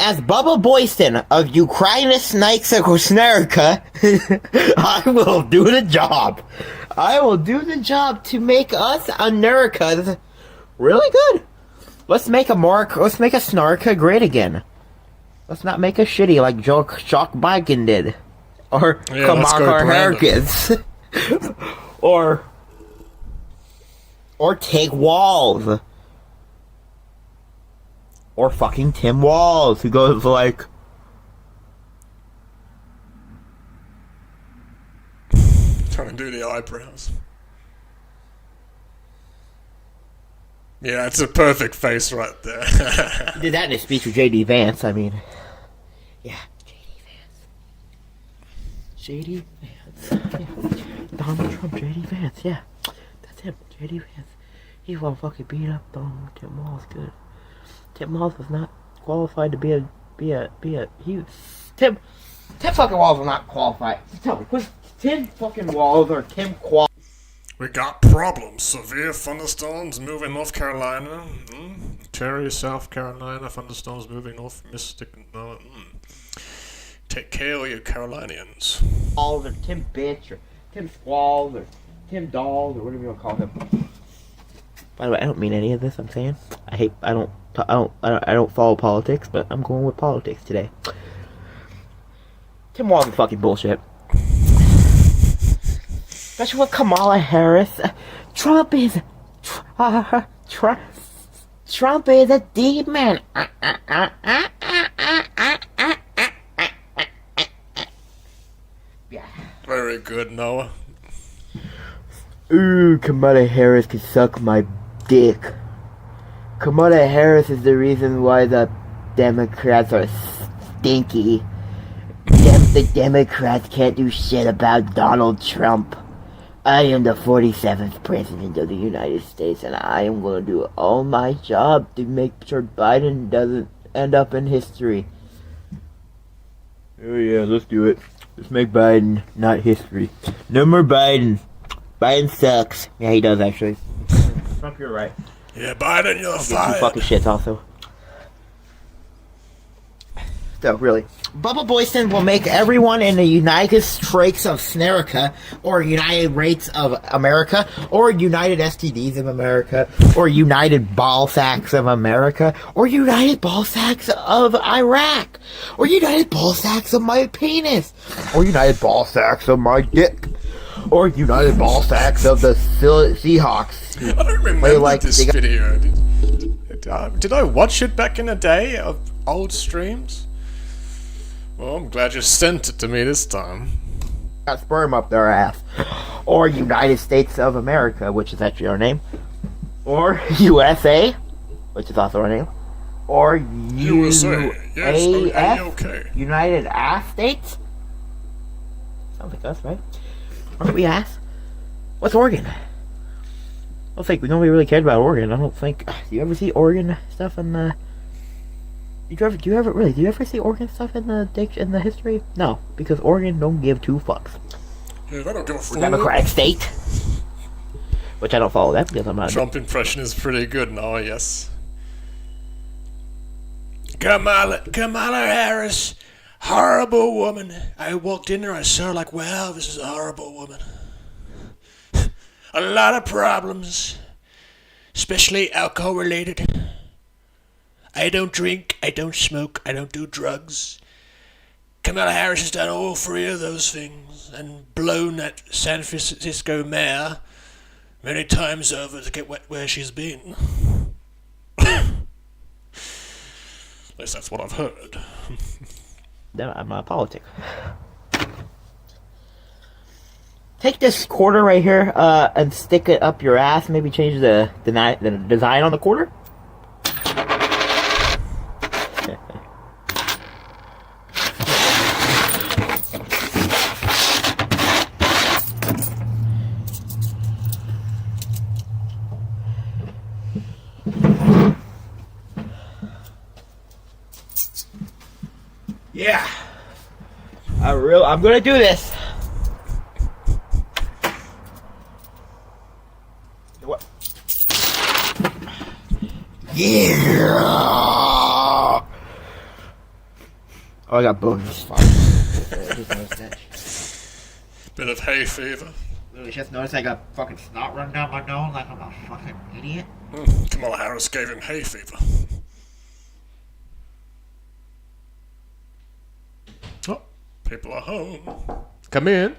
as Bubba Boyston of Ukrainis Snarka, I will do the job. I will do the job to make us Americas really good. Let's make a Snarka great again. Let's not make a shitty like Jock Biden did. Or Kamar Harkins. Or take Walls. Or fucking Tim Walls, who goes like... trying to do the eyebrows. Yeah, it's a perfect face right there. He did that in his speech with J.D. Vance. I mean, yeah, J.D. Vance. Yeah. Donald Trump, J.D. Vance. Yeah, that's him, J.D. Vance. He will fucking beat up Tim Walz. Good. Tim Walz was not qualified to Tim fucking Walz was not qualified. Tell me, was Tim fucking Walz or Tim qualified? We got problems. Severe thunderstorms moving North Carolina. Terry, South Carolina. Thunderstorms moving north. Mystic. Take care, you Carolinians. Walz or Tim Bitch or Tim Squalls or Tim Dolls or whatever you want to call him. By the way, I don't mean any of this I'm saying. I don't follow politics, but I'm going with politics today. Tim Walz is fucking bullshit. Especially with Kamala Harris. Trump is a demon. Very good, Noah. Ooh, Kamala Harris can suck my dick. Kamala Harris is the reason why the Democrats are stinky. The Democrats can't do shit about Donald Trump. I am the 47th President of the United States, and I am going to do all my job to make sure Biden doesn't end up in history. Oh yeah, let's do it. Let's make Biden not history. No more Biden. Biden sucks. Yeah, he does actually. Trump, you're right. Yeah, Biden, you're fired. Two fucking shits also. So, really. Bubba Boyston will make everyone in the United States of Snerica, or United Rates of America, or United STDs of America, or United Ball Sacks of America, or United Ball Sacks of Iraq, or United Ball Sacks of my penis, or United Ball Sacks of my dick, or United Ball Sacks of the Seahawks. I don't remember this video. Did I watch it back in the day of old streams? Well, I'm glad you sent it to me this time. Got sperm up their ass. Or United States of America, which is actually our name. Or USA, which is also our name. Or USA. Yes, okay. United Ass States? Sounds like us, right? Aren't we ass? What's Oregon? I don't think nobody really cared about Oregon. I don't think. Do you ever see Oregon stuff in the? Do you ever see Oregon stuff in the history? No, because Oregon don't give two fucks. Yeah, I don't give a fuck. Democratic state. Which I don't follow that because I'm not. Trump impression is pretty good now, yes. Kamala Harris, horrible woman. I walked in there, I saw her like, wow, this is a horrible woman. A lot of problems, especially alcohol related. I don't drink, I don't smoke, I don't do drugs. Kamala Harris has done all three of those things and blown that San Francisco mayor many times over to get where she's been. At least that's what I've heard. I'm not a politic. Take this quarter right here and stick it up your ass. Maybe change the design on the quarter. Yeah. I'm gonna do this. What? Yeah. Oh, I got boogers. Bit of hay fever. Literally just noticed I got fucking snot running down my nose like I'm a fucking idiot. Kamala Harris gave him hay fever. Oh, people are home. Come in.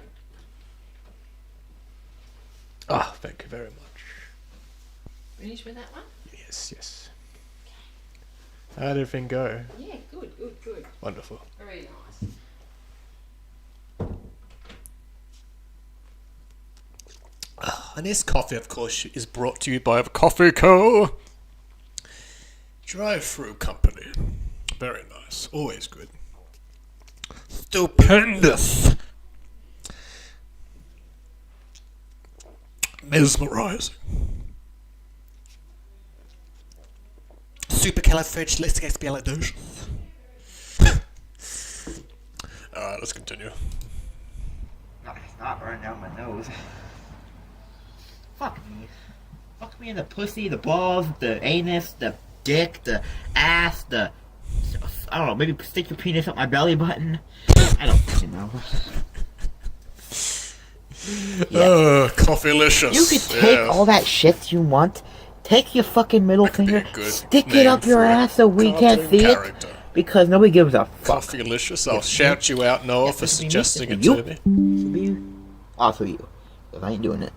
Ah, thank you very much. Finished with that one? Yes. How did everything go? Yeah, good. Wonderful. Very nice. And this coffee, of course, is brought to you by the Coffee Co. Drive-through company. Very nice. Always good. Stupendous. Mesmerizing. Supercalifragilisticexpialidocious. Alright, let's continue. It's not running down my nose. Fuck me. Fuck me in the pussy, the balls, the anus, the dick, the ass, the... I don't know, maybe stick your penis up my belly button. I don't fucking know. Coffeelicious. You could take all that shit you want, take your fucking middle finger, stick it up your ass so we can't see it, because nobody gives a fuck. Coffeelicious. I'll shout you out, Noah, for suggesting it you. to me. Also you. Because I ain't doing it.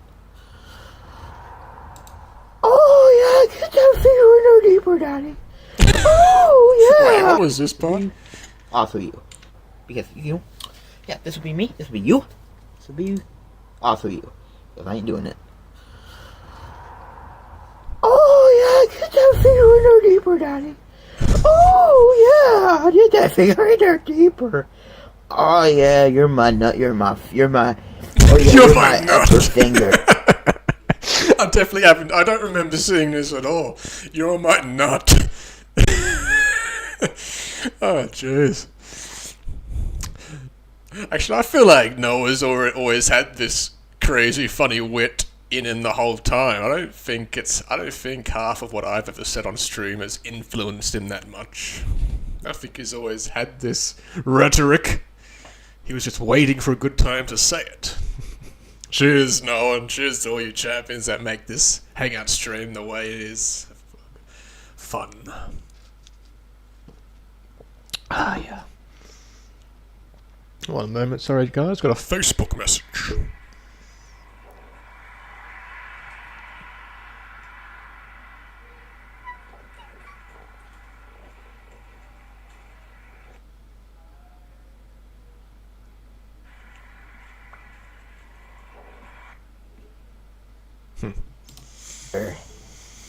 Oh yeah, get that finger in there deeper, Daddy. Oh yeah. Wait, what was this part? Also you. Because you. Yeah, this will be me. This will be you. This will be you. Also you. Because I ain't doing it. Oh yeah, get that finger in there deeper, Daddy. Oh yeah, get that finger in there deeper. Oh yeah, you're my nut. You're my. Oh yeah, you're my upper finger. I definitely haven't. I don't remember seeing this at all. You're my nut. Oh, jeez. Actually, I feel like Noah's always had this crazy, funny wit in the whole time. I don't think half of what I've ever said on stream has influenced him that much. I think he's always had this rhetoric. He was just waiting for a good time to say it. Cheers, Noah, and cheers to all you champions that make this Hangout stream the way it is. Fun. Ah, yeah. One moment, sorry guys, got a Facebook message.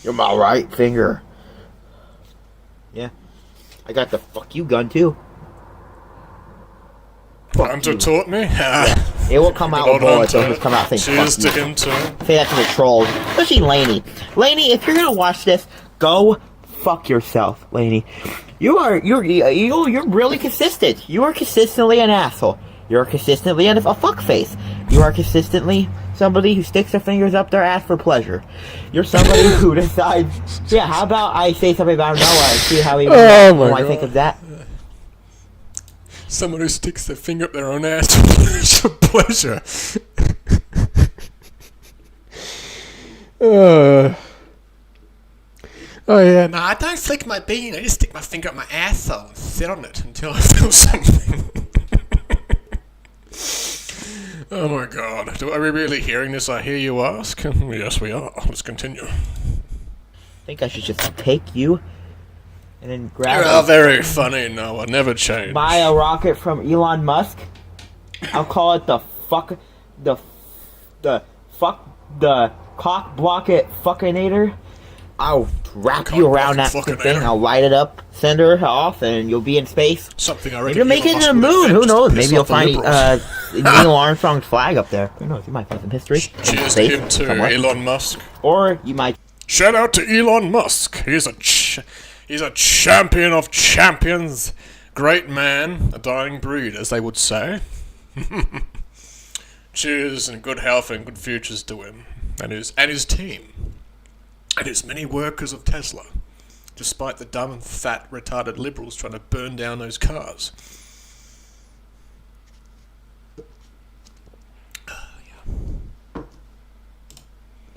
You're my right finger. Yeah. I got the fuck you gun too. Hunter taught me? Yeah. It will come out with bullets, it'll just come out saying cheers fuck to you. him too. Say that to the trolls. Especially Lainey. Lainey, if you're gonna watch this, go fuck yourself, Lainey. You're really consistent. You are consistently an asshole. You're consistently a fuckface. You are consistently somebody who sticks their fingers up their ass for pleasure. You're somebody who decides, yeah, how about I say something about Noah and see how he when I think of that. Someone who sticks their finger up their own ass for pleasure. Oh yeah, no, I don't flick my bean, I just stick my finger up my asshole and sit on it until I feel something. Oh my god, are we really hearing this, I hear you ask? Yes we are, let's continue. I think I should just take you and then grab You're very funny, Noah, never change. Buy a rocket from Elon Musk. I'll call it the cock blocket fuckinator. I'll wrap you around that thing, I'll light it up, send her off, and you'll be in space. Something I Maybe reckon you'll make it to the moon, who knows? Maybe you'll find Neil Armstrong's flag up there. Who knows, you might find some history. Cheers to him too, Elon Musk. Or you might... Shout out to Elon Musk, he's a champion of champions. Great man, a dying breed, as they would say. Cheers and good health and good futures to him and his team and his many workers of Tesla, despite the dumb, fat, retarded liberals trying to burn down those cars.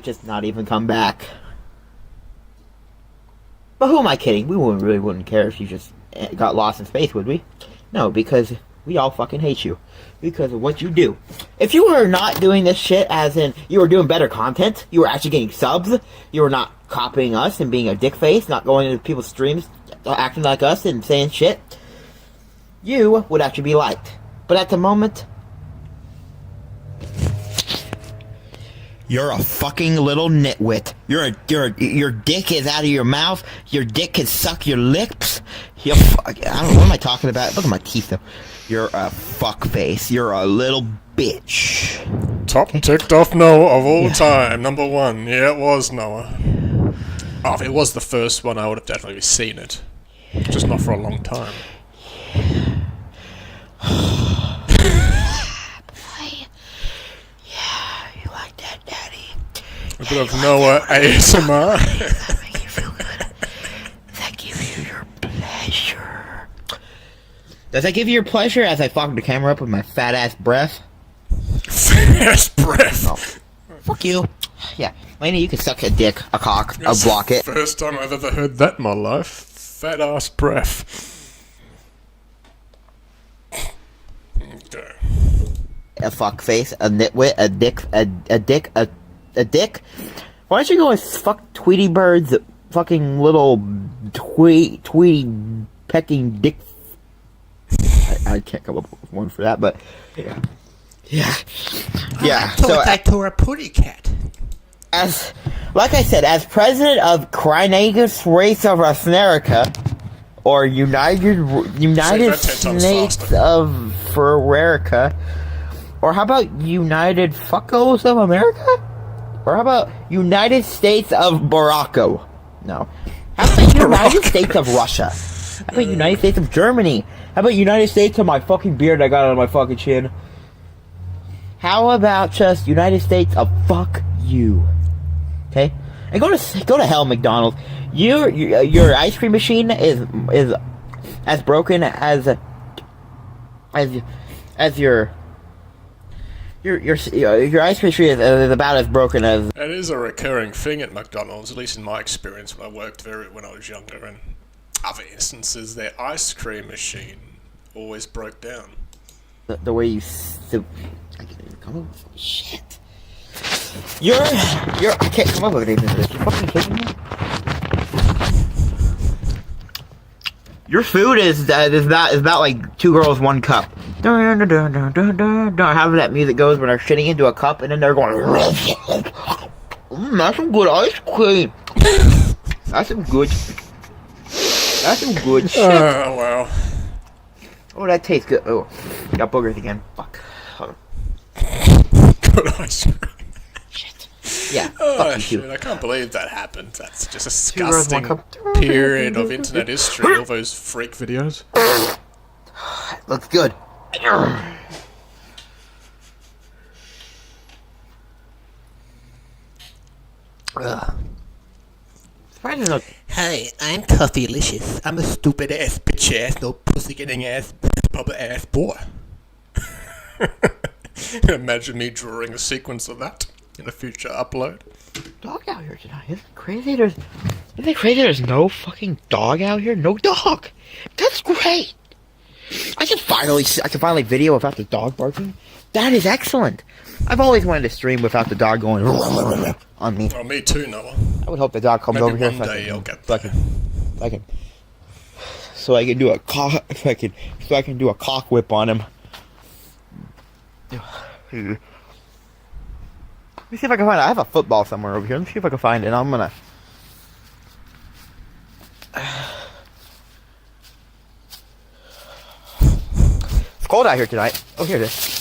Just not even come back. But who am I kidding? We really wouldn't care if you just got lost in space, would we? No, because we all fucking hate you. Because of what you do. If you were not doing this shit, as in, you were doing better content, you were actually getting subs, you were not copying us and being a dick face, not going into people's streams, acting like us and saying shit, you would actually be liked. But at the moment, You're a fucking little nitwit. Your dick is out of your mouth. Your dick can suck your lips. I don't know, what am I talking about? Look at my teeth, though. You're a fuckface. You're a little bitch. Top ticked off Noah of all time. Number 1. Yeah, it was Noah. Oh, if it was the first one, I would have definitely seen it. Just not for a long time. A bit of Noah ASMR. That gives you your pleasure. Does that give you your pleasure as I fuck the camera up with my fat ass breath? Fat ass breath? No. Fuck you. Yeah. Lainey, you can suck a dick, a cock, a block it. First time I've ever heard that in my life. Fat ass breath. Okay. A fuck face, a nitwit, a dick, a dick. Why don't you go with fuck Tweety Bird's fucking little Tweety pecking dick? I can't come up with one for that, but yeah. So I tore a putty cat. Like I said, as president of Crinagus Race of America, or United States of America, or how about United Fuckos of America? Or how about United States of Morocco? No. How about United States of Russia? How about United States of Germany? How about United States of my fucking beard I got on my fucking chin? How about just United States of fuck you? Okay? And go to hell, McDonald's. Your ice cream machine is as broken as your ice cream machine is about as broken as. It is a recurring thing at McDonald's, at least in my experience when I worked there when I was younger. And other instances, their ice cream machine always broke down. The way you. I can't even come up with shit. I can't come up with anything for this. You fucking kidding me? Your food is about like 2 girls, 1 cup. However that music goes when they're shitting into a cup and then they're going. That's some good ice cream. That's some good shit. Oh wow. Oh, that tastes good. Oh, got boogers again. Fuck. Good ice cream. Shit. Yeah. Oh shit! I can't believe that happened. That's just a disgusting period of internet history. All those freak videos. Looks good. Hey, I'm Coffeelicious. I'm a stupid ass, bitch ass, no pussy getting ass, papa ass boy. Imagine me drawing a sequence of that in a future upload. Dog out here tonight. Isn't it crazy? Isn't it crazy there's no fucking dog out here? No dog. That's great. I can finally video without the dog barking. That is excellent. I've always wanted to stream without the dog going on me. Oh, me too, Noah. I would hope the dog comes over here so I can do a cock whip on him. Let me see if I can find it. I have a football somewhere over here. Let me see if I can find it. I'm gonna. It's cold out here tonight. Oh, here it is.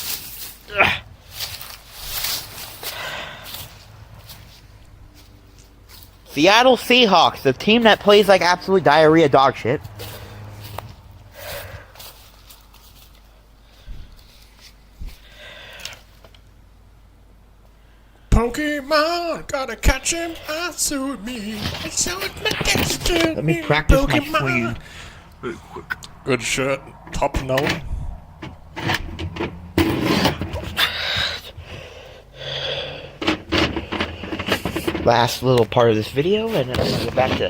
Seattle Seahawks, the team that plays like absolute diarrhea dog shit. Pokemon, gotta catch him, answer me. It's so my destiny. Let me practice Pokemon. My swing. Real quick. Good shirt, top Noah. Last little part of this video, and then I'm gonna get back to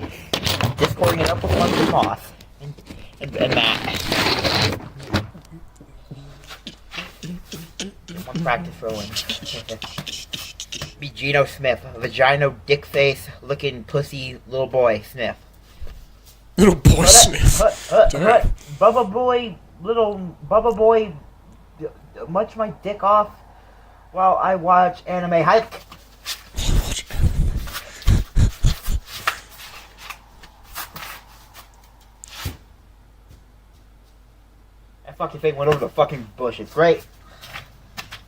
discording it up with London Moth and Matt. I'm practice rolling. Be Geno Smith, vagino, dick face, looking pussy, little boy Smith. Little boy Smith. Bubba boy, little Bubba boy, munch my dick off while I watch anime. fucking thing went over the fucking bush. It's great.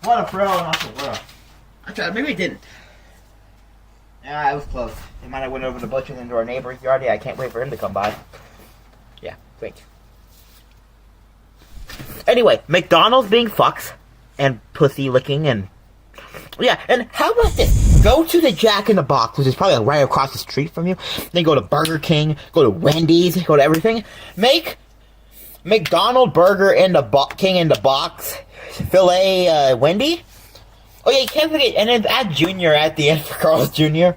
What a pro, not the world. I tried. Maybe it didn't. Yeah, it was close. It might have went over the bush and into our neighbor's yard. Yeah, I can't wait for him to come by. Yeah, great. Anyway, McDonald's being fucks and pussy licking and yeah. And how about this? Go to the Jack in the Box, which is probably like right across the street from you. Then go to Burger King, go to Wendy's, go to everything. Make McDonald Burger in the King in the Box, filet Wendy. Oh yeah, you can't forget, and then add Junior at the end for Carl's Jr.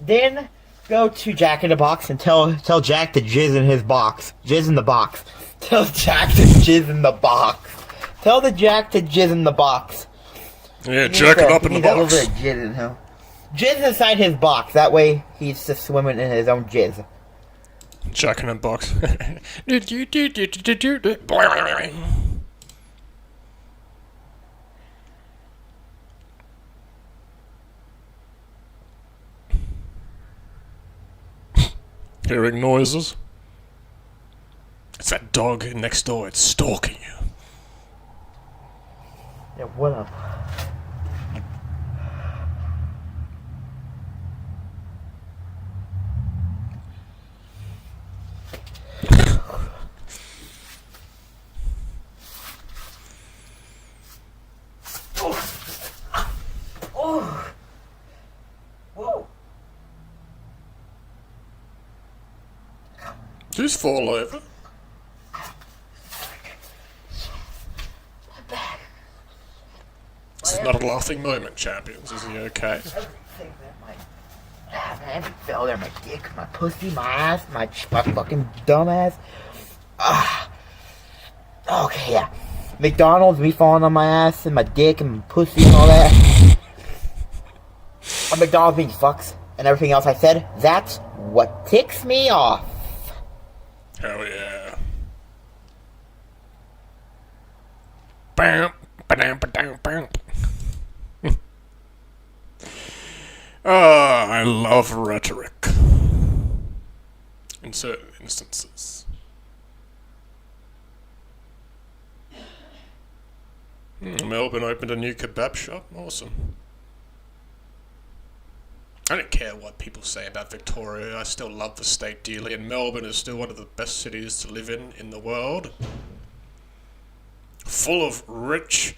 Then go to Jack in the Box and tell Jack to jizz in his box. Jizz in the box. Tell Jack to jizz in the box. Tell the Jack to jizz in the box. Yeah, jack it up in the box. Jizz in him. Jizz inside his box. That way he's just swimming in his own jizz. Jack in a box. Hearing noises. It's that dog next door. It's stalking you. Yeah, what up? Oh. Whoa. Just fall over. This is not a laughing moment, champions. Is he okay? Everything fell there. My dick, my pussy, my ass, my fucking dumbass. Okay, yeah. McDonald's, me falling on my ass and my dick and my pussy and all that. McDonald's being fucks and everything else I said. That's what ticks me off. Hell yeah. Bam, ba-dam, ba-dam, bam. I love rhetoric. In certain instances. Melbourne opened a new kebab shop. Awesome. I don't care what people say about Victoria. I still love the state dearly, and Melbourne is still one of the best cities to live in the world. Full of rich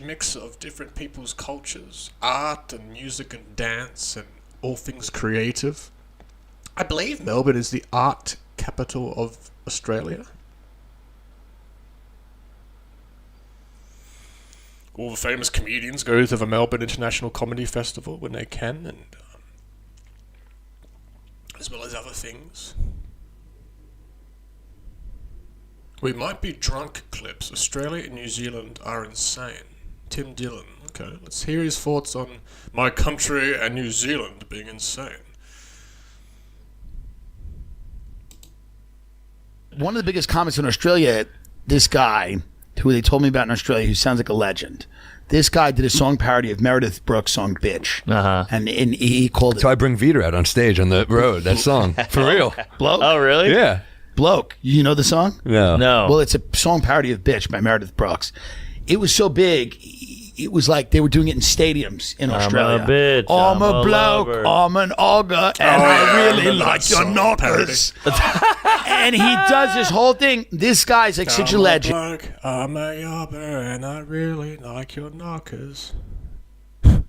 mix of different people's cultures, art and music and dance and all things creative. I believe Melbourne is the art capital of Australia. All the famous comedians go to the Melbourne International Comedy Festival when they can, and as well as other things. We might be drunk clips. Australia and New Zealand are insane. Tim Dillon. Okay, let's hear his thoughts on my country and New Zealand being insane. One of the biggest comics in Australia, this guy, who they told me about in Australia, who sounds like a legend. This guy did a song parody of Meredith Brooks' song "Bitch," and he called it. So I bring Vita out on stage on the road. That song, for real. Bloke. Oh, really? Yeah. Bloke. You know the song? No. Well, it's a song parody of "Bitch" by Meredith Brooks. It was so big. It was like they were doing it in stadiums in Australia. I'm a bitch. I'm a bloke. lover. I'm an auger, and I really like your knockers. And he does this whole thing. This guy's like such a legend. I'm a yobber, and I really like your knockers. I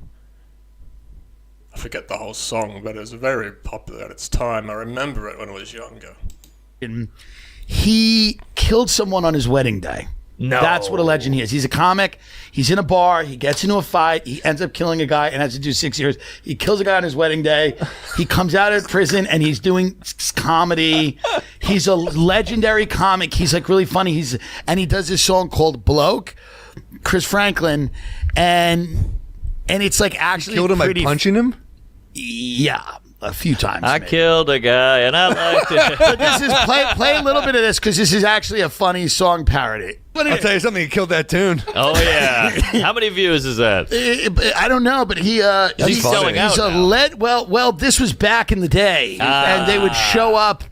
forget the whole song, but it was very popular at its time. I remember it when I was younger. He killed someone on his wedding day. No. That's what a legend he is. He's a comic. He's in a bar. He gets into a fight. He ends up killing a guy and has to do 6 years. He kills a guy on his wedding day. He comes out of prison and he's doing comedy. He's a legendary comic. He's like really funny. And he does this song called Bloke, Chris Franklin, and it's like actually Killed him by punching him? Yeah. A few times. I killed a guy and I liked it. But this is play a little bit of this because this is actually a funny song parody. I'll tell you something. He killed that tune. Oh yeah. How many views is that? I don't know, but he's selling out Well, this was back in the day, and they would show up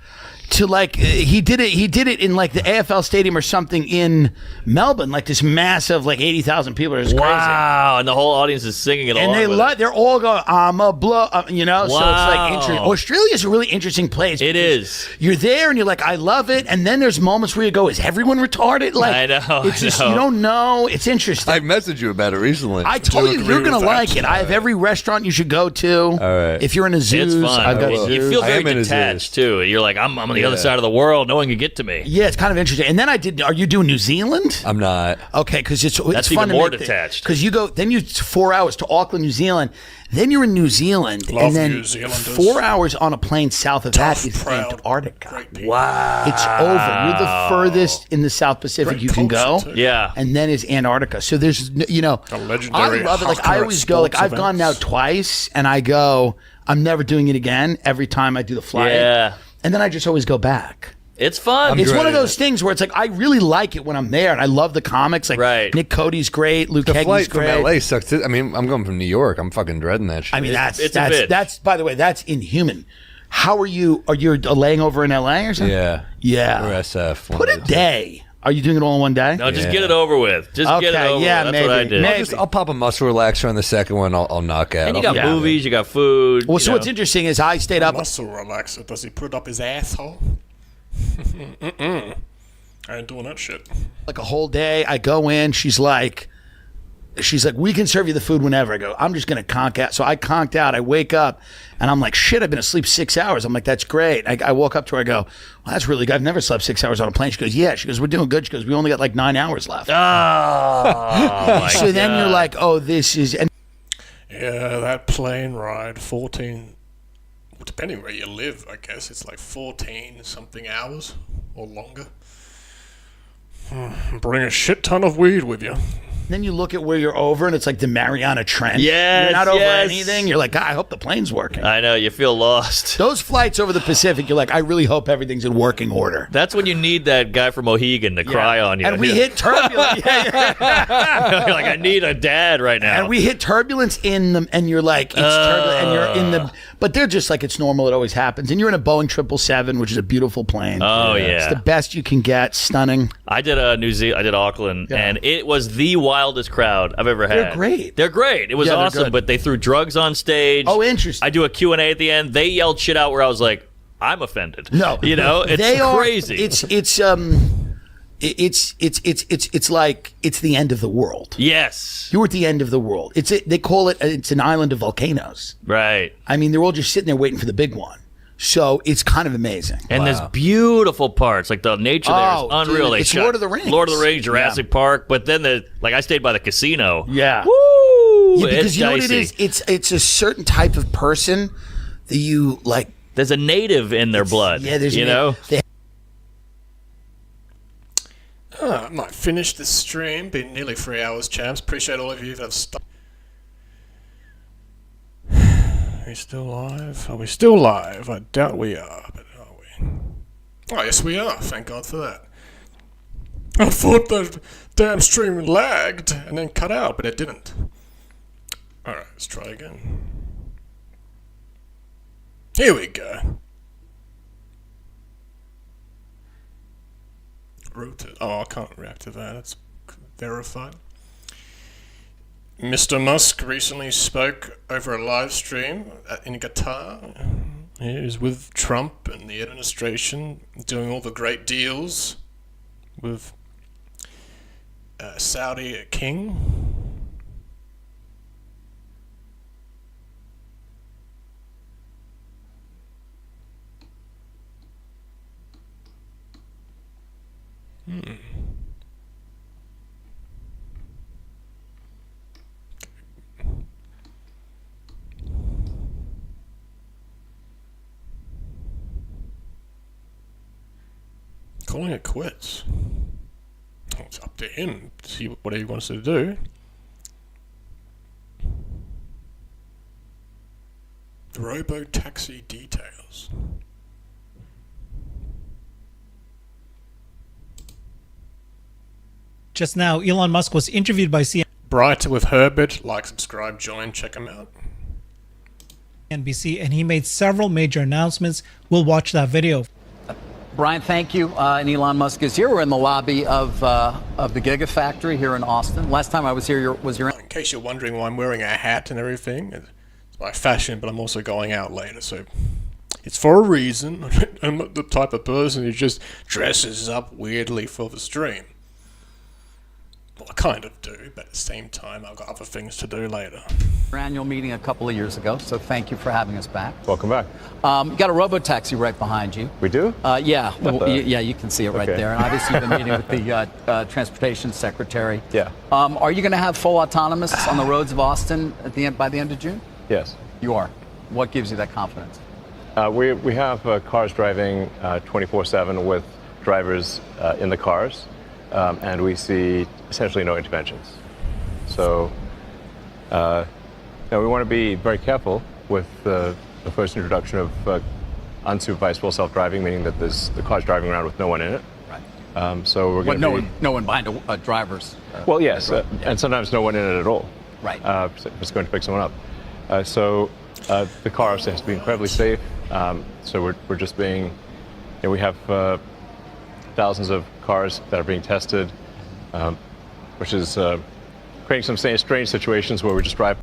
to like he did it in like the AFL Stadium or something in Melbourne, like this massive like 80,000 people. It was crazy. Wow, and the whole audience is singing it And along with they're all going, I'm a blow, you know. So it's like Wow. interesting. Australia is a really interesting place. It is. You're there and you're like, I love it, and then there's moments where you go, is everyone retarded? Like I know, it's I just know. you don't know. It's interesting. I messaged you about it recently. I told you you're gonna like it. I have every restaurant you should go to. All right. If you're in a zoo, It's fun. I've got You feel I very am in a zoo. detached too. You're like, I'm on the other Yeah. side of the world. No one can get to me. Yeah, it's kind of interesting. And then I did. Are you doing New Zealand? I'm not. Okay, because it's That's fun even to more make detached. Because you go, then you 4 hours to Auckland, New Zealand. Then you're in New Zealand, Love and then New Zealanders. 4 hours on a plane south of that is Antarctica. Wow, it's over. You're the furthest in the South Pacific Great you can go. culture, too. Yeah, and then is Antarctica. So there's, you know, A legendary I love it. Like I hawker always at go. Like sports I've gone now events. twice, and I go. I'm never doing it again. Every time I do the flight, Yeah. and then I just always go back. it's fun. It's one of those things where it's like I really like it when I'm there, and I love the comics. Like Nick Cody's great, Luke The Hegge's flight from great. LA sucks. I mean, I'm going from New York. I'm fucking dreading that shit. I mean, it's a bitch. that's by the way, that's inhuman. How are you? Are you laying over in LA or something? Yeah. Yeah. Or SF. Put a day. Are you doing it all in one day? No, just get it over with. Just get it Okay, over yeah, with. That's what I maybe. did. I'll pop a muscle relaxer on the second one. I'll knock out. And you got Yeah. movies, you got food. Well, you so know. what's interesting is I stayed up. Muscle relaxer. Does he put it up his asshole? Mm-mm. I ain't doing that shit. Like a whole day. I go in. She's like, we can serve you the food whenever. I go, I'm just gonna conk out. So I conked out. I wake up, and I'm like, shit. I've been asleep 6 hours. I'm like, that's great. I woke up to her. I go, well, that's really good. I've never slept 6 hours on a plane. She goes, yeah. She goes, we're doing good. She goes, we only got like 9 hours left. Oh, my So then you're God. like, oh, this is. And Yeah, that plane ride, 14. Well, depending where you live, I guess it's like 14 something hours or longer. Bring a shit ton of weed with you. then you look at where you're over, and it's like the Mariana Trench. Yes, you're not over yes. anything. You're like, God, I hope the plane's working. I know, you feel lost. Those flights over the Pacific, you're like, I really hope everything's in working order. That's when you need that guy from Mohegan to cry on you. And we hit turbulence. You're like, I need a dad right now. And we hit turbulence in them, and you're like, it's turbulent, and you're in the, but they're just like, it's normal, it always happens. And you're in a Boeing 777, which is a beautiful plane. Oh, yeah. It's the best you can get, stunning. I did I did Auckland, and it was the wildest crowd I've ever had. They're great. They're great. It was Yeah, they're awesome, good. but they threw drugs on stage. Oh, interesting. I do a Q&A at the end. They yelled shit out where I was like, I'm offended. No, You know, it's they are- crazy. It's like it's the end of the world. Yes, you're at the end of the world. They call it. It's an island of volcanoes. Right. I mean, they're all just sitting there waiting for the big one. So it's kind of amazing. And there's beautiful parts, like the nature there is Oh, unreal. dude, They it's shot Lord of the Rings. Lord of the Rings, Jurassic Park, but then I stayed by the casino. Yeah. Woo! Yeah, because it's you know what dicey. it is? It's a certain type of person that you like. There's a native in their blood. Yeah, there's you know. I might finish this stream. Been nearly 3 hours, chaps. Appreciate all of you that have stuck. Are we still live? Are we still live? I doubt we are, but are we? Oh, yes, we are. Thank God for that. I thought the damn stream lagged and then cut out, but it didn't. Alright, let's try again. Here we go. Rotate. Oh, I can't react to that. It's verified. Mr. Musk recently spoke over a live stream in Qatar. He was with Trump and the administration doing all the great deals with Saudi king. Calling it quits. Well, it's up to him to see what he wants to do. Robo-taxi details. Just now, Elon Musk was interviewed by Bright with Herbert. Like, subscribe, join, check him out. CNBC, and he made several major announcements. We'll watch that video. Brian, thank you. And Elon Musk is here. We're in the lobby of the Gigafactory here in Austin. Last time I was here, In case you're wondering why I'm wearing a hat and everything, it's my fashion, but I'm also going out later, so it's for a reason. I'm not the type of person who just dresses up weirdly for the stream. Well, I kind of do, but at the same time, I've got other things to do later. annual meeting a couple of years ago, so thank you for having us back. Welcome back. You got a robo-taxi right behind you. We do? Yeah, yeah, you can see it right Okay. there. And obviously you've been meeting with the Transportation Secretary. Yeah. Are you going to have full autonomous on the roads of Austin by the end of June? Yes. You are. What gives you that confidence? We have cars driving 24/7 with drivers in the cars, and we see essentially no interventions. So we want to be very careful with the first introduction of unsupervised full self-driving, meaning that the car's driving around with no one in it. Right. So we're going to no one behind a driver's. Well, yes, and sometimes no one in it at all. Right. It's going to pick someone up. The car also has to be incredibly safe. So we're just being, we have thousands of cars that are being tested, which is creating some strange situations where we just drive.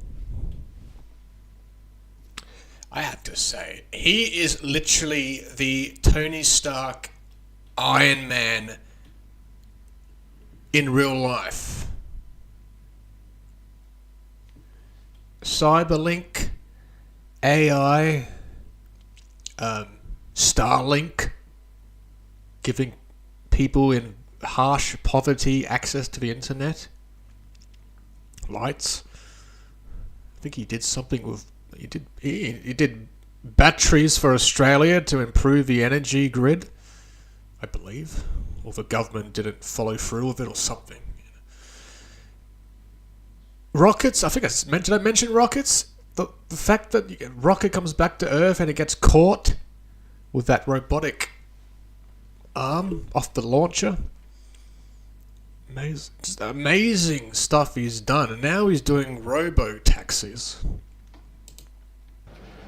I have to say, he is literally the Tony Stark Iron Man in real life. Cyberlink, AI, Starlink, giving people in harsh poverty access to the internet. Lights. I think he did something with he did batteries for Australia to improve the energy grid, I believe, or the government didn't follow through with it or something. Rockets. I think did I mention rockets? The fact that a rocket comes back to Earth and it gets caught with that robotic arm off the launcher. Just amazing stuff he's done, and now he's doing robo-taxis.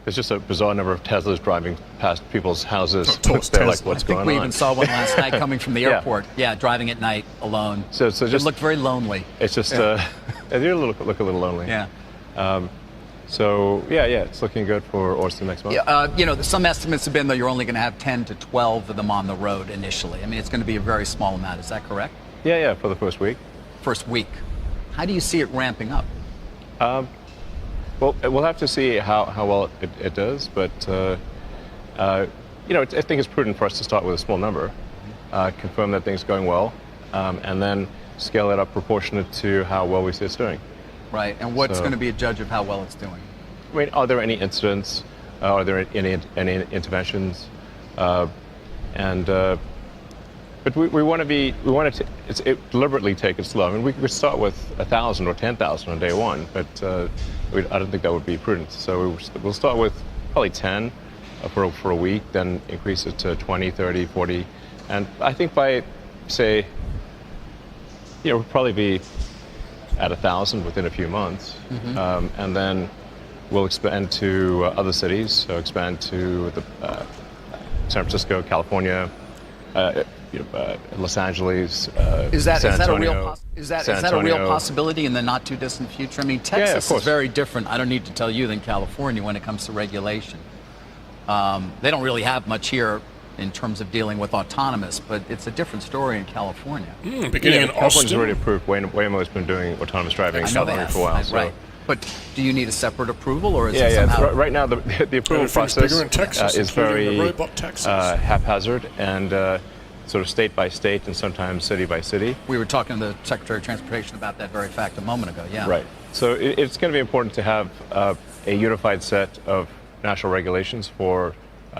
There's just a bizarre number of Teslas driving past people's houses. They're like, what's going on? I think we even saw one last night coming from the Yeah. airport. Yeah, driving at night alone. So just it looked very lonely. It's just Yeah. they look a little lonely. Yeah. It's looking good for Austin next month. Yeah, some estimates have been that you're only going to have 10 to 12 of them on the road initially. I mean, it's going to be a very small amount. Is that correct? Yeah, for the first week. First week. How do you see it ramping up? Well, we'll have to see how well it does, but I think it's prudent for us to start with a small number, confirm that things are going well, and then scale it up proportionate to how well we see it's doing. Right, and what's going to be a judge of how well it's doing? I mean, are there any incidents? Are there any interventions? But we want to deliberately take it slow. I mean, we could start with 1,000 or 10,000 on day one, but I don't think that would be prudent. So we'll start with probably 10 for a week, then increase it to 20, 30, 40. And I think by, say, we'll probably be at 1,000 within a few months. Mm-hmm. And then we'll expand to other cities, so expand to San Francisco, California, Los Angeles, Is that San a Antonio, real is that San a real Antonio. possibility in the not too distant future? I mean, of Texas course. is very different. I don't need to tell you than California when it comes to regulation. They don't really have much here in terms of dealing with autonomous, but it's a different story in California. Beginning in California's Austin. already approved. Waymo's been doing autonomous driving in I know they California have, for a while. So. right? But do you need a separate approval, or is it Yeah. somehow? Right now, the approval Everything's process bigger in Texas, is including very the robot taxis. haphazard and sort of state by state and sometimes city by city. We were talking to the Secretary of Transportation about that very fact a moment ago. Yeah. Right. So it's going to be important to have a unified set of national regulations for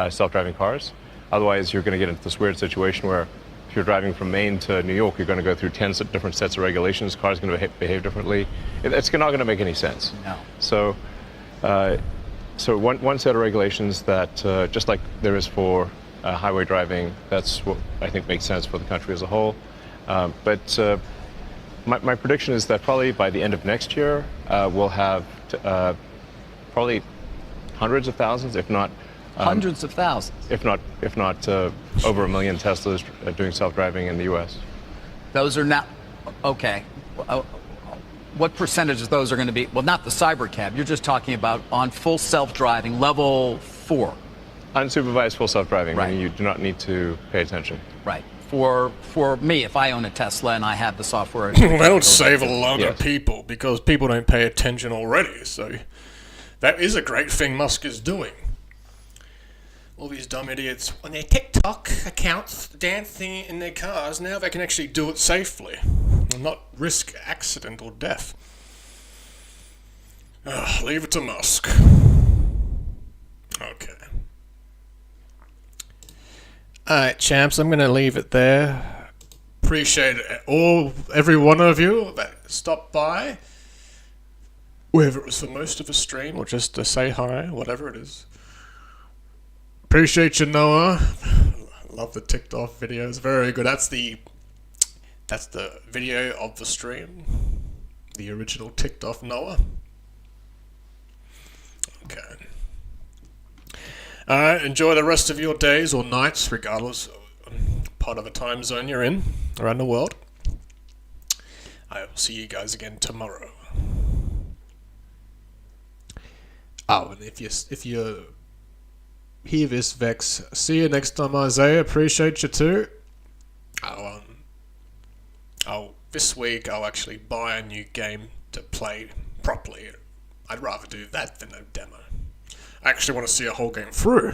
self-driving cars. Otherwise, you're going to get into this weird situation where if you're driving from Maine to New York, you're going to go through 10 different sets of regulations. Cars are going to behave differently. It's not going to make any sense. No. So one set of regulations that, just like there is for highway driving, that's what I think makes sense for the country as a whole. But my prediction is that probably by the end of next year, we'll have probably hundreds of thousands, if not Hundreds of thousands. If not over 1 million Teslas doing self-driving in the U.S. Those are not okay. What percentage of those are going to be? Well, not the cybercab. You're just talking about on full self-driving, level 4. Unsupervised full self-driving, Right. meaning you do not need to pay attention. Right. For me, if I own a Tesla and I have the software, That would save a lot of people because people don't pay attention already. So that is a great thing Musk is doing. All these dumb idiots on their TikTok accounts dancing in their cars, now they can actually do it safely and not risk accident or death. Leave it to Musk. Okay. Alright, champs, I'm going to leave it there. Appreciate every one of you that stopped by. Whether it was for most of the stream or just to say hi, whatever it is. Appreciate you, Noah. Love the ticked off videos. Very good. That's the video of the stream. The original ticked off Noah. Okay. Alright, enjoy the rest of your days or nights, regardless of part of the time zone you're in around the world. I will see you guys again tomorrow. Oh, and if you hear this, Vex, see you next time, Isaiah. Appreciate you too. This week I'll actually buy a new game to play properly. I'd rather do that than a demo. I actually want to see a whole game through.